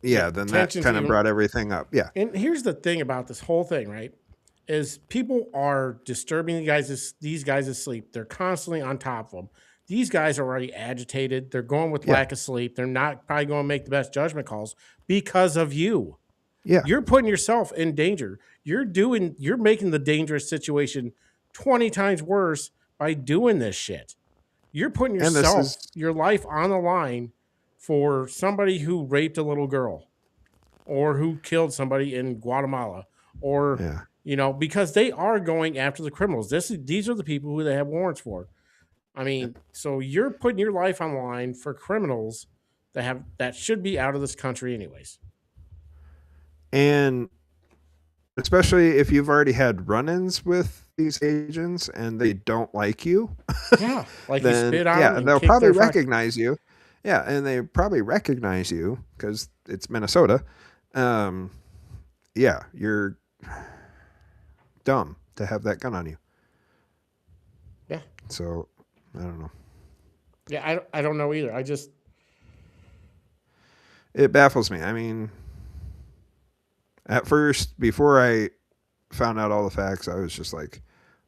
then that kind of brought everything up. Yeah. And here's the thing about this whole thing, right? Is people are disturbing these guys' sleep. They're constantly on top of them. These guys are already agitated. They're going with lack of sleep. They're not probably going to make the best judgment calls because of you. Yeah. You're putting yourself in danger. You're making the dangerous situation 20 times worse by doing this shit. You're putting your life on the line for somebody who raped a little girl or who killed somebody in Guatemala or, because they are going after the criminals. These are the people who they have warrants for. I mean, so you're putting your life on the line for criminals that should be out of this country anyways. And especially if you've already had run-ins with these agents and they don't like you. Yeah. Like you spit on them. And they'll probably recognize you. Yeah. And they probably recognize you because it's Minnesota. You're dumb to have that gun on you. Yeah. So I don't know. Yeah. I don't know either. It baffles me. I mean, at first, before I found out all the facts, I was just like,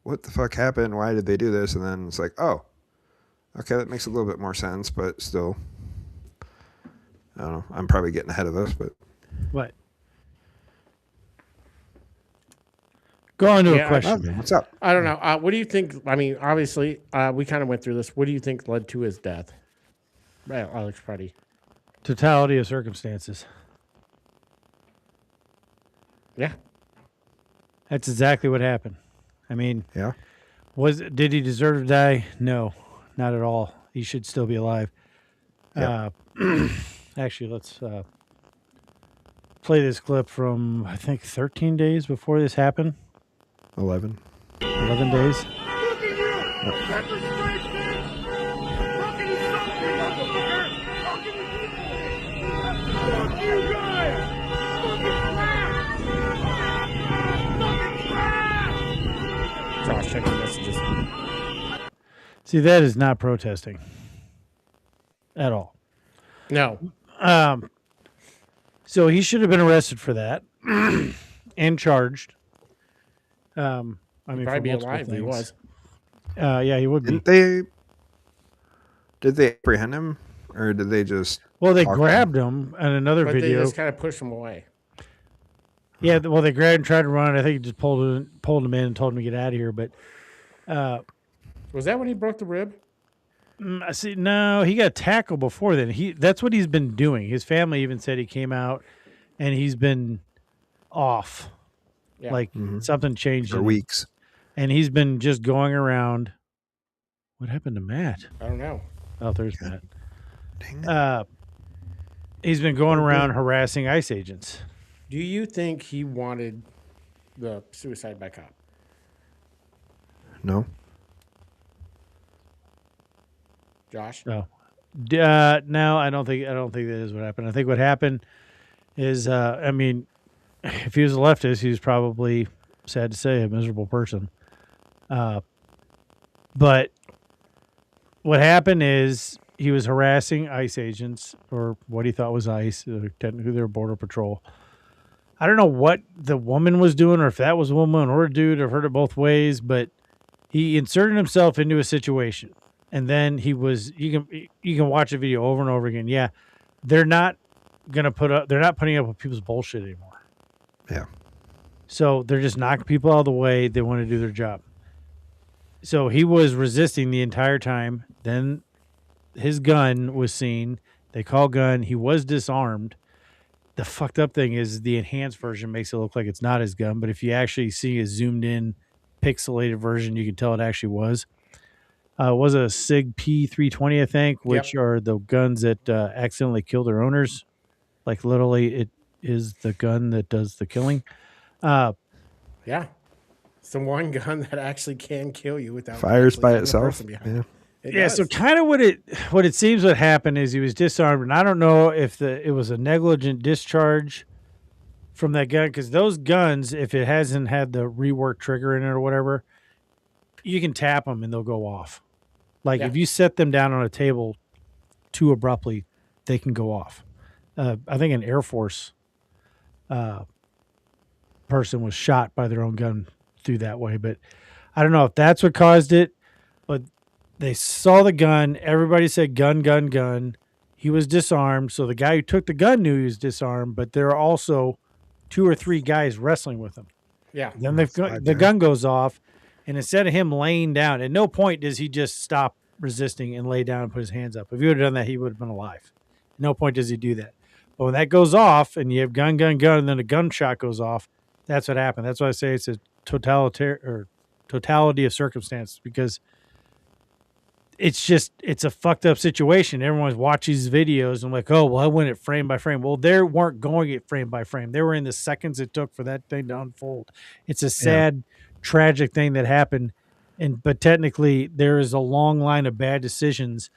what the fuck happened? Why did they do this? And then it's like, oh, okay, that makes a little bit more sense, but still, I don't know. I'm probably getting ahead of us, but. What? Go on to a question. What's up? I don't know. What do you think? I mean, obviously, we kind of went through this. What do you think led to his death? Well, Alex Preddy. Totality of circumstances. Yeah. That's exactly what happened. I mean, did he deserve to die? No, not at all. He should still be alive. Yeah. Actually, let's play this clip from, I think, 13 days before this happened. 11 days. Josh, check the messages. See, that is not protesting at all. No. So he should have been arrested for that and charged I He'd mean, probably for be multiple alive if he things. was. Yeah, he would be. Did they apprehend him, or did they just? Well, they grabbed him in another But video. they just kind of pushed him away. Yeah, well, they grabbed him, tried to run. I think he just pulled him in and told him to get out of here. But was that when he broke the rib? I see. No, he got tackled before then. That's what he's been doing. His family even said he came out and he's been off. Yeah. Like something changed for in him. weeks, and he's been just going around. What happened to Matt? I don't know. Oh, there's Matt. Dang it. He's been going around harassing ICE agents. Do you think he wanted the suicide by cop? No. Josh? No. No, I don't think that is what happened. I think what happened is, I mean, if he was a leftist, he was probably, sad to say, a miserable person. But what happened is he was harassing ICE agents, or what he thought was ICE. Technically, they were Border Patrol. I don't know what the woman was doing, or if that was a woman or a dude. I've heard it both ways, but he inserted himself into a situation. And then he was, you can watch the video over and over again. Yeah, they're not going to they're not putting up with people's bullshit anymore. Yeah. So they're just knocking people out of the way. They want to do their job. So he was resisting the entire time. Then his gun was seen. They call gun. He was disarmed. The fucked up thing is the enhanced version makes it look like it's not his gun. But if you actually see a zoomed in pixelated version, you can tell it actually was. It was a S5E3, I think, which are the guns that accidentally kill their owners. Like literally, it is the gun that does the killing. Yeah. It's the one gun that actually can kill you without fires by having a itself. person behind it. It Yeah, does. so kind of what it seems what happened is he was disarmed, and I don't know if it was a negligent discharge from that gun, because those guns, if it hasn't had the rework trigger in it or whatever, you can tap them and they'll go off. Like if you set them down on a table too abruptly, they can go off. I think an Air Force person was shot by their own gun through that way, but I don't know if that's what caused it. But they saw the gun. Everybody said gun, gun, gun. He was disarmed. So the guy who took the gun knew he was disarmed, but there are also 2 or 3 guys wrestling with him. Yeah. Then the gun goes off, and instead of him laying down, at no point does he just stop resisting and lay down and put his hands up. If he would have done that, he would have been alive. At no point does he do that. But when that goes off and you have gun, gun, gun, and then a gunshot goes off, that's what happened. That's why I say it's a totality of circumstances, because it's a fucked up situation. Everyone's watching these videos and like, oh, well, I went it frame by frame. Well, they weren't going it frame by frame. They were in the seconds it took for that thing to unfold. It's a sad, tragic thing that happened. But technically there is a long line of bad decisions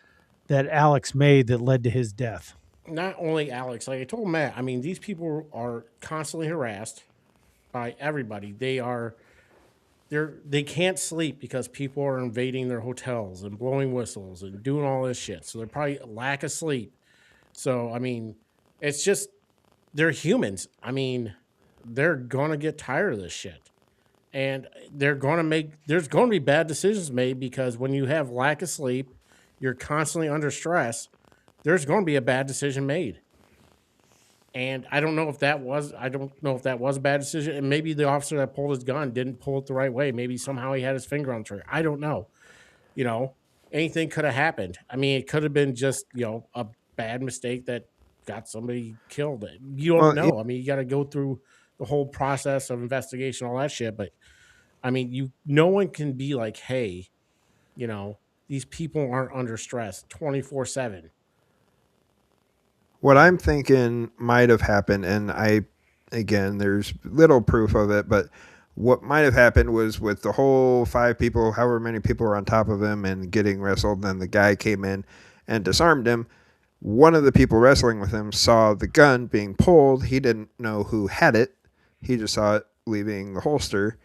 that Alex made that led to his death. Not only Alex, like I told Matt, I mean, these people are constantly harassed by everybody. They can't sleep because people are invading their hotels and blowing whistles and doing all this shit. So they're probably lack of sleep. So, I mean, it's just, they're humans. I mean, they're going to get tired of this shit. And there's going to be bad decisions made, because when you have lack of sleep, you're constantly under stress, there's going to be a bad decision made. And I don't know if that was a bad decision. And maybe the officer that pulled his gun didn't pull it the right way. Maybe somehow he had his finger on the trigger. I don't know. You know, anything could have happened. I mean, it could have been just, a bad mistake that got somebody killed. You don't know. I mean, you got to go through the whole process of investigation, all that shit. But I mean, no one can be like, hey, these people aren't under stress 24/7. What I'm thinking might have happened, and again, there's little proof of it, but what might have happened was with the whole 5 people, however many people were on top of him and getting wrestled, then the guy came in and disarmed him. One of the people wrestling with him saw the gun being pulled. He didn't know who had it. He just saw it leaving the holster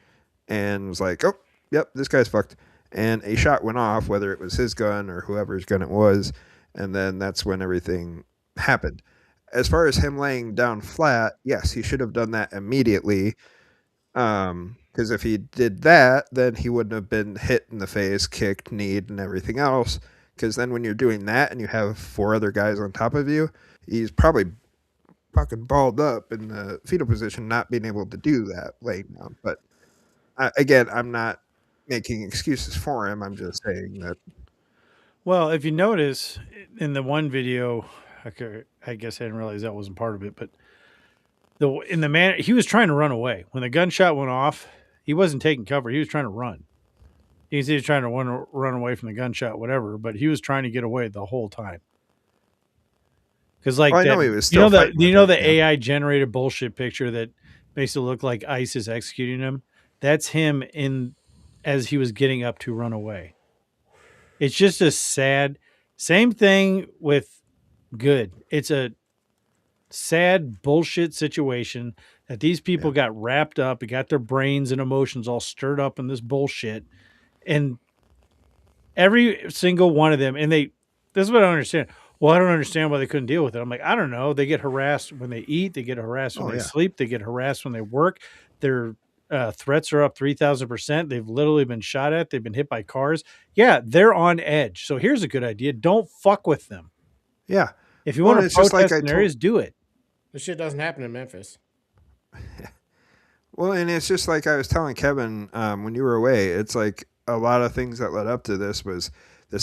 and was like, oh, yep, this guy's fucked. And a shot went off, whether it was his gun or whoever's gun it was, and then that's when everything happened. As far as him laying down flat, yes, he should have done that immediately. Because if he did that, then he wouldn't have been hit in the face, kicked, kneed, and everything else. Because then when you're doing that and you have 4 other guys on top of you, he's probably fucking balled up in the fetal position, not being able to do that laying down. But again, I'm not making excuses for him. I'm just saying that. Well, if you notice in the one video, I guess I didn't realize that wasn't part of it, but in the man, he was trying to run away. When the gunshot went off, he wasn't taking cover. He was trying to run. He was trying to run away from the gunshot, whatever, but he was trying to get away the whole time. Because like I know he was still the AI generated bullshit picture that makes it look like ICE is executing him. That's him as he was getting up to run away. It's just a sad, same thing with Good. It's a sad bullshit situation that these people got wrapped up and got their brains and emotions all stirred up in this bullshit. And every single one of them, this is what I don't understand. Well, I don't understand why they couldn't deal with it. I'm like, I don't know. They get harassed when they eat. They get harassed when they sleep. They get harassed when they work. Their threats are up 3,000%. They've literally been shot at. They've been hit by cars. Yeah, they're on edge. So here's a good idea. Don't fuck with them. Yeah. If you want to protest in areas, do it. This shit doesn't happen in Memphis. Well, and it's just like I was telling Kevin when you were away. It's like a lot of things that led up to this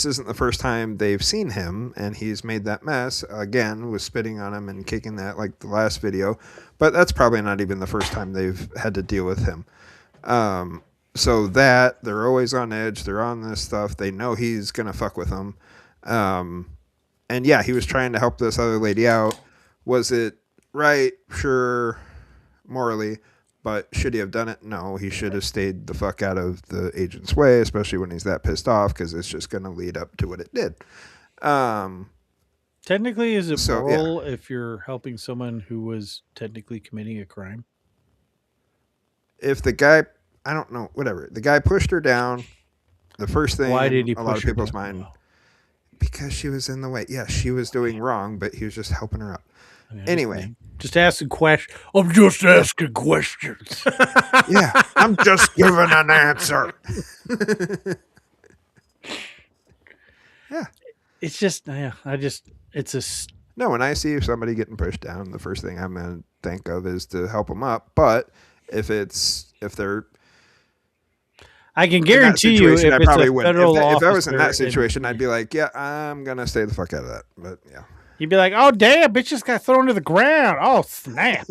isn't the first time they've seen him, and he's made that mess again with spitting on him and kicking that like the last video. But that's probably not even the first time they've had to deal with him. So that they're always on edge. They're on this stuff. They know he's gonna fuck with them. And yeah, he was trying to help this other lady out. Was it right? Sure, morally. But should he have done it? No, he should have stayed the fuck out of the agent's way, especially when he's that pissed off, because it's just going to lead up to what it did. Technically, is it parole if you're helping someone who was technically committing a crime? If the guy, I don't know, whatever. The guy pushed her down. The first thing in a lot of people's mind, because she was in the way. Yeah, she was doing wrong, but he was just helping her up. Yeah, anyway, just asking questions. I'm just asking questions. Yeah, I'm just giving an answer. Yeah, it's just it's a no. When I see somebody getting pushed down, the first thing I'm going to think of is to help them up. But if they're, I can guarantee you, if I probably wouldn't. If I was in that situation, I'd be like, yeah, I'm gonna stay the fuck out of that. But yeah. You'd be like, oh, damn, bitch just got thrown to the ground. Oh, snap.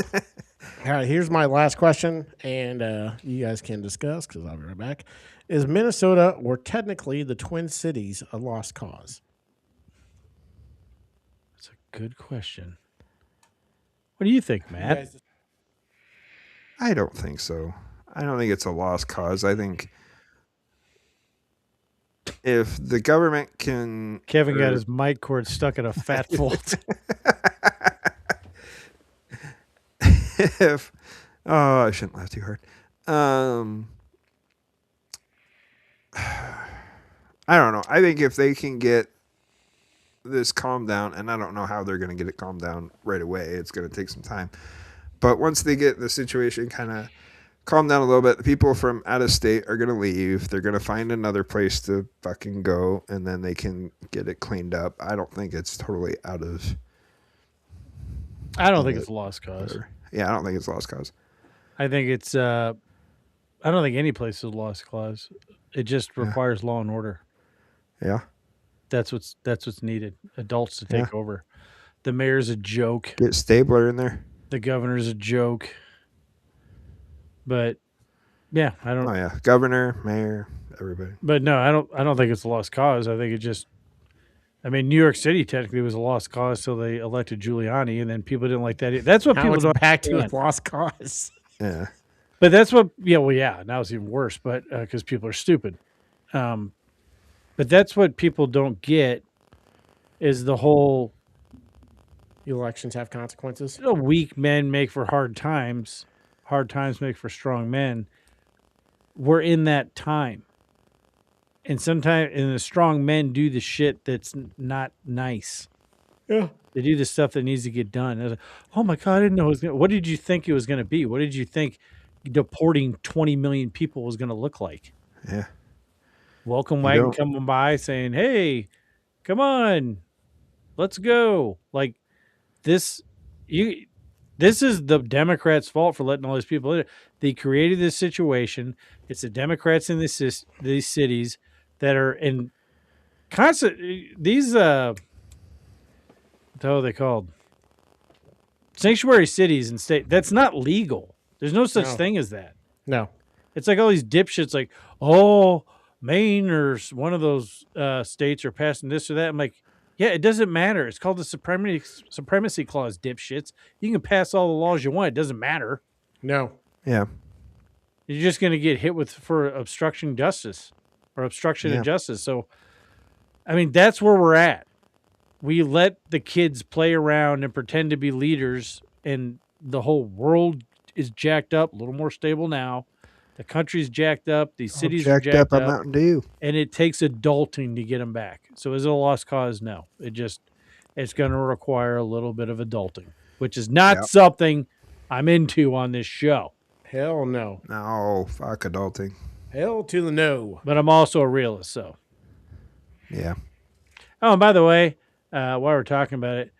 All right, here's my last question, and you guys can discuss because I'll be right back. Is Minnesota, or technically the Twin Cities, a lost cause? That's a good question. What do you think, Matt? I don't think so. I don't think it's a lost cause. I think if the government can... Kevin got his mic cord stuck in a fat fold. I shouldn't laugh too hard. I don't know. I think if they can get this calmed down, and I don't know how they're going to get it calmed down right away. It's going to take some time. But once they get the situation kind of calm down a little bit, the people from out of state are going to leave. They're going to find another place to fucking go, and then they can get it cleaned up. I don't think it's totally out of... I don't think it's a lost cause. Yeah, I don't think it's a lost cause. I think it's... I don't think any place is a lost cause. It just requires law and order. Yeah. That's what's needed. Adults to take over. The mayor's a joke. Get Stabler in there. The governor's a joke. But yeah, I don't. Oh yeah, governor, mayor, everybody. But no, I don't think it's a lost cause. I think it just. I mean, New York City technically was a lost cause till they elected Giuliani, and then people didn't like that. That's what people don't back to a lost cause. Yeah. But that's what. Yeah. Well, yeah. Now it's even worse. But because people are stupid. But that's what people don't get. Is the whole. Elections have consequences. Weak men make for hard times. Hard times make for strong men. We're in that time. And sometimes the strong men do the shit that's not nice. Yeah. They do the stuff that needs to get done. Like, oh my God, I didn't know it was going to... What did you think it was going to be? What did you think deporting 20 million people was going to look like. Yeah. Welcome wagon coming by saying, "Hey, come on, let's go." Like this, this is the Democrats' fault for letting all these people in. They created this situation. It's the Democrats in these cities that are in constant these what are they called? Sanctuary cities and state. That's not legal. There's no such thing as that. No. It's like all these dipshits like, oh, Maine or one of those states are passing this or that. I'm like, yeah, it doesn't matter. It's called the supremacy clause, dipshits. You can pass all the laws you want. It doesn't matter. No. Yeah. You're just going to get hit for obstruction justice or obstruction of justice. So, I mean, that's where we're at. We let the kids play around and pretend to be leaders, and the whole world is jacked up, a little more stable now. The country's jacked up. These cities are jacked up. On Mountain Dew. And it takes adulting to get them back. So is it a lost cause? No. It's going to require a little bit of adulting, which is not something I'm into on this show. Hell no. No, fuck adulting. Hell to the no. But I'm also a realist, so. Yeah. Oh, and by the way, while we're talking about it,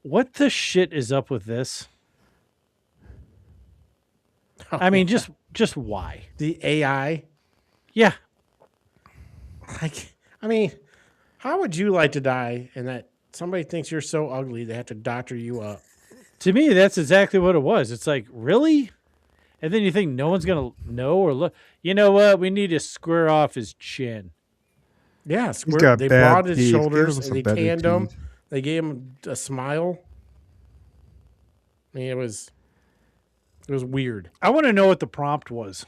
what the shit is up with this? I mean, just why? The AI? Yeah. Like, I mean, how would you like to die and that somebody thinks you're so ugly they have to doctor you up? To me, that's exactly what it was. It's like, really? And then you think no one's going to know or look. You know what? We need to square off his chin. Yeah, they broadened his shoulders and they tanned him. They gave him a smile. I mean, it was weird. I want to know what the prompt was.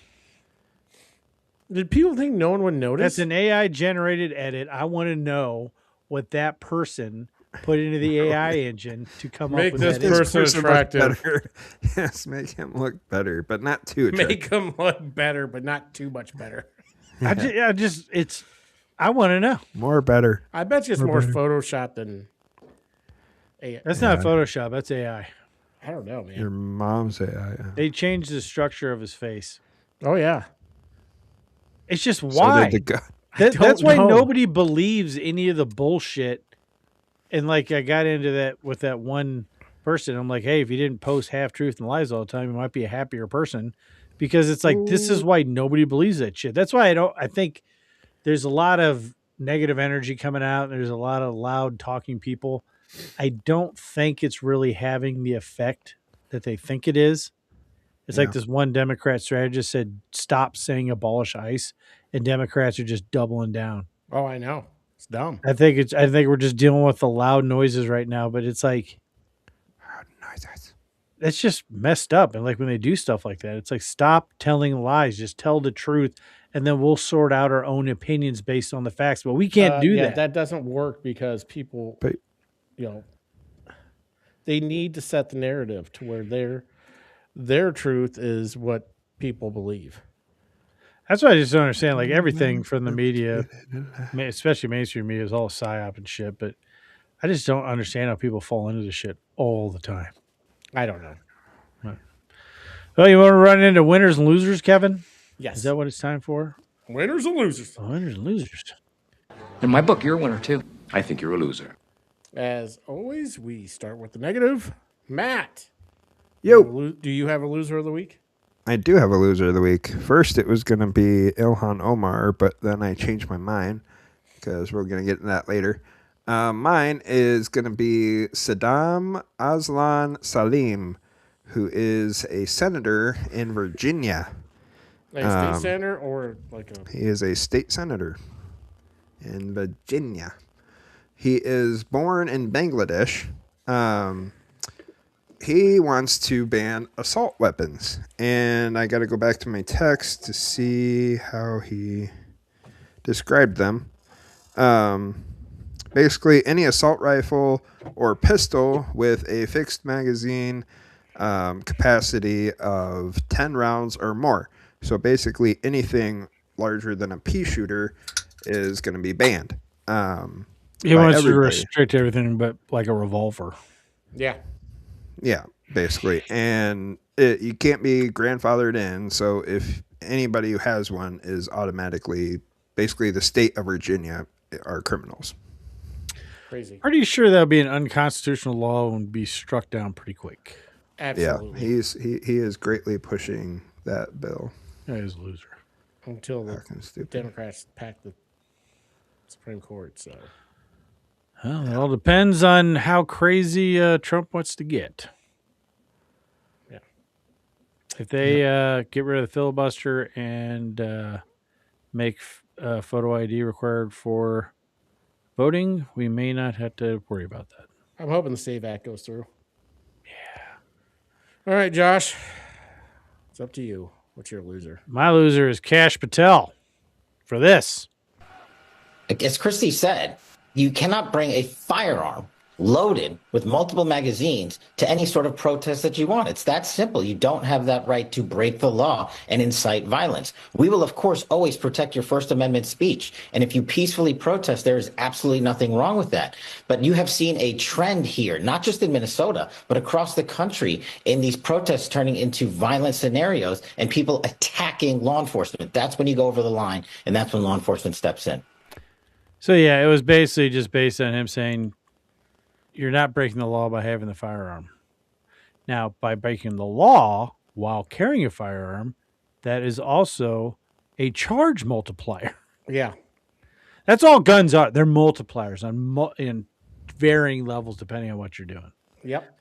Did people think no one would notice? That's an AI-generated edit. I want to know what that person put into the AI engine to come up with this person attractive. Yes, make him look better, but not too attractive. Make him look better, but not too much better. I want to know. More better. I bet you it's more Photoshop than AI. That's not Photoshop. That's AI. I don't know, man. Your mom's AI. They changed the structure of his face. Oh, yeah. It's just why. That's why nobody believes any of the bullshit. And like I got into that with that one person. I'm like, hey, if you didn't post half truth and lies all the time, you might be a happier person. Because it's like, this is why nobody believes that shit. That's why I think there's a lot of negative energy coming out. And there's a lot of loud talking people. I don't think it's really having the effect that they think it is. It's like this one Democrat strategist said, stop saying abolish ICE, and Democrats are just doubling down. Oh, I know. It's dumb. I think we're just dealing with the loud noises right now, but it's like loud noises. That's just messed up. And like when they do stuff like that, it's like, stop telling lies, just tell the truth, and then we'll sort out our own opinions based on the facts. But we can't do that. That doesn't work because people they need to set the narrative to where their truth is what people believe. That's what I just don't understand. Like everything from the media, especially mainstream media, is all psyop and shit. But I just don't understand how people fall into this shit all the time. I don't know. Right. Well, you want to run into winners and losers, Kevin? Yes. Is that what it's time for? Winners and losers. Winners and losers. In my book, you're a winner too. I think you're a loser. As always, we start with the negative. Matt. Yo. Do you have a loser of the week? I do have a loser of the week. First, it was going to be Ilhan Omar, but then I changed my mind because we're going to get into that later. Mine is going to be Saddam Aslan Salim, who is a senator in Virginia. A state senator or like a... He is a state senator in Virginia. He is born in Bangladesh. He wants to ban assault weapons. And I got to go back to my text to see how he described them. Basically, any assault rifle or pistol with a fixed magazine capacity of 10 rounds or more. So basically, anything larger than a pea shooter is going to be banned. He wants to restrict everything but like a revolver. Yeah. Yeah, basically. And You can't be grandfathered in. So if anybody who has one is automatically, basically the state of Virginia are criminals. Crazy. Pretty sure that would be an unconstitutional law and be struck down pretty quick. Absolutely. Yeah, he is greatly pushing that bill. Yeah, he's a loser. Until the Democrats pack the Supreme Court. So, well, it all depends on how crazy Trump wants to get. Yeah. If they get rid of the filibuster and make photo ID required for voting, we may not have to worry about that. I'm hoping the SAVE Act goes through. Yeah. All right, Josh. It's up to you. What's your loser? My loser is Kash Patel for this. As Christy said, you cannot bring a firearm loaded with multiple magazines to any sort of protest that you want. It's that simple. You don't have that right to break the law and incite violence. We will, of course, always protect your First Amendment speech. And if you peacefully protest, there is absolutely nothing wrong with that. But you have seen a trend here, not just in Minnesota, but across the country, in these protests turning into violent scenarios and people attacking law enforcement. That's when you go over the line, and that's when law enforcement steps in. So, yeah, it was basically just based on him saying, you're not breaking the law by having the firearm. Now, by breaking the law while carrying a firearm, that is also a charge multiplier. Yeah. That's all guns are. They're multipliers in varying levels depending on what you're doing. Yep.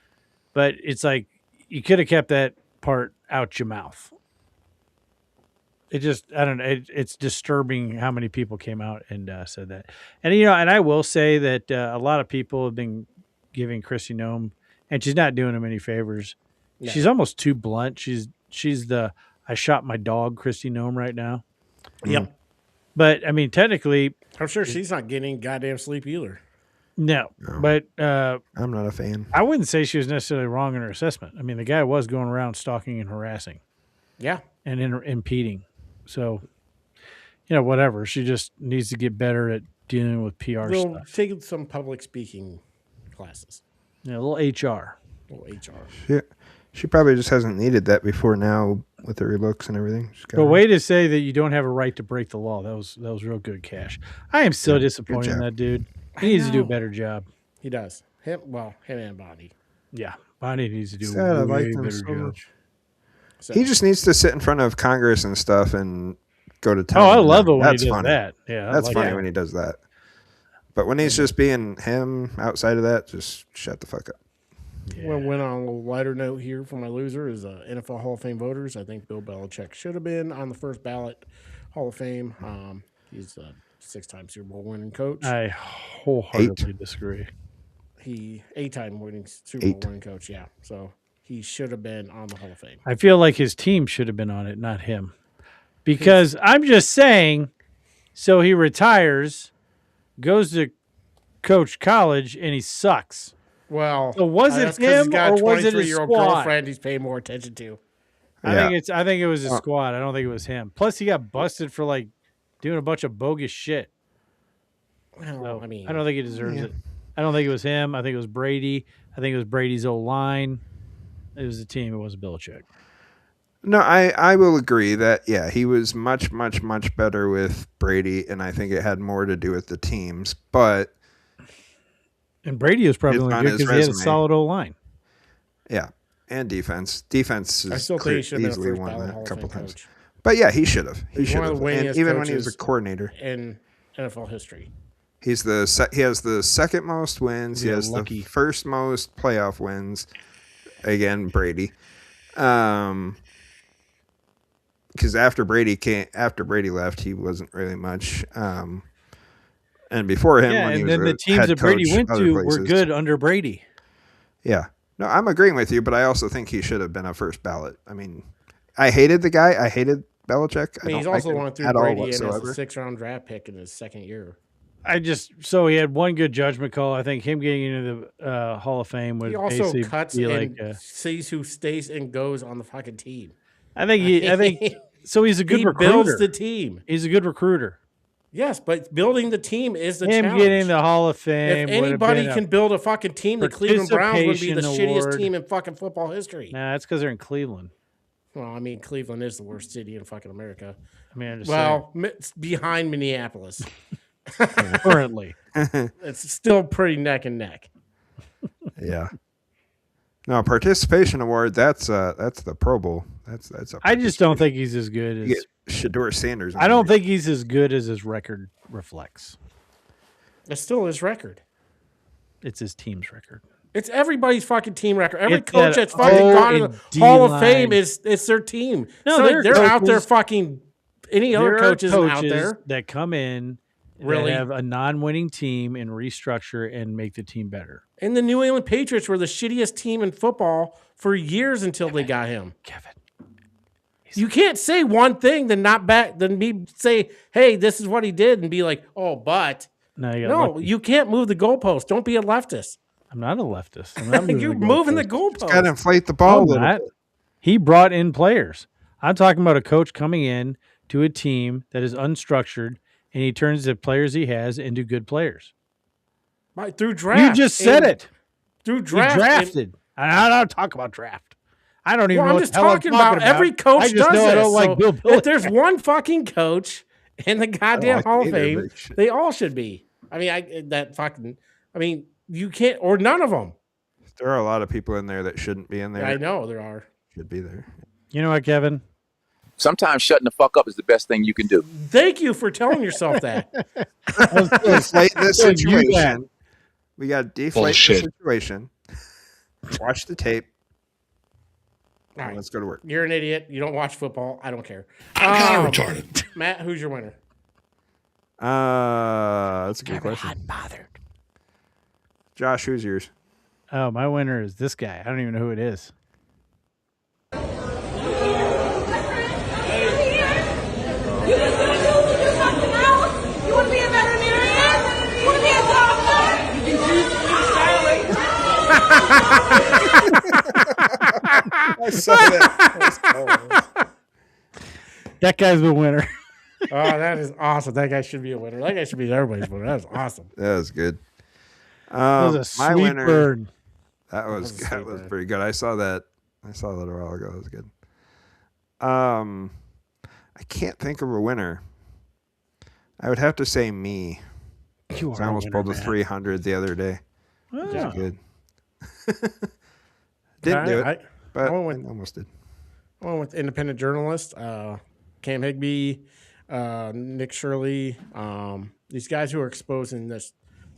But it's like you could have kept that part out your mouth. It just, I don't know. It's disturbing how many people came out and said that. And, and I will say that a lot of people have been giving Kristi Noem, and she's not doing him any favors. No. She's almost too blunt. She's the I shot my dog Kristi Noem right now. Yep. But I mean, technically, I'm sure she's not getting goddamn sleep either. No. But I'm not a fan. I wouldn't say she was necessarily wrong in her assessment. I mean, the guy was going around stalking and harassing. Yeah. And impeding. So, whatever. She just needs to get better at dealing with PR stuff. Take some public speaking classes. Yeah, a little HR. She probably just hasn't needed that before now with her looks and everything. But way to say that you don't have a right to break the law. That was real good, Cash. I am so disappointed in that dude. He needs to do a better job. He does. Him and Bonnie. Yeah, Bonnie needs to do a way better job. So. He just needs to sit in front of Congress and stuff and go to town. Oh, I love it when he does that. Yeah, that's funny when he does that. But when he's just being him outside of that, just shut the fuck up. Yeah. Went on a lighter note here for my loser is NFL Hall of Fame voters. I think Bill Belichick should have been on the first ballot Hall of Fame. He's a 6-time Super Bowl winning coach. I wholeheartedly disagree. He 8-time winning Super Bowl winning coach. Yeah, so he should have been on the Hall of Fame. I feel like his team should have been on it, not him, because I'm just saying. So he retires, goes to coach college, and he sucks. Well, so was it him or was it his squad? Girlfriend he's paying more attention to. I think it was his squad. I don't think it was him. Plus, he got busted for doing a bunch of bogus shit. Well, so, I don't think he deserves it. I don't think it was him. I think it was Brady. I think it was Brady's old line. It was the team. It wasn't Belichick. No, I will agree that he was much, much, much better with Brady, and I think it had more to do with the teams, but. And Brady was probably only good because he had a solid O-line. Yeah, and defense. Defense is I still think he should have easily been won that a couple times. Coach. But he should have. He should have. Even when he was a coordinator in NFL history. He has the second most wins. He has the first most playoff wins. Again, Brady. Because after Brady left, he wasn't really much. And before him, when he was the teams that Brady went to were good under Brady. Yeah. No, I'm agreeing with you, but I also think he should have been a first ballot. I mean, I hated the guy. I hated Belichick. He's also went through Brady in as a 6th-round draft pick in his second year. So he had one good judgment call. I think him getting into the Hall of Fame would basically cuts and sees who stays and goes on the fucking team. I think so. He's a good recruiter. Builds the team. He's a good recruiter. Yes, but building the team is the Him challenge. getting the Hall of Fame. If anybody can build a fucking team, the Cleveland Browns would be the shittiest team in fucking football history. Nah, that's because they're in Cleveland. Well, I mean, Cleveland is the worst city in fucking America. I mean, I'm just it's behind Minneapolis. Currently. It's still pretty neck and neck. Yeah. No, participation award, that's the Pro Bowl. That's I just don't think he's as good as Shedeur Sanders. I don't think he's as good as his record reflects. It's still his record. It's his team's record. It's everybody's fucking team record. Every It's coach that that's fucking gone to the D Hall of line. Fame it's their team. No, So they're out there coaches- fucking any other There coaches are out there. that come in Really? that have a non-winning team and restructure and make the team better. And the New England Patriots were the shittiest team in football for years until they got him. Kevin. You can't say one thing, then not back, then be say, hey, this is what he did, and be like, oh, but No, you can't move the goalpost. Don't be a leftist. I'm not a leftist. I'm not moving You're the moving the goalpost. goalpost. Got to inflate the ball a little bit. He brought in players. I'm talking about a coach coming in to a team that is unstructured, and he turns the players he has into good players. Right, through draft. You just said it. Through draft. He drafted. I don't talk about draft. I don't even know I'm what just the hell talking about every coach I just does know this. I don't like So Bill if there's one fucking coach in the goddamn like Hall of either, Fame, but- they all should be. I mean, you can't, or none of them. There are a lot of people in there that shouldn't be in there. I know there are. Should be there. You know what, Kevin? Sometimes shutting the fuck up is the best thing you can do. Thank you for telling yourself that. Deflate the You situation. We got to deflate Bullshit. the situation. Watch the tape. All right. Let's go to work. You're an idiot. You don't watch football. I don't care. I'm kind of retarded. Matt, who's your winner? That's a good question. Bothered. Josh, who's yours? Oh, my winner is this guy. I don't even know who it is. You want to be a veterinarian? You want to be a doctor? You can choose I saw that. That guy's the winner. Oh, that is awesome. That guy should be a winner. That guy should be everybody's winner. That was awesome. That was good. That was a My sweet winner. bird. That was That was a sweet bird. pretty good. I saw that a while ago. That was good. I can't think of a winner. I would have to say me. You are I almost a winner, pulled a man. 300 the other day. That Oh. was good. Didn't do it, but I went almost did. I went with independent journalist, Cam Higbee, Nick Shirley, these guys who are exposing the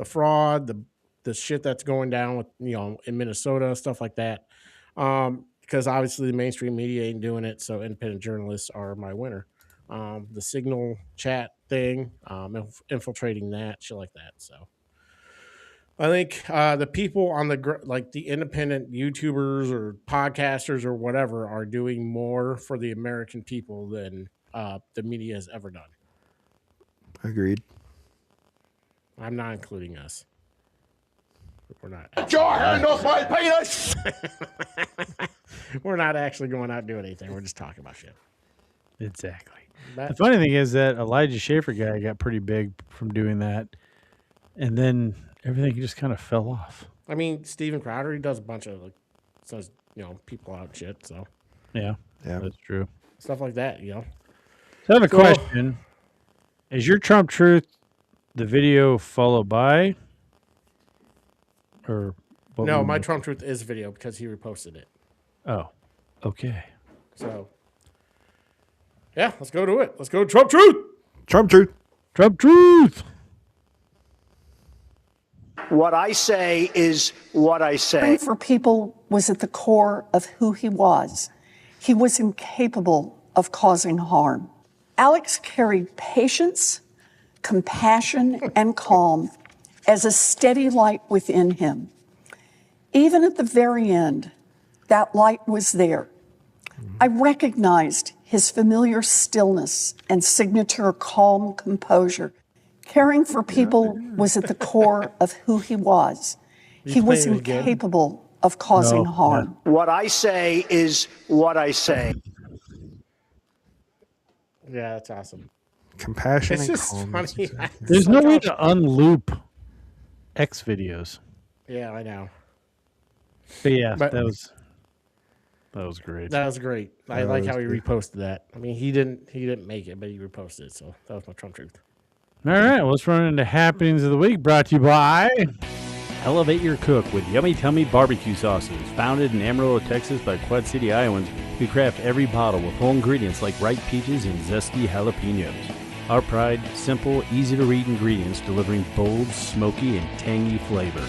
fraud, the shit that's going down with in Minnesota, stuff like that. Because obviously the mainstream media ain't doing it, so independent journalists are my winner. The Signal chat thing, infiltrating that, shit like that. So I think the people on the independent YouTubers or podcasters or whatever are doing more for the American people than the media has ever done. Agreed. I'm not including us. We're not. Get your hand off my penis! We're not actually going out and doing anything. We're just talking about shit. Exactly. That- The funny thing is that Elijah Schaefer guy got pretty big from doing that, and then everything just kind of fell off. I mean, Steven Crowder, he does a bunch of says people out and shit. So Yeah, Yeah. that's true. stuff like that. So I have a question. Is your Trump truth the video followed by? Or what No, we- my Trump truth is video because he reposted it. Oh, okay. So yeah, let's go to it. Let's go to Trump truth. Trump truth. Trump truth. What I say is what I say. Caring for people was at the core of who he was. He was incapable of causing harm. Alex carried patience, compassion, and calm as a steady light within him. Even at the very end, that light was there. I recognized his familiar stillness and signature calm composure. Caring for people was at the core of who he was. He was playing it again? incapable of causing harm. What I say is what I say. Yeah, that's awesome. Compassion It's and just calmness. funny. Exactly. There's no way to unloop X videos. Yeah, I know. But yeah, But- that was great. That was great. I That like was how he good. reposted that. I mean, he didn't make it, but he reposted it. So that was my Trump truth. All right, well, let's run into happenings of the week. Brought to you by Elevate Your Cook with Yummy Tummy Barbecue Sauces. Founded in Amarillo, Texas by Quad City Iowans, we craft every bottle with whole ingredients like ripe peaches and zesty jalapenos. Our pride, simple, easy-to-read ingredients delivering bold, smoky, and tangy flavor.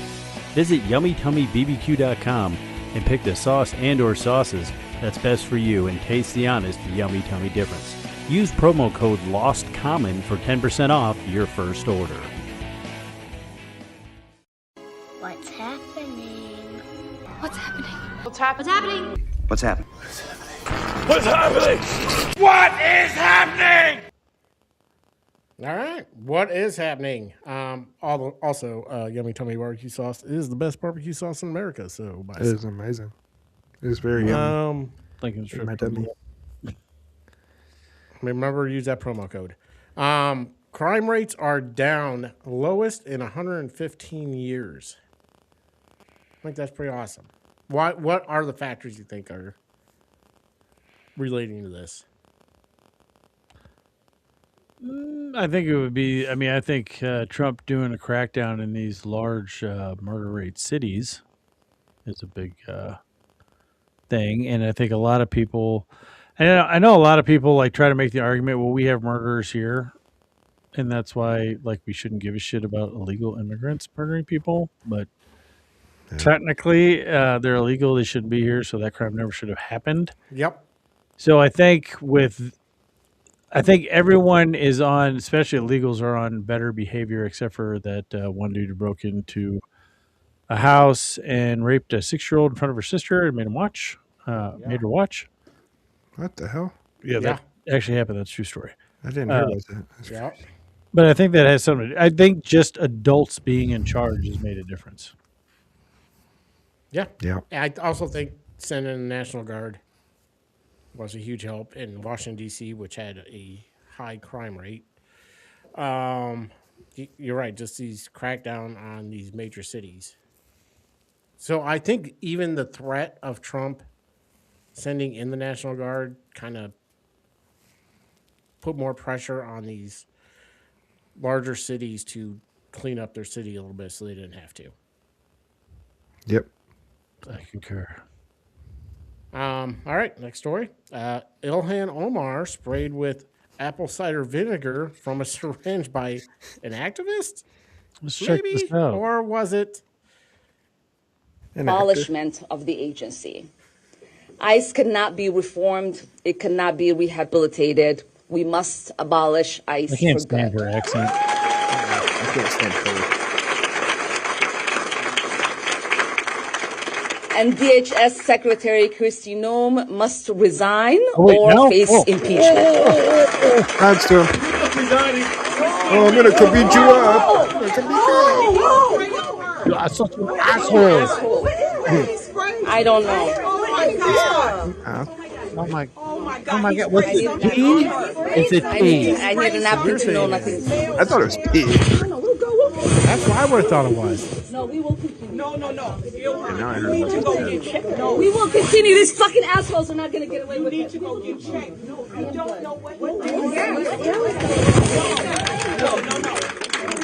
Visit YummyTummyBBQ.com and pick the sauce and or sauces that's best for you and taste the honest Yummy Tummy difference. Use promo code LOSTCOMMON for 10% off your first order. What's happening? What's happening? What's happening? What's happening? What's happening? What is happening? All right, what is happening? Also, Yummy Tummy Barbecue Sauce is the best barbecue sauce in America. So buy It is amazing. It is very yummy. Like it's In my tummy. Remember, use that promo code. Crime rates are down, lowest in 115 years. I think that's pretty awesome. What are the factors you think are relating to this? I think it would be, I think Trump doing a crackdown in these large murder rate cities is a big thing. And I think a lot of people, I know a lot of people like try to make the argument, well, we have murderers here. And that's why like we shouldn't give a shit about illegal immigrants murdering people. But technically they're illegal. They shouldn't be here. So that crime never should have happened. Yep. So I think everyone is on, especially illegals are on better behavior, except for that one dude who broke into a house and raped a 6-year-old in front of her sister and made her watch. What the hell? Yeah, that actually happened. That's a true story. I didn't hear about that. That's Yeah. But I think that has something. I think just adults being in charge has made a difference. Yeah. Yeah. I also think sending the National Guard was a huge help in Washington, D.C., which had a high crime rate. You're right, just these crackdown on these major cities. So I think even the threat of Trump sending in the National Guard kind of put more pressure on these larger cities to clean up their city a little bit so they didn't have to. Yep. I concur. All right, next story. Ilhan Omar sprayed with apple cider vinegar from a syringe by an activist? Let's check this out. Or was it abolishment of the agency? ICE cannot be reformed. It cannot be rehabilitated. We must abolish ICE I can't for stand good. her accent. I can't stand her. And DHS Secretary Kristi Noem must resign face impeachment. Hands to him. Oh, I'm going to beat you up. You are such an asshole. I don't know. Oh my God. What's it? Tea? It's a tea. I need an napkin to know nothing. I thought it was pee. That's what I would have thought it was. No, we will continue. No. Now I heard about it. No, we will continue. These fucking assholes are not going to get away with it. You need to go get checked. No, I don't know what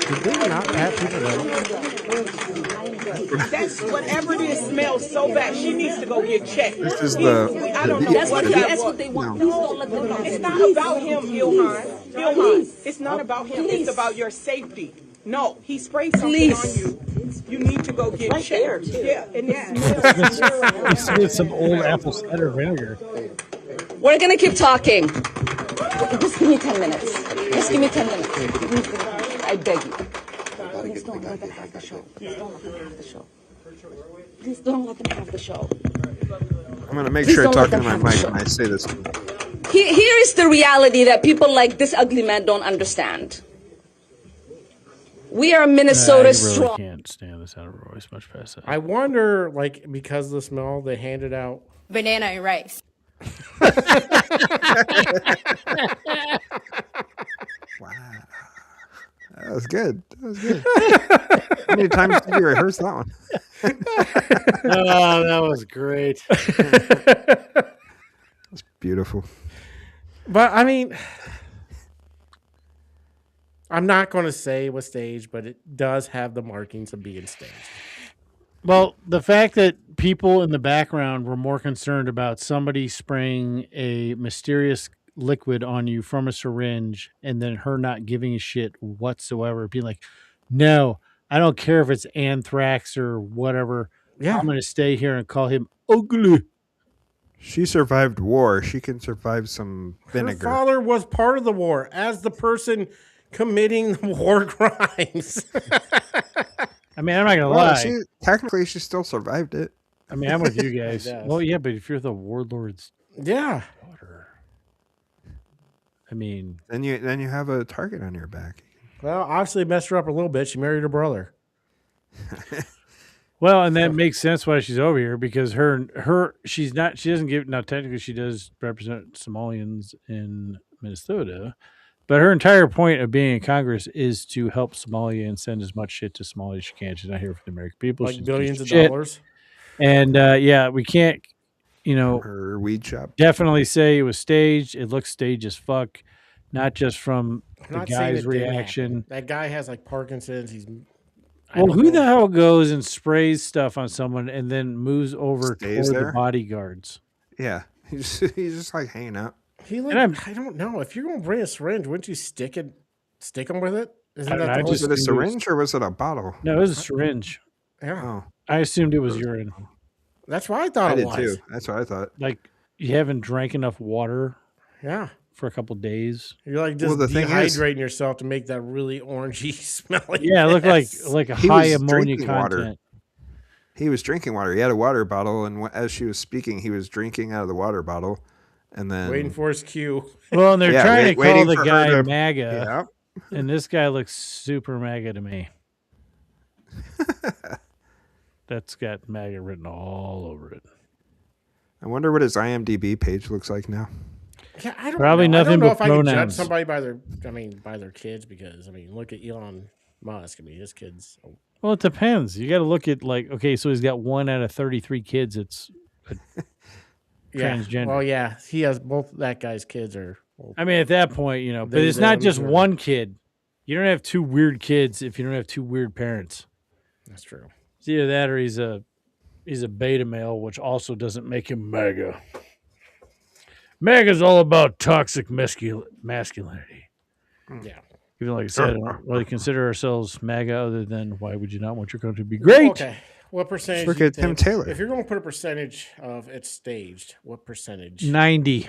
Did they not pat people That's whatever it is smells so bad. She needs to go get checked. This is the. I don't know That's what what, that that's was. what they want. Please don't let them know. It's not about him, Ilhan. Ilhan, it's not about him. It's about your safety. No, he sprayed something on you. You need to go get checked. Yeah, and it smells. With some old apple cider vinegar. We're going to keep talking. Just give me 10 minutes. Just give me 10 minutes. I beg you. Please don't let them have the show. Please don't let them have the show. Please don't let them have the show. I'm going to make sure I talk into my mic when I say this. Here is the reality that people like this ugly man don't understand. We are Minnesota strong. I can't stand this out of Royce much past that. I wonder, like, because of the smell, they handed out Banana and rice. Wow. That was good. How many times did you rehearse that one? Oh, that was great. That's beautiful. But I mean, I'm not going to say it was staged, but it does have the markings of being staged. Well, the fact that people in the background were more concerned about somebody spraying a mysterious liquid on you from a syringe and then her not giving a shit whatsoever, being like, no, I don't care if it's anthrax or whatever. Yeah. I'm going to stay here and call him ugly. She survived war. She can survive some vinegar. Her father was part of the war as the person committing the war crimes. I mean, I'm not going to lie. Technically, she still survived it. I mean, I'm with you guys. Yes. Well, yeah, but if you're the warlord's Yeah. daughter, I mean, then you have a target on your back. Well, obviously it messed her up a little bit. She married her brother. well, and that makes sense why she's over here because she doesn't give, now technically she does represent Somalians in Minnesota, but her entire point of being in Congress is to help Somalia and send as much shit to Somalia as she can. She's not here for the American people. Like She's billions of shit. dollars. And yeah, we can't, her weed shop. Definitely say it was staged. It looks staged as fuck, not just from the guy's reaction. That guy has like Parkinson's. Well, who the hell goes and sprays stuff on someone and then moves over toward the bodyguards? Yeah, he's just like hanging out. I don't know. If you're going to bring a syringe, wouldn't you stick them with it? Was it a syringe or was it a bottle? No, it was a syringe. Yeah. Oh. I assumed it was urine. That's what I thought it was. I did too. That's what I thought. Like you haven't drank enough water. Yeah. For a couple days. You're like just dehydrating yourself to make that really orangey smelling. Yeah, it looked like a high ammonia content. Water. He was drinking water. He had a water bottle, and as she was speaking, he was drinking out of the water bottle, and then waiting for his cue. Well, and they're trying to call the guy MAGA, yeah. And this guy looks super MAGA to me. That's got MAGA written all over it. I wonder what his IMDb page looks like now. Yeah, I don't Probably know. nothing I don't know but if I can judge pronouns. somebody by their kids because look at Elon Musk. His kids. Well, it depends. You got to look at okay, so he's got 1 out of 33 kids. It's transgender. Well, yeah, he has both. That guy's kids are. I mean, at that point, but it's not just one kid. You don't have 2 weird kids if you don't have 2 weird parents. That's true. It's either that or he's a beta male, which also doesn't make him MAGA. MAGA is all about toxic masculinity. Yeah. Even like I said, I don't really consider ourselves MAGA other than why would you not want your country to be great? Okay. What percentage? Look at Tim Taylor. If you're going to put a percentage of it's staged, what percentage? 90.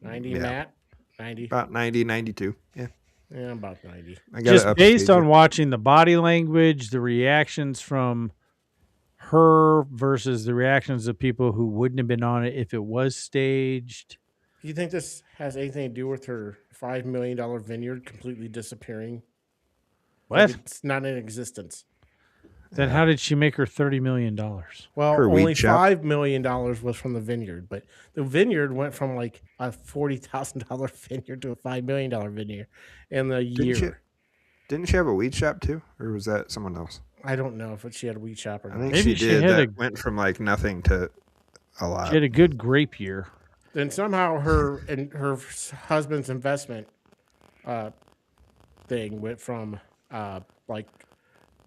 90, Yeah. Matt? 90? About 90, 92. Yeah. Yeah, about 90. Just based on watching the body language, the reactions from her versus the reactions of people who wouldn't have been on it if it was staged. Do you think this has anything to do with her $5 million vineyard completely disappearing? What? Like it's not in existence. Then how did she make her $30 million? Well, Her only weed shop. $5 million was from the vineyard, but the vineyard went from like a $40,000 vineyard to a $5 million vineyard in the year. Didn't she have a weed shop too? Or was that someone else? I don't know if she had a weed shop or not. I think Maybe she she did. had That went from like nothing to a lot. She had a good grape year. Then somehow her and her husband's investment thing went from like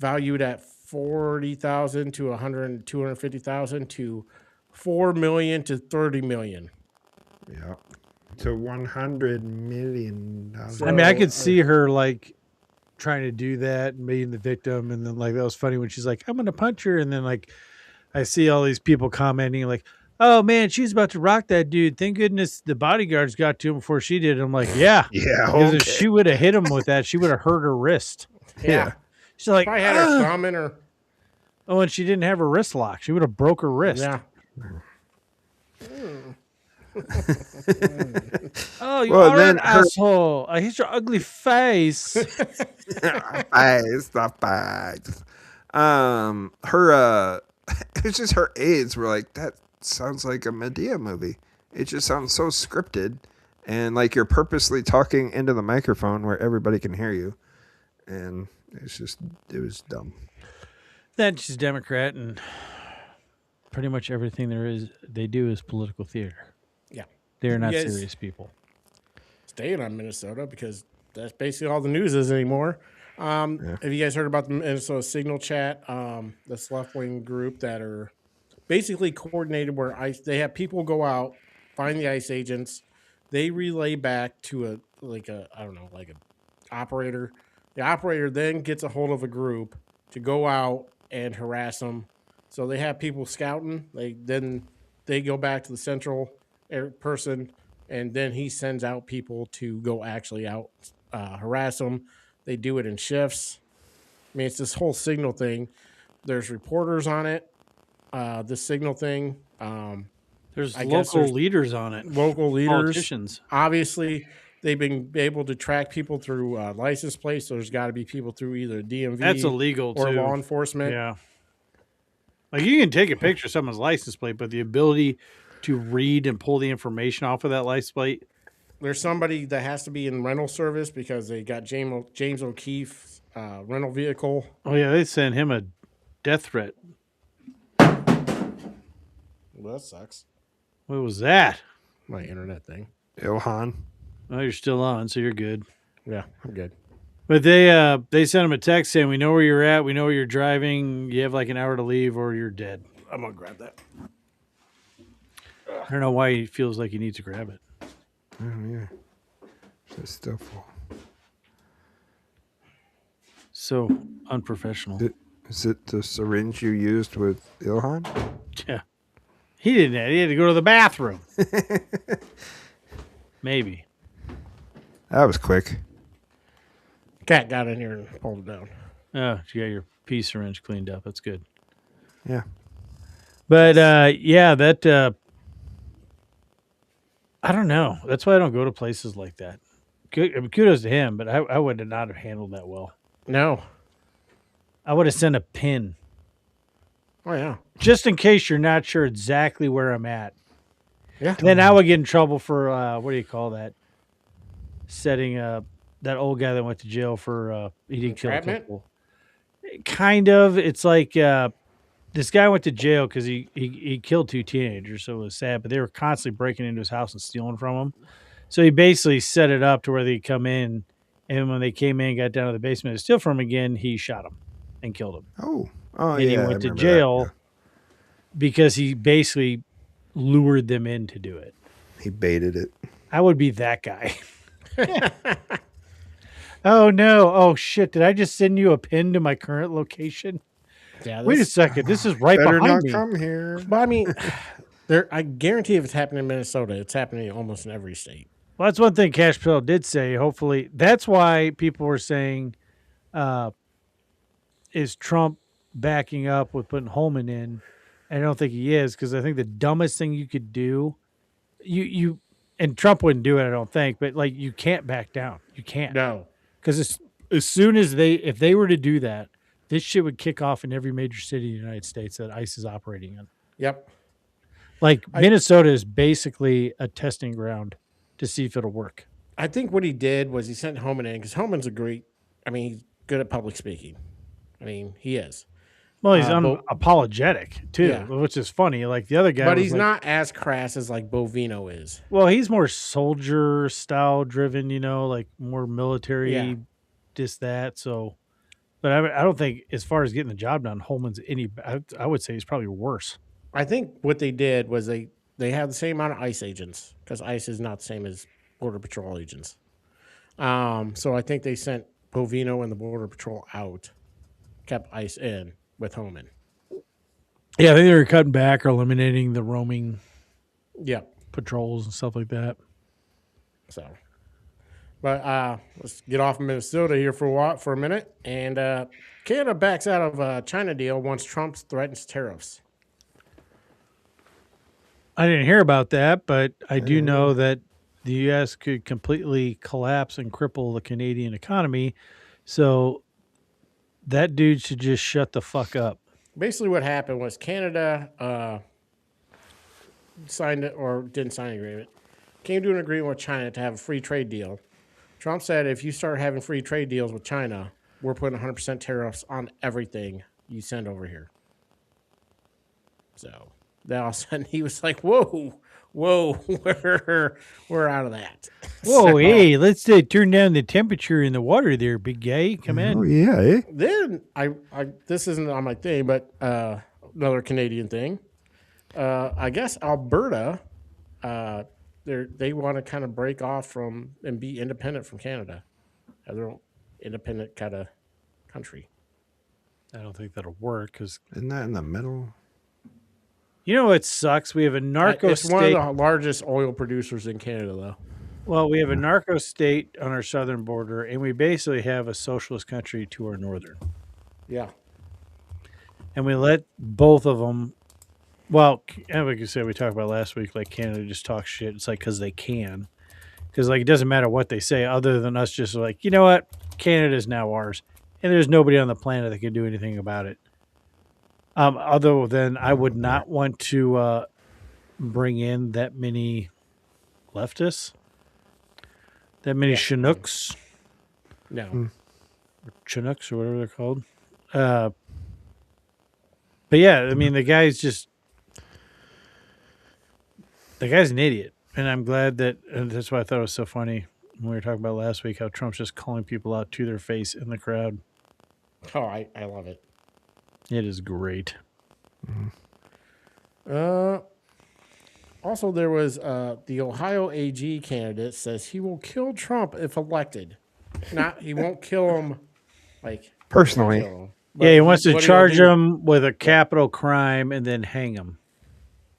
valued at 40,000 to 250,000 to 4 million to 30 million. Yeah. To $100 million. I mean, I could see her like trying to do that and being the victim, and then like that was funny when she's like, "I'm gonna punch her," and then like I see all these people commenting like, "Oh man, she's about to rock that dude. Thank goodness the bodyguards got to him before she did." I'm like, "Yeah, yeah." Because if she would have hit him with that, she would have hurt her wrist. Yeah. She's like, I had her thumb in her. Oh, and she didn't have her wrist lock. She would have broke her wrist. Yeah. Oh, you are an asshole. I hate your ugly face. Face, the face. Her it's just her aides were like, that sounds like a Medea movie. It just sounds so scripted. and like you're purposely talking into the microphone where everybody can hear you, and it was dumb. That's just Democrat, and pretty much everything they do is political theater. Yeah. They're not You guys serious people. Staying on Minnesota because that's basically all the news is anymore. Have you guys heard about the Minnesota Signal Chat, this left-wing group that are basically coordinated where they have people go out, find the ICE agents, they relay back to an operator. The operator then gets a hold of a group to go out and harass them. So they have people scouting. They go back to the central person, and then he sends out people to go actually out harass them. They do it in shifts. I mean, it's this whole Signal thing. There's reporters on it. The Signal thing. There's local leaders on it. Local leaders. Politicians. Obviously, they've been able to track people through license plates. So there's got to be people through either DMV That's illegal or too. law enforcement. Yeah. Like you can take a picture of someone's license plate, but the ability to read and pull the information off of that license plate. There's somebody that has to be in rental service because they got James O'Keefe's rental vehicle. Oh yeah, they sent him a death threat. Well, that sucks. What was that? My internet thing. Ilhan. Oh, you're still on, so you're good. Yeah, I'm good. But they sent him a text saying, "We know where you're at. We know where you're driving. You have like an hour to leave, or you're dead." I'm gonna grab that. I don't know why he feels like he needs to grab it. Oh yeah, it's still full. So unprofessional. Is it the syringe you used with Ilhan? Yeah. He didn't. He had to go to the bathroom. Maybe. That was quick. Cat got in here and pulled it down. Oh, you got your pea syringe cleaned up. That's good. Yeah. But that I don't know. That's why I don't go to places like that. Kudos to him, but I would not have handled that well. No. I would have sent a pin. Oh, yeah. Just in case you're not sure exactly where I'm at. Yeah. And then I would get in trouble for, what do you call that? Setting that old guy that went to jail for eating kill people. Kind of. It's like this guy went to jail because he killed 2 teenagers, so it was sad. But they were constantly breaking into his house and stealing from him. So he basically set it up to where they come in, and when they came in, got down to the basement to steal from him again, he shot him and killed him. Oh, and yeah. he went to jail because he basically lured them in to do it. He baited it. I would be that guy. Oh, no. Oh, shit. Did I just send you a pin to my current location? Yeah. Wait a second. This is right Better behind not me. come here. But I mean, I guarantee if it's happening in Minnesota, it's happening almost in every state. Well, that's one thing Cash Patel did say. Hopefully, that's why people were saying, is Trump backing up with putting Holman in? And I don't think he is, because I think the dumbest thing you could do, and Trump wouldn't do it, I don't think, but like you can't back down. You can't. No. Because as soon as if they were to do that, this shit would kick off in every major city in the United States that ICE is operating in. Yep. Like Minnesota is basically a testing ground to see if it'll work. I think what he did was he sent Holman in because Holman's he's good at public speaking. I mean, he is. Well, he's unapologetic too, Yeah. which is funny. Like the other guy, But he's not as crass as like Bovino is. Well, he's more soldier style driven, like more military, just that. So, but I don't think as far as getting the job done, Holman's I would say he's probably worse. I think what they did was they have the same amount of ICE agents because ICE is not the same as Border Patrol agents. So I think they sent Bovino and the Border Patrol out, kept ICE in with Holman. Yeah, I think they were cutting back or eliminating the roaming patrols and stuff like that. So, but let's get off of Minnesota here for a minute. And Canada backs out of a China deal once Trump threatens tariffs. I didn't hear about that, but I do know that the U.S. could completely collapse and cripple the Canadian economy. So that dude should just shut the fuck up. Basically what happened was Canada signed it or didn't sign an agreement. came to an agreement with China to have a free trade deal. Trump said, if you start having free trade deals with China, we're putting 100% tariffs on everything you send over here. So then all of a sudden he was like, whoa, we're out of that. Whoa, So, hey, let's turn down the temperature in the water there, big guy. Come in. Oh, yeah, eh? Then I this isn't on my thing, but another Canadian thing. I guess Alberta, they want to kind of break off from and be independent from Canada, have their own independent kind of country. I don't think that'll work because Isn't that in the middle? you know what sucks? We have a narco It's state. one of the largest oil producers in Canada, though. Well, we have a narco state on our southern border, and we basically have a socialist country to our northern. Yeah. And we let both of them. Well, like you said, we talked about last week, like Canada just talks shit. It's like because they can. Because like it doesn't matter what they say, other than us just like, you know what? Canada is now ours. And there's nobody on the planet that can do anything about it. Other than I would not want to bring in that many leftists, that many Chinooks. No. Or Chinooks or whatever they're called. But yeah, I mean, the guy's an idiot. And I'm glad that, and that's why I thought it was so funny when we were talking about last week, how Trump's just calling people out to their face in the crowd. Oh, I love it. It is great. Also, there was the Ohio AG candidate says he will kill Trump if elected. He won't kill him like personally. kill him, Yeah, he wants to what charge he'll do- him with a capital crime and then hang him.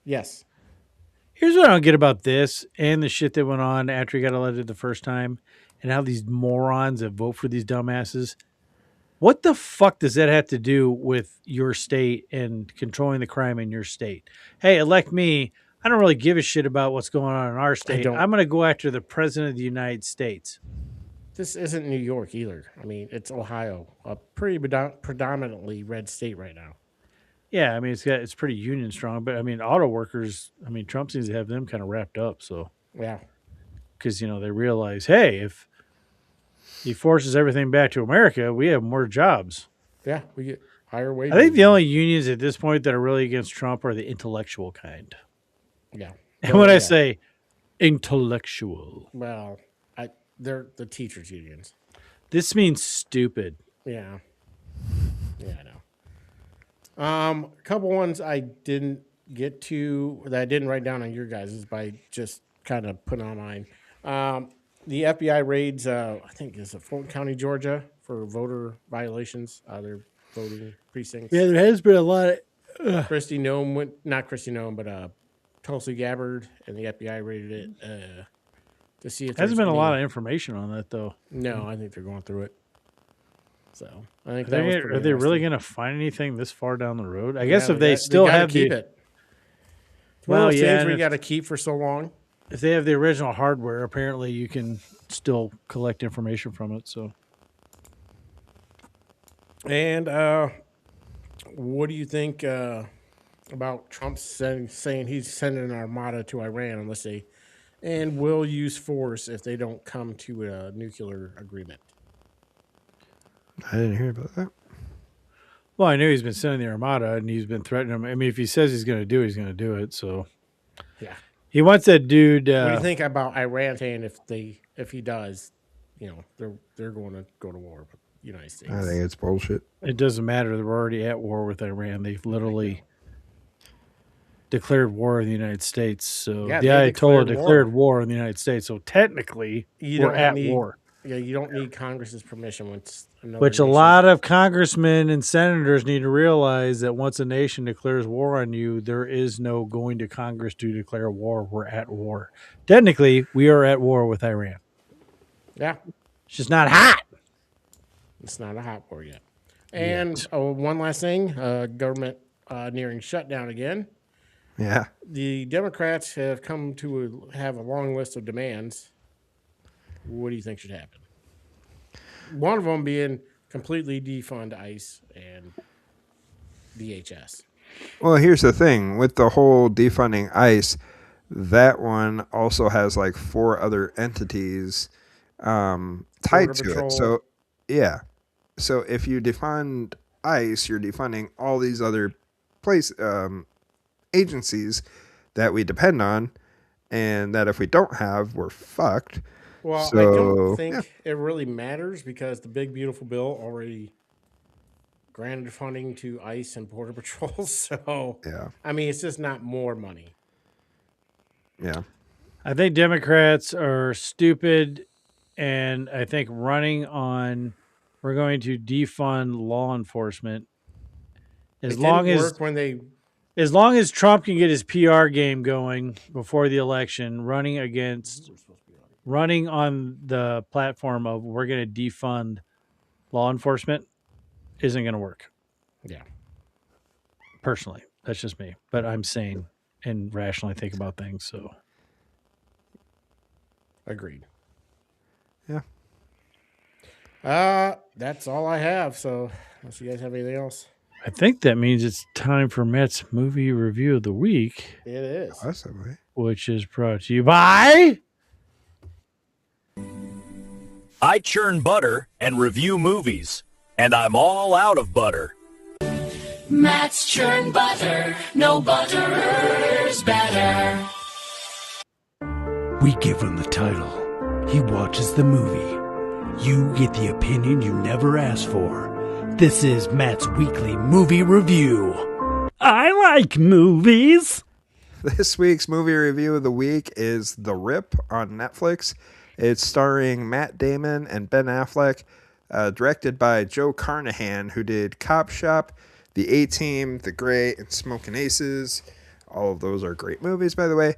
Yes. Here's what I don't get about this and the shit that went on after he got elected the first time and how these morons that vote for these dumbasses. What the fuck does that have to do with your state and controlling the crime in your state? Hey, elect me. I don't really give a shit about what's going on in our state. don't. I'm going to go after the president of the United States. This isn't New York either. I mean, it's Ohio, a pretty predominantly red state right now. Yeah, I mean, it's pretty union strong, but I mean, auto workers, I mean, Trump seems to have them kind of wrapped up. So, yeah, because, you know, they realize, hey, if he forces everything back to America, we have more jobs. Yeah, we get higher wages. I think the only unions at this point that are really against Trump are the intellectual kind. Yeah. And when I say intellectual, well, they're the teachers' unions. This means stupid. Yeah. Yeah, I know. A couple ones I didn't get to that I didn't write down on your guys' by just kind of putting on mine. The FBI raids, I think, is it Fulton County, Georgia, for voter violations, their voting precincts. Yeah, there has been a lot of. Christy Nome not Christy Nome, but Tulsi Gabbard, and the FBI raided it to see if Hasn't been a lot of information on that, though. No, I think they're going through it. So I think Are they really going to find anything this far down the road? I guess if they still gotta have keep the, it. It's one of those things where you and got to keep for so long. if they have the original hardware, apparently you can still collect information from it. So, and what do you think about Trump saying he's sending an armada to Iran unless they and will use force if they don't come to a nuclear agreement? I didn't hear about that. well, I knew he's been sending the armada and he's been threatening him. I mean, if he says he's going to do it, he's going to do it. So, Yeah. he wants that dude. What do you think about Iran saying if he does, you know, they're going to go to war with the United States? I think it's bullshit. It doesn't matter. They're already at war with Iran. They've literally declared war in the United States. So Yeah, the they Ayatollah declared war. declared war in the United States. So technically, we're at war. Yeah, you don't need Congress's permission once another Which a nation- lot of congressmen and senators need to realize that once a nation declares war on you, there is no going to Congress to declare war. We're at war. Technically, we are at war with Iran. Yeah. It's just not hot. It's not a hot war yet. And one last thing, government nearing shutdown again. Yeah. The Democrats have come to have a long list of demands. What do you think should happen? One of them being completely defund ICE and DHS. Well, here's the thing with the whole defunding ICE. that one also has like 4 other entities tied to Patrol. it. So, yeah. So if you defund ICE, you're defunding all these other agencies that we depend on, and that if we don't have, we're fucked. Well, So, I don't think it really matters because the big beautiful bill already granted funding to ICE and Border Patrol. So, yeah. I mean, it's just not more money. Yeah. I think Democrats are stupid, and I think running on we're going to defund law enforcement as long as Trump can get his PR game going before the election, running on the platform of we're going to defund law enforcement isn't going to work. Yeah. Personally, that's just me, but I'm sane and rationally think about things. So, agreed. Yeah. That's all I have. So, unless you guys have anything else, I think that means it's time for Matt's movie review of the week. it is. Possibly. Which is brought to you by. I churn butter and review movies, and I'm all out of butter. Matt's churn butter, no butter's better. We give him the title. He watches the movie. You get the opinion you never asked for. This is Matt's weekly movie review. I like movies. This week's movie review of the week is The Rip on Netflix. It's starring Matt Damon and Ben Affleck, directed by Joe Carnahan, who did Cop Shop, The A-Team, The Great, and Smokin' Aces. All of those are great movies, by the way.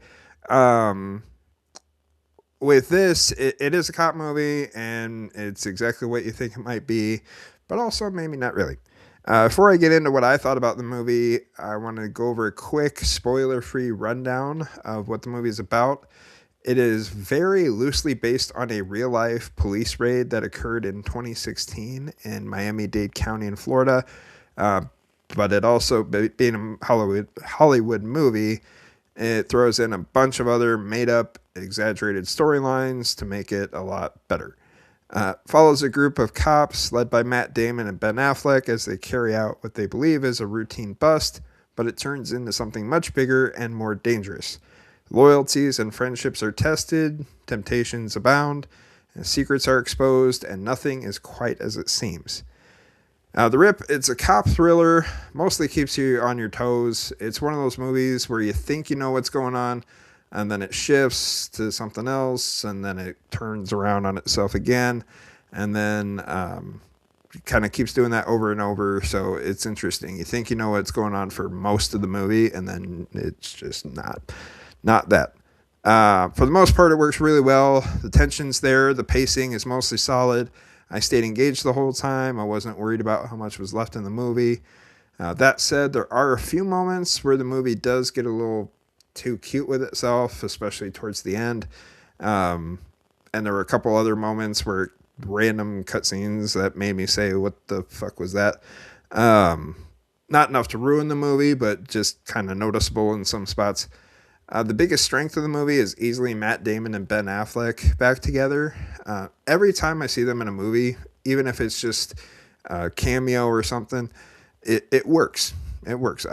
With this, it is a cop movie, and it's exactly what you think it might be, but also maybe not really. Before I get into what I thought about the movie, I want to go over a quick spoiler-free rundown of what the movie is about. It is very loosely based on a real-life police raid that occurred in 2016 in Miami-Dade County in Florida. But it also, being a Hollywood movie, it throws in a bunch of other made-up, exaggerated storylines to make it a lot better. Follows a group of cops led by Matt Damon and Ben Affleck as they carry out what they believe is a routine bust, but it turns into something much bigger and more dangerous. Loyalties and friendships are tested, temptations abound, and secrets are exposed, and nothing is quite as it seems. The Rip, it's a cop thriller, mostly keeps you on your toes. It's one of those movies where you think you know what's going on, and then it shifts to something else, and then it turns around on itself again, and then kind of keeps doing that over and over, so it's interesting. You think you know what's going on for most of the movie, and then it's just not that. For the most part, it works really well. The tension's there. The pacing is mostly solid. I stayed engaged the whole time. I wasn't worried about how much was left in the movie. That said, there are a few moments where the movie does get a little too cute with itself, especially towards the end. And there were a couple other moments where random cutscenes that made me say, what the fuck was that? Not enough to ruin the movie, but just kind of noticeable in some spots. The biggest strength of the movie is easily Matt Damon and Ben Affleck back together. Every time I see them in a movie, even if it's just a cameo or something, it works. It works.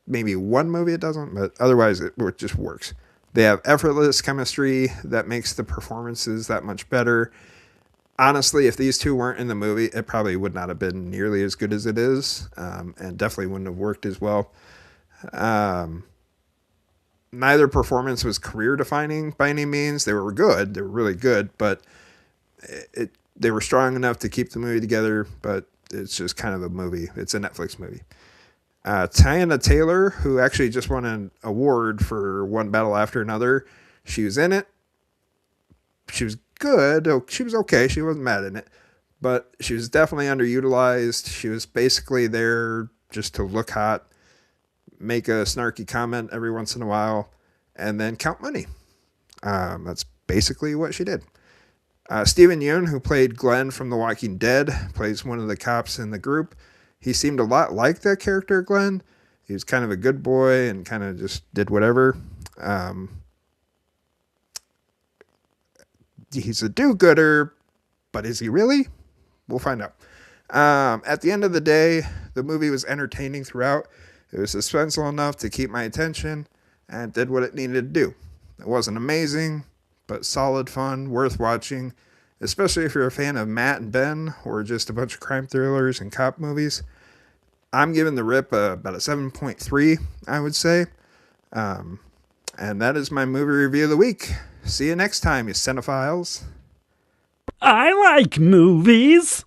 Maybe one movie it doesn't, but otherwise it just works. They have effortless chemistry that makes the performances that much better. Honestly, if these two weren't in the movie, it probably would not have been nearly as good as it is, and definitely wouldn't have worked as well. Neither performance was career-defining by any means. They were good. They were really good, but they were strong enough to keep the movie together, but it's just kind of a movie. It's a Netflix movie. Tiana Taylor, who actually just won an award for One Battle After Another, she was in it. She was good. She was okay. She wasn't mad in it, but she was definitely underutilized. She was basically there just to look hot, make a snarky comment every once in a while, and then count money. That's basically what she did. Steven Yeun, who played Glenn from The Walking Dead, plays one of the cops in the group. He seemed a lot like that character, Glenn. He was kind of a good boy and kind of just did whatever. He's a do-gooder, but is he really? We'll find out. At the end of the day, the movie was entertaining throughout. It was suspenseful enough to keep my attention and did what it needed to do. It wasn't amazing, but solid fun, worth watching, especially if you're a fan of Matt and Ben or just a bunch of crime thrillers and cop movies. I'm giving The Rip about a 7.3, I would say. And that is my movie review of the week. See you next time, you cinephiles. I like movies.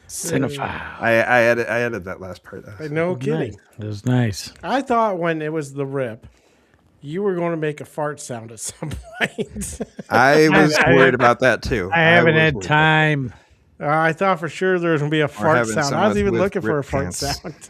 Cinephile. I added that last part. No kidding. It was nice. I thought when it was The Rip, you were going to make a fart sound at some point. I was worried about that too. I haven't had time. I thought for sure there was going to be a fart sound. I was even looking for a fart pants. sound.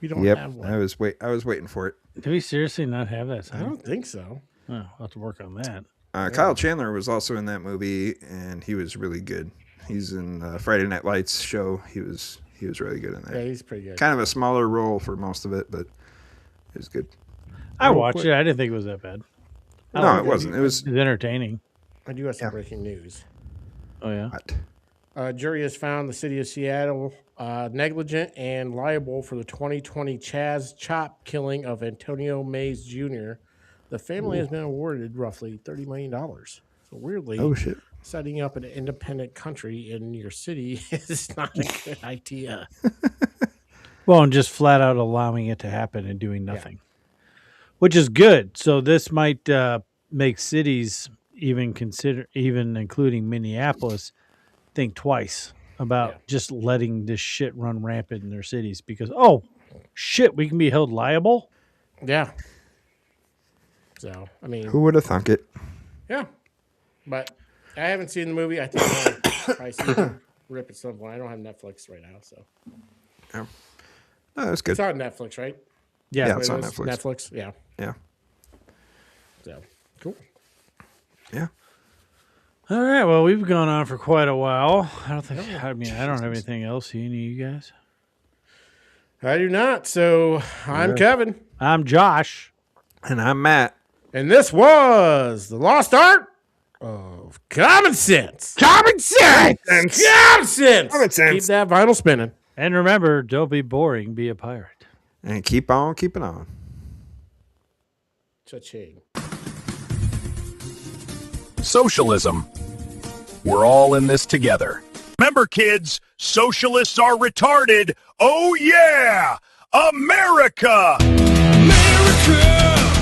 We don't have one. I was waiting for it. Do we seriously not have that I sound? don't think so. Oh, I'll have to work on that. Kyle Chandler was also in that movie, and he was really good. He's in Friday Night Lights show. He was really good in that. Yeah, he's pretty good. Kind of a smaller role for most of it, but it was good. I watched it. I didn't think it was that bad. No, it wasn't. It was entertaining. I do have some breaking news. Oh, yeah? Jury has found the city of Seattle negligent and liable for the 2020 Chaz Chop killing of Antonio Mays Jr. The family has been awarded roughly $30 million. So weirdly, setting up an independent country in your city is not a good idea. Well, and just flat out allowing it to happen and doing nothing, which is good. So this might make cities even including Minneapolis, think twice about just letting this shit run rampant in their cities because, oh, shit, we can be held liable? Yeah. So, I mean... Who would have thunk it? Yeah. But I haven't seen the movie. I think I'll probably see the Rip at some point. I don't have Netflix right now, so... Yeah. No, that's good. It's on Netflix, right? Yeah, it's on Netflix. Netflix, yeah. Yeah. So, cool. Yeah. All right. Well, we've gone on for quite a while. I don't have anything else. Any of you guys? I do not. So I'm Kevin. I'm Josh. And I'm Matt. And this was The Lost Art of Common Sense. Common sense. Common sense. Common sense. Keep that vinyl spinning. And remember, don't be boring. Be a pirate. And keep on keeping on. Cha-ching. Socialism. We're all in this together. Remember, kids, socialists are retarded. Oh, yeah! America! America!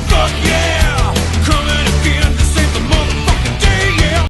Fuck yeah! Coming again to save the motherfucking day, yeah!